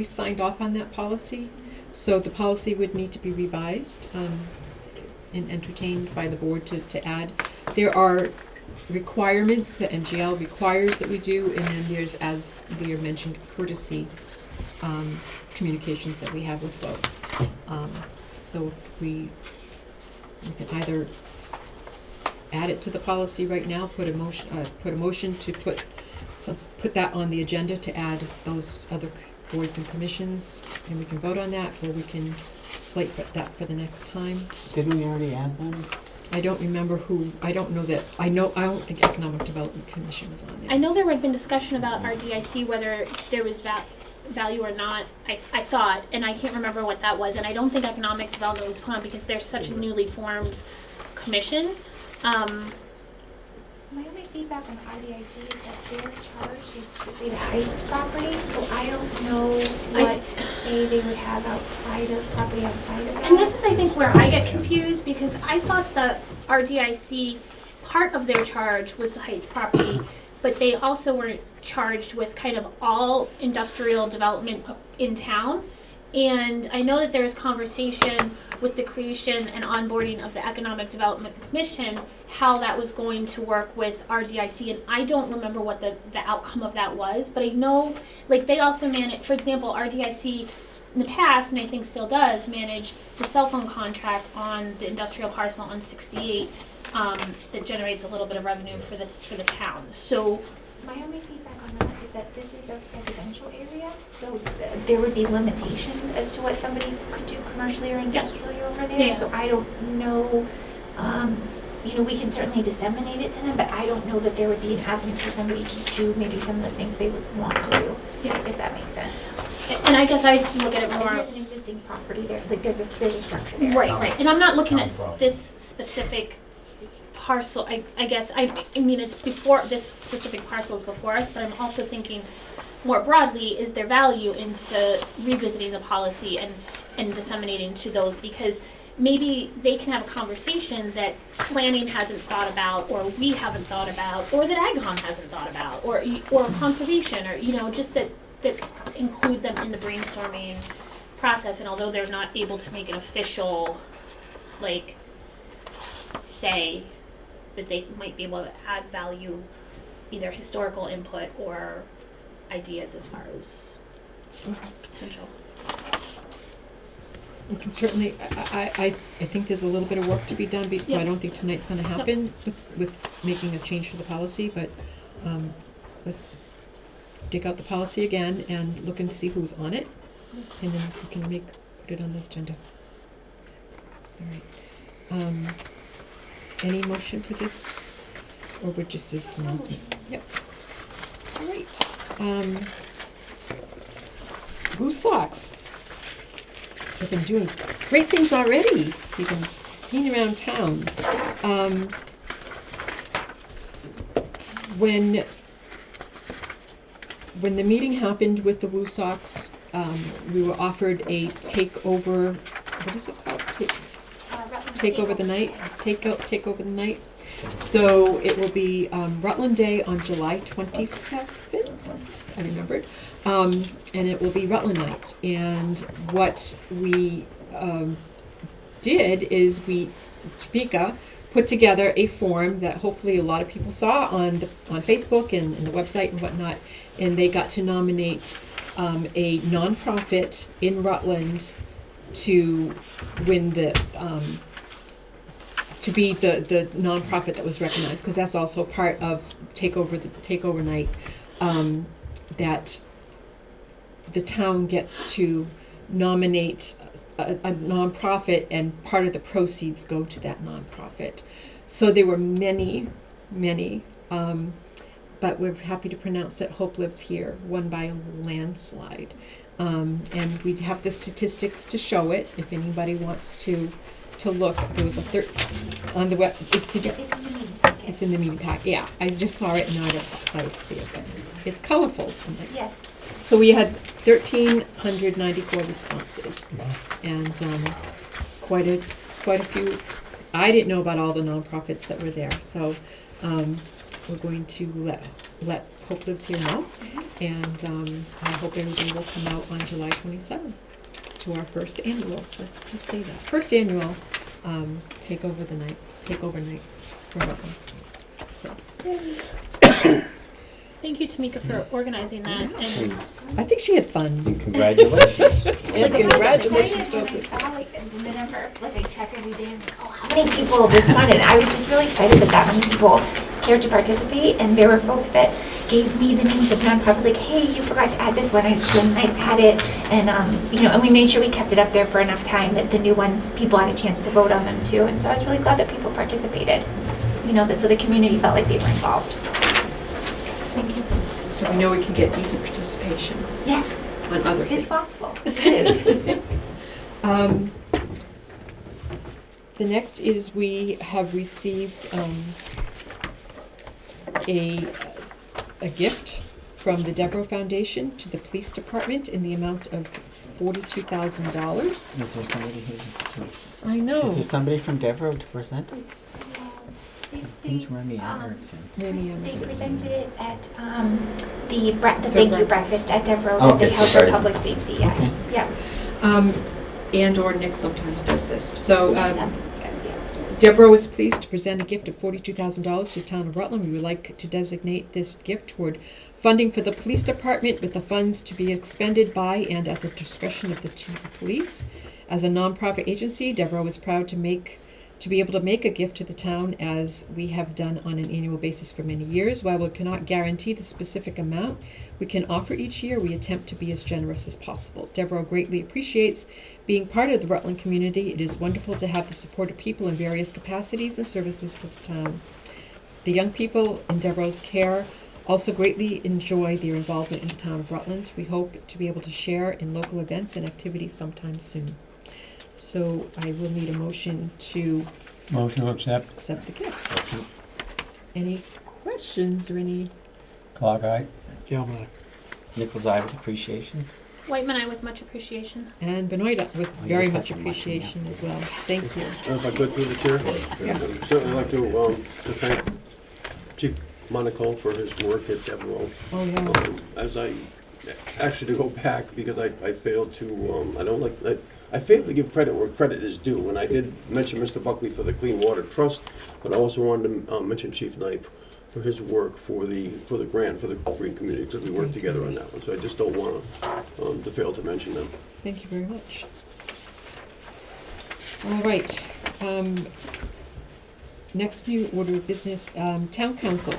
Speaker 1: signed off on that policy? So the policy would need to be revised and entertained by the board to add. There are requirements that MGL requires that we do, and then there's, as Leah mentioned, courtesy communications that we have with folks. So if we can either add it to the policy right now, put a motion to put that on the agenda to add those other boards and commissions, and we can vote on that, or we can slate that for the next time.
Speaker 6: Didn't we already add them?
Speaker 1: I don't remember I don't think Economic Development Commission was on there.
Speaker 2: I know there had been discussion about RDIC, whether there was value or not, I thought, and I can't remember what that was, and I don't think economic development was put on because there's such a newly formed commission.
Speaker 15: My only feedback on RDIC is that their charge is strictly the Heights property, so I don't know what say they would have property outside of that.
Speaker 2: And this is, I think, where I get confused, because I thought the RDIC, part of their charge was the Heights property, but they also were charged with kind of all industrial development in town. And I know that there was conversation with the creation and onboarding of the Economic Development Commission, how that was going to work with RDIC, and I don't remember what the outcome of that was, but I know, like, they also manage, for example, RDIC in the past, and I think still does, manage the cell phone contract on the industrial parcel on 68, that generates a little bit of revenue for the town. So
Speaker 15: My only feedback on that is that this is a residential area, so there would be limitations as to what somebody could do commercially or industrially over there.
Speaker 2: Yeah.
Speaker 15: So I don't know, you know, we can certainly disseminate it to them, but I don't know that there would be an avenue for somebody to do maybe some of the things they would want to do, if that makes sense.
Speaker 2: And I guess I look at it more.
Speaker 15: There's an existing property there, like there's a structure there.
Speaker 2: Right. And I'm not looking at this specific parcel. I guess I mean it's before this specific parcel is before us, but I'm also thinking more broadly: is there value into revisiting the policy and disseminating to those, because maybe they can have a conversation that planning hasn't thought about, or we haven't thought about, or that AgCom hasn't thought about, or conservation, or just that include them in the brainstorming process. And although they're not able to make an official say that they might be able to add value, either historical input or ideas as far as potential.
Speaker 1: We can certainly, I think there's a little bit of work to be done, so I don't think tonight's gonna happen with making a change to the policy, but let's dig out the policy again and look and see who's on it, and then we can put it on the agenda. All right. Any motion for this, or would just this announcement? Yep. All right. Blue Sox. They've been doing great things already. They've been seen around town. When the meeting happened with the Woo Sox, we were offered a takeover. What is it called? Take over the night. Take over the night. So it will be Rutland Day on July 27th. I remembered. And it will be Rutland Night. And what we did is Topeka put together a form that hopefully a lot of people saw on Facebook and the website and whatnot. And they got to nominate a nonprofit in Rutland to win to be the nonprofit that was recognized, because that's also part of takeover night, that the town gets to nominate a nonprofit, and part of the proceeds go to that nonprofit. So there were many, but we're happy to announce that Hope Lives Here won by a landslide. And we have the statistics to show it if anybody wants to look. There was on the web. It's in the meeting pack. Yeah, I just saw it and now I just decided to see it. But it's colorful.
Speaker 15: Yeah.
Speaker 1: So we had 1,394 responses, and quite a few. I didn't know about all the nonprofits that were there, so we're going to let Hope Lives Here know, and I hope everybody will come out on July 27th to our first annual. Let's just say that first annual takeover night for Rutland. So.
Speaker 2: Thank you, Tamika, for organizing that. And
Speaker 1: I think she had fun.
Speaker 6: And congratulations.
Speaker 1: And congratulations to
Speaker 15: I saw the number, I check every day, and how many people responded. I was just really excited that many people cared to participate, and there were folks that gave me the names of nonprofits, like, hey, you forgot to add this one, I add it, and and we made sure we kept it up there for enough time that the new ones, people had a chance to vote on them too, and so I was really glad that people participated, so the community felt like they were involved. Thank you.
Speaker 1: So we know we can get decent participation.
Speaker 15: Yes.
Speaker 1: On other things.
Speaker 15: It's possible. It is.
Speaker 1: The next is we have received a gift from the Devereux Foundation to the police department in the amount of $42,000.
Speaker 6: Is there somebody here?
Speaker 1: I know.
Speaker 6: Is there somebody from Devereux to present it? Who's Remy
Speaker 15: Erickson?
Speaker 1: Remy
Speaker 15: They
Speaker 1: Emerson.
Speaker 15: presented it at the thank you breakfast at Devereux
Speaker 6: Oh,
Speaker 15: that they
Speaker 6: okay,
Speaker 15: held
Speaker 6: so
Speaker 15: for
Speaker 6: sorry.
Speaker 15: public safety. Yes.
Speaker 6: Okay.
Speaker 15: Yeah.
Speaker 1: And or Nick sometimes does this. So Devereux is pleased to present a gift of $42,000 to the town of Rutland. We would like to designate this gift toward funding for the police department, with the funds to be expended by and at the discretion of the chief of police. As a nonprofit agency, Devereux is proud to make to be able to make a gift to the town as we have done on an annual basis for many years. While we cannot guarantee the specific amount we can offer each year, we attempt to be as generous as possible. Devereux greatly appreciates being part of the Rutland community. It is wonderful to have the support of people in various capacities and services to the town. The young people in Devereux's care also greatly enjoy their involvement in the town of Rutland. We hope to be able to share in local events and activities sometime soon. So I will need a motion to
Speaker 4: Motion to accept.
Speaker 1: accept the gifts. Any questions or any?
Speaker 4: Clock eye.
Speaker 10: Galvin, aye.
Speaker 6: Nichols Eye with appreciation.
Speaker 2: Whiteman, I with much appreciation.
Speaker 1: And Benoit with
Speaker 6: Oh,
Speaker 1: very
Speaker 6: you're
Speaker 1: much
Speaker 6: such a much
Speaker 1: appreciation as well. Thank you.
Speaker 5: If I could through the chair?
Speaker 1: Yes.
Speaker 5: I'd certainly like to thank Chief Monaco for his work at Devereux.
Speaker 1: Oh, yeah.
Speaker 5: As I, actually to go back, because I failed to, I failed to give credit where credit is due, and I did mention Mr. Buckley for the Clean Water Trust, but I also wanted to mention Chief Knipe for his work for the grant for the green community, because we worked together on that one, so I just don't want to fail to mention them.
Speaker 1: Thank you very much. All right. Next new order of business, town council.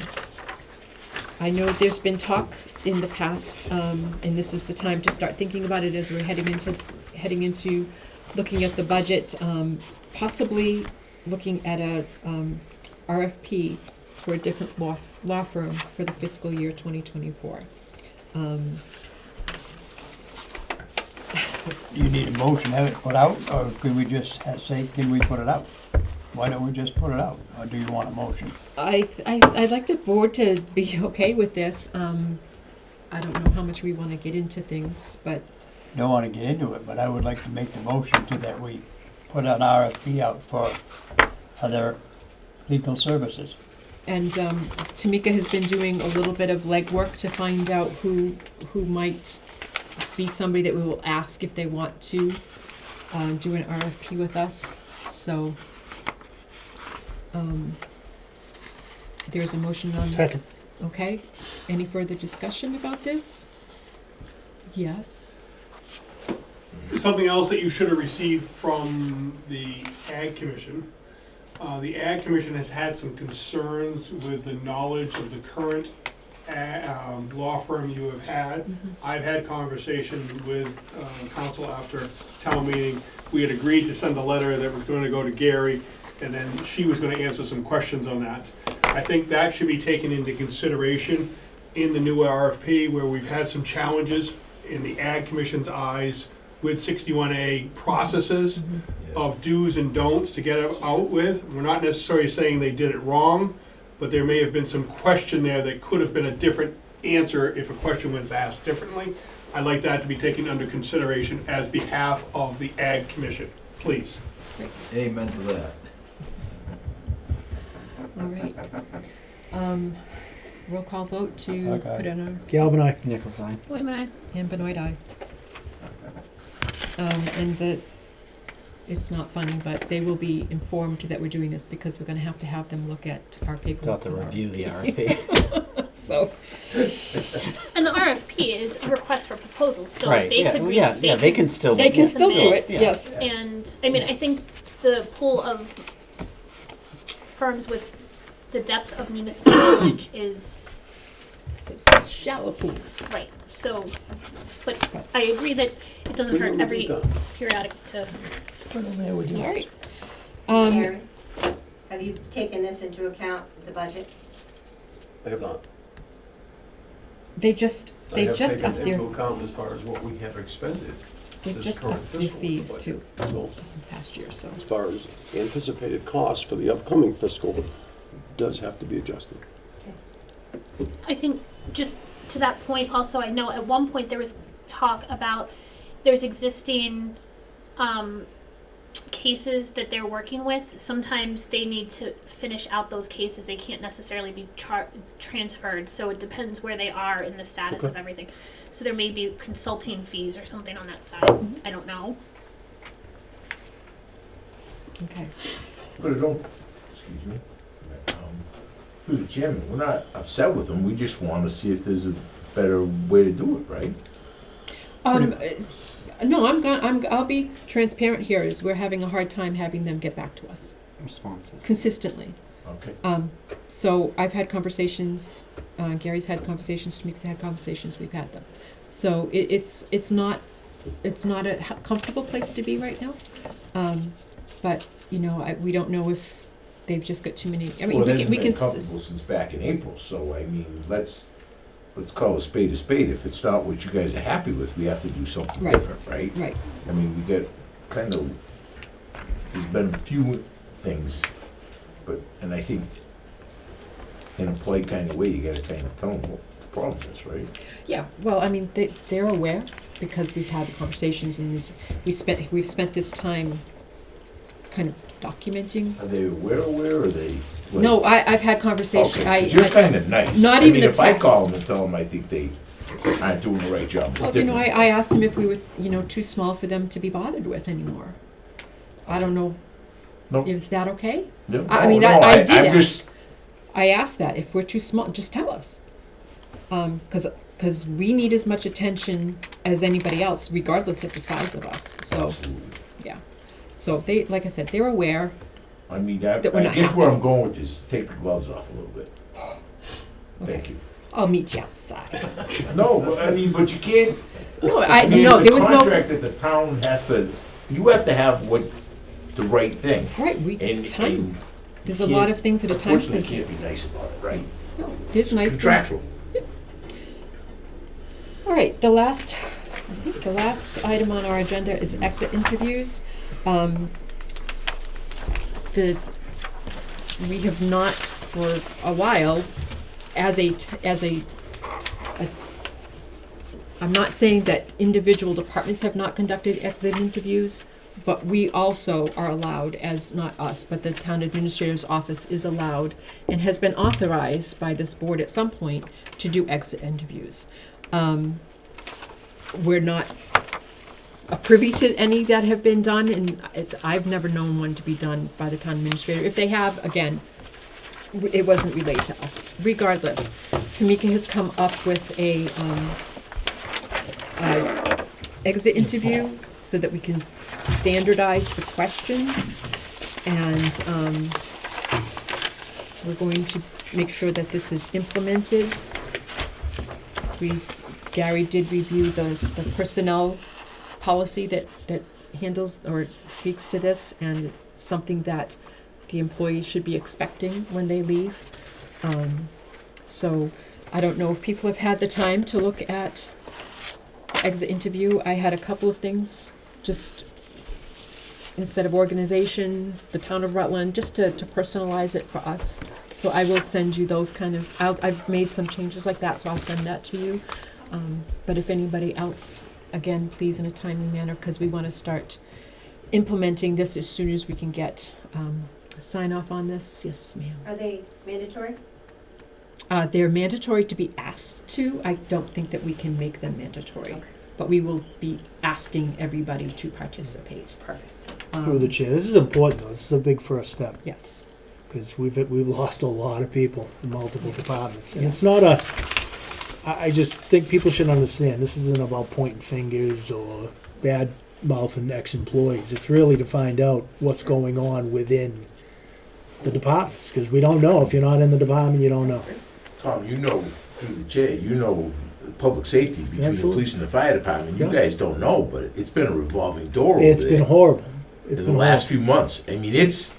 Speaker 1: I know there's been talk in the past, and this is the time to start thinking about it as we're heading into looking at the budget, possibly looking at a RFP for a different law firm for the fiscal year 2024.
Speaker 4: You need a motion to have it put out, or can we just say, can we put it out? Why don't we just put it out, or do you want a motion?
Speaker 1: I'd like the board to be okay with this. I don't know how much we want to get into things, but
Speaker 4: Don't want to get into it, but I would like to make the motion to that we put an RFP out for other legal services.
Speaker 1: and Tamika has been doing a little bit of legwork to find out who might be somebody that we will ask if they want to do an RFP with us. So there's a motion on.
Speaker 10: Second.
Speaker 1: Okay. Any further discussion about this? Yes.
Speaker 11: Something else that you should have received from the Ag Commission. The Ag Commission has had some concerns with the knowledge of the current law firm you have had. I've had conversation with council after town meeting. We had agreed to send a letter that was going to go to Gary, and then she was going to answer some questions on that. I think that should be taken into consideration in the new RFP, where we've had some challenges in the Ag Commission's eyes with 61A processes of do's and don'ts to get it out with. We're not necessarily saying they did it wrong, but there may have been some question there that could have been a different answer if a question was asked differently. I'd like that to be taken under consideration as behalf of the Ag Commission, please.
Speaker 13: Amen to that.
Speaker 1: All right. Roll call vote to
Speaker 4: Okay.
Speaker 1: put in our
Speaker 10: Galvin, aye.
Speaker 6: Nichols Eye.
Speaker 2: Whiteman, I.
Speaker 1: and Benoit aye. And that it's not funny, but they will be informed that we're doing this because we're going to have them look at our
Speaker 6: They'll
Speaker 1: paperwork.
Speaker 6: have to
Speaker 1: and our-
Speaker 6: review the RFP.
Speaker 1: So,
Speaker 2: And the RFP is a request for proposals, so
Speaker 6: Right,
Speaker 2: they
Speaker 6: yeah,
Speaker 2: could.
Speaker 6: well, yeah, they can still.
Speaker 1: they can
Speaker 6: yeah.
Speaker 1: still do it.
Speaker 6: Yeah.
Speaker 1: Yes.
Speaker 2: And, I mean, I think the pool of firms with the depth of municipal knowledge is
Speaker 1: It's a shallow pool.
Speaker 2: right, so, but I agree that it doesn't hurt every periodic to.
Speaker 1: All right.
Speaker 9: Gary, have you taken this into account, the budget?
Speaker 5: I have not.
Speaker 1: They just up their
Speaker 5: account as far as what we have expended.
Speaker 1: they've
Speaker 5: this
Speaker 1: just
Speaker 5: current
Speaker 1: upped their
Speaker 5: fiscal
Speaker 1: fees
Speaker 5: budget.
Speaker 1: too
Speaker 5: So,
Speaker 1: in past year. So
Speaker 5: as far as anticipated costs for the upcoming fiscal, does have to be adjusted.
Speaker 2: I think just to that point also, I know at one point there was talk about there's existing cases that they're working with. Sometimes they need to finish out those cases. They can't necessarily be transferred, so it depends where they are in the status of everything. So there may be consulting fees or something on that side. I don't know.
Speaker 1: okay.
Speaker 3: But it don't, excuse me, through the chairman, we're not upset with them, we just want to see if there's a better way to do it, right?
Speaker 1: No, I'll be transparent here. Is we're having a hard time having them get back to us.
Speaker 6: responses.
Speaker 1: consistently.
Speaker 3: Okay.
Speaker 1: So I've had conversations, Gary's had conversations, Tamika's had conversations, we've had them. So it's not a comfortable place to be right now. But, you know, we don't know if they've just got too many, I mean,
Speaker 3: Well, it
Speaker 1: we
Speaker 3: hasn't
Speaker 1: can.
Speaker 3: been comfortable since back in April, so I mean, let's call a spade a spade. If it's not what you guys are happy with, we have to do something
Speaker 1: Right.
Speaker 3: different, right?
Speaker 1: Right.
Speaker 3: I mean, we got kind of, there's been a few things, and I think in a polite kind of way, you gotta kind of tell them what the problem is, right?
Speaker 1: Yeah, well, I mean, they're aware, because we've had the conversations and we've spent this time kind of documenting.
Speaker 3: Are they aware, or are they? like-
Speaker 1: No, I've had conversations.
Speaker 3: Okay, 'cause you're kind of nice.
Speaker 1: Not
Speaker 3: I
Speaker 1: even
Speaker 3: mean,
Speaker 1: a
Speaker 3: if I
Speaker 1: text.
Speaker 3: call them and tell them I think they aren't doing the right job, it's
Speaker 1: Well, you know,
Speaker 3: different.
Speaker 1: I asked them if we were, you know, too small for them to be bothered with anymore. I don't know.
Speaker 3: Nope.
Speaker 1: Is that okay?
Speaker 3: No,
Speaker 1: I mean,
Speaker 3: no,
Speaker 1: I did
Speaker 3: I'm
Speaker 1: ask.
Speaker 3: just-
Speaker 1: I asked that, if we're too small, just tell us. 'Cause we need as much attention as anybody else, regardless of the size of us, so,
Speaker 3: Absolutely.
Speaker 1: yeah. So they, like I said, they're aware.
Speaker 3: I mean,
Speaker 1: that we're
Speaker 3: I
Speaker 1: not
Speaker 3: guess where
Speaker 1: happy.
Speaker 3: I'm going with this is take the gloves off a little bit. Thank you.
Speaker 1: I'll meet you outside.
Speaker 3: No, but I mean, but you can't.
Speaker 1: No,
Speaker 3: mean,
Speaker 1: no,
Speaker 3: it's
Speaker 1: there was
Speaker 3: a
Speaker 1: no.
Speaker 3: contract that the town has to, you have to have the right thing.
Speaker 1: Right,
Speaker 3: And
Speaker 1: there's
Speaker 3: you
Speaker 1: a lot
Speaker 3: can't-
Speaker 1: of things that are time
Speaker 3: unfortunately,
Speaker 1: sensitive.
Speaker 3: can't be nice about it, right?
Speaker 1: No, there's nice.
Speaker 3: Contractual.
Speaker 1: All right, I think the last item on our agenda is exit interviews. We have not for a while, I'm not saying that individual departments have not conducted exit interviews, but we also are allowed, as not us, but the town administrator's office is allowed and has been authorized by this board at some point to do exit interviews. We're not privy to any that have been done, and I've never known one to be done by the town administrator. If they have, again, it wasn't relayed to us. Regardless, Tamika has come up with a exit interview so that we can standardize the questions, and we're going to make sure that this is implemented. Gary did review the personnel policy that handles or speaks to this, and something that the employee should be expecting when they leave. So I don't know if people have had the time to look at exit interview. I had a couple of things, just instead of organization, the town of Rutland, just to personalize it for us. So I will send you those kind of, I've made some changes like that, so I'll send that to you. But if anybody else, again, please in a timely manner, because we want to start implementing this as soon as we can get sign off on this. Yes, ma'am.
Speaker 9: Are they mandatory?
Speaker 1: They're mandatory to be asked to. I don't think that we can make them mandatory.
Speaker 9: Okay.
Speaker 1: But we will be asking everybody to participate.
Speaker 9: Perfect.
Speaker 10: Through the chair. This is important, though. This is a big first step.
Speaker 1: Yes.
Speaker 10: Because we've lost a lot of people in multiple
Speaker 1: Yes.
Speaker 10: departments. And
Speaker 1: Yes.
Speaker 10: it's not I just think people should understand, this isn't about pointing fingers or bad mouthing ex-employees. It's really to find out what's going on within the departments. Because we don't know. If you're not in the department, you don't know.
Speaker 3: Tom, you know, through the chair, you know public safety between
Speaker 10: Absolutely.
Speaker 3: the police and the fire department. You
Speaker 10: Yeah.
Speaker 3: guys don't know, but it's been a revolving door over
Speaker 10: It's
Speaker 3: there.
Speaker 10: been horrible. It's
Speaker 3: in
Speaker 10: been
Speaker 3: the last
Speaker 10: horrible.
Speaker 3: few months. I mean, it's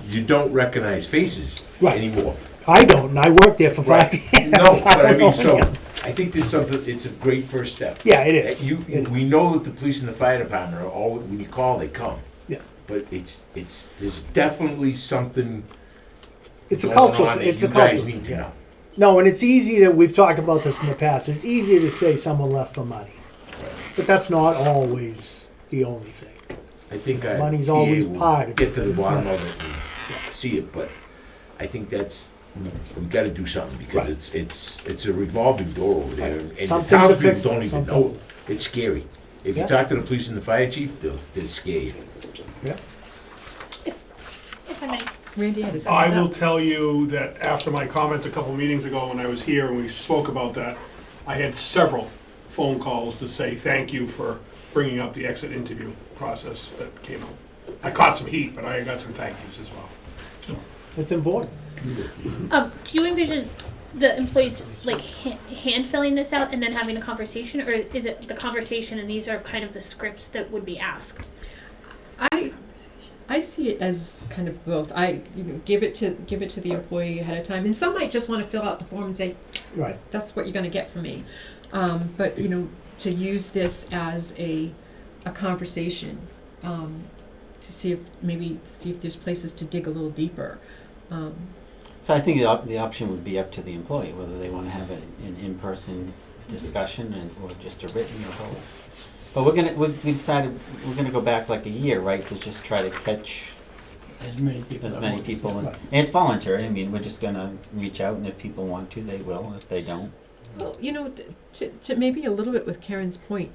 Speaker 3: you don't recognize faces
Speaker 10: Right.
Speaker 3: anymore.
Speaker 10: I don't, and I worked there for 5 years.
Speaker 3: No, but I
Speaker 10: don't know
Speaker 3: mean, so
Speaker 10: any.
Speaker 3: I think there's something. It's a great first step.
Speaker 10: Yeah, it is.
Speaker 3: We know that the police and the fire department are all when you call, they come.
Speaker 10: Yeah.
Speaker 3: But there's definitely something.
Speaker 10: It's a
Speaker 3: going
Speaker 10: cultural,
Speaker 3: on that
Speaker 10: it's
Speaker 3: you
Speaker 10: a cultural.
Speaker 3: guys need to know.
Speaker 10: No, and it's easy to, we've talked about this in the past, it's easier to say someone left for money. But that's not always the only thing.
Speaker 3: I think
Speaker 10: Money's
Speaker 3: TA
Speaker 10: always
Speaker 3: will
Speaker 10: part of it,
Speaker 3: get to
Speaker 10: but
Speaker 3: the
Speaker 10: it's
Speaker 3: bottom
Speaker 10: not-
Speaker 3: of it and see it, but I think we got to do something because
Speaker 10: Right.
Speaker 3: it's a revolving door over there, and the
Speaker 10: Some things are
Speaker 3: townspeople
Speaker 10: fixable,
Speaker 3: don't even
Speaker 10: some
Speaker 3: know
Speaker 10: things-
Speaker 3: it. It's scary. If
Speaker 10: Yeah.
Speaker 3: you talk to the police and the fire chief, they'll scare you.
Speaker 10: Yeah.
Speaker 2: If I may.
Speaker 1: Randy had his
Speaker 11: I
Speaker 1: hand
Speaker 11: will
Speaker 1: up.
Speaker 11: tell you that after my comments a couple meetings ago when I was here and we spoke about that, I had several phone calls to say thank you for bringing up the exit interview process that came out. I caught some heat, but I got some thank yous as well.
Speaker 10: It's important.
Speaker 2: Do you envision the employees like hand filling this out and then having a conversation, or is it the conversation and these are kind of the scripts that would be asked?
Speaker 1: I see it as kind of both. Give it to the employee ahead of time, and some might just want to fill out the form and say,
Speaker 10: Right.
Speaker 1: that's what you're going to get from me. But to use this as a conversation, to see if there's places to dig a little deeper.
Speaker 6: So I think the option would be up to the employee, whether they want to have an in-person discussion or just a written or both. But we decided we're gonna go back like a year, right, to just try to catch
Speaker 4: As many people.
Speaker 6: and it's voluntary. I mean, we're just gonna reach out, and if people want to, they will. If they don't,
Speaker 1: Well, to maybe a little bit with Karen's point,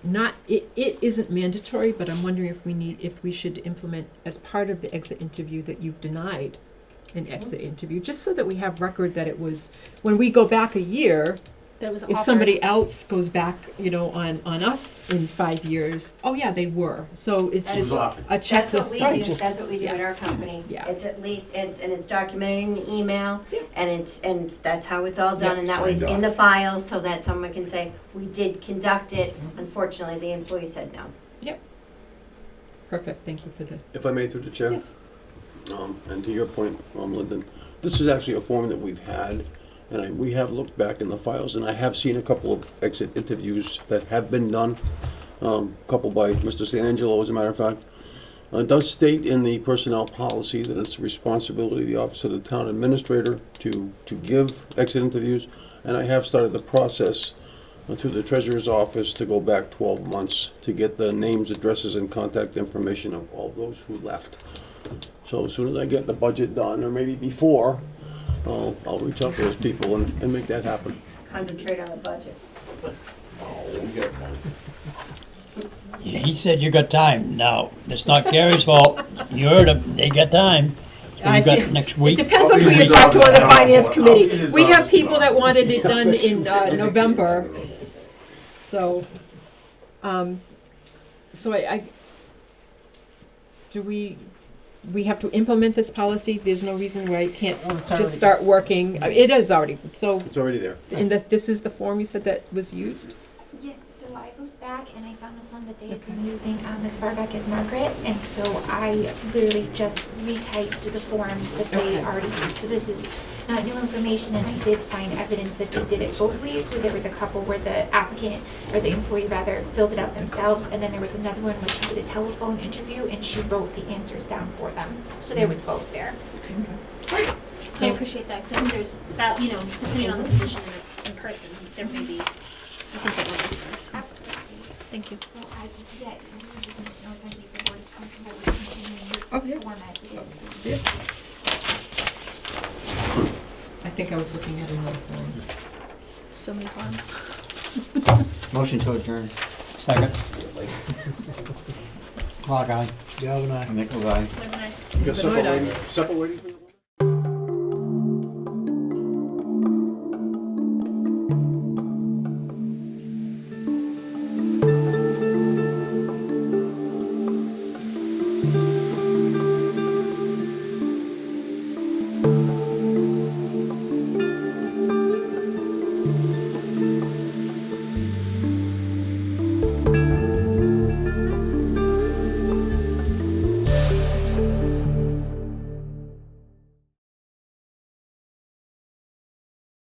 Speaker 1: it isn't mandatory, but I'm wondering if we should implement as part of the exit interview that you've denied an exit interview, just so that we have record that it was, when we go back a year,
Speaker 2: That was
Speaker 1: if
Speaker 2: offered.
Speaker 1: somebody else goes back, on us in 5 years, oh yeah, they were. So it's just a
Speaker 9: That's
Speaker 1: checklist.
Speaker 9: what we do,
Speaker 1: Just-
Speaker 9: that's what we do at our company.
Speaker 1: Yeah.
Speaker 9: It's at least, it's documented in an email,
Speaker 1: Yeah.
Speaker 9: and that's how it's all done,
Speaker 10: Yeah,
Speaker 9: and that way it's
Speaker 10: signed
Speaker 9: in the file, so that someone can say, we did conduct it, unfortunately, the employee said no.
Speaker 1: Perfect, thank you for the,
Speaker 5: If I may, through the chair?
Speaker 1: yes.
Speaker 5: And to your point, Lyndon, this is actually a form that we've had, and we have looked back in the files, and I have seen a couple of exit interviews that have been done, a couple by Mr. San Angelo, as a matter of fact. It does state in the personnel policy that it's the responsibility of the office of the town administrator to give exit interviews, and I have started the process through the treasurer's office to go back 12 months to get the names, addresses, and contact information of all those who left. So as soon as I get the budget done, or maybe before, I'll reach out to those people and make that happen.
Speaker 9: Concentrate on the budget.
Speaker 4: He said you got time. No, it's not Gary's fault. You heard him. They got time. So you got next
Speaker 1: It
Speaker 4: week.
Speaker 1: depends on who you talk to on the finance committee. We have people that wanted it done in November. So, do we have to implement this policy? There's no reason why it can't just start working. It is already, so,
Speaker 5: It's already there.
Speaker 1: and this is the form you said that was used?
Speaker 15: Yes, so I looked back and I found the form that they had been using as far back as Margaret, and so I literally just retyped the form that they
Speaker 1: Okay.
Speaker 15: already used. So this is not new information, and I did find evidence that they did it both ways, where there was a couple where the applicant, or the employee rather, filled it out themselves, and then there was another one where she did a telephone interview and she wrote the answers down for them. So there was both there.
Speaker 2: So I
Speaker 1: So,
Speaker 2: appreciate that, because I think there's that, depending on the position in person, there may be, I think that will be first.
Speaker 15: Absolutely.
Speaker 2: Thank you.
Speaker 15: So you just need to know essentially if the board is comfortable with continuing with this form as it is.
Speaker 1: I think I was looking at another form.
Speaker 2: So many forms.
Speaker 6: motion to adjourn.
Speaker 4: Second. Clock eye.
Speaker 10: Galvin, aye.
Speaker 6: Nichols, aye.
Speaker 2: Never mind.
Speaker 5: You got separating from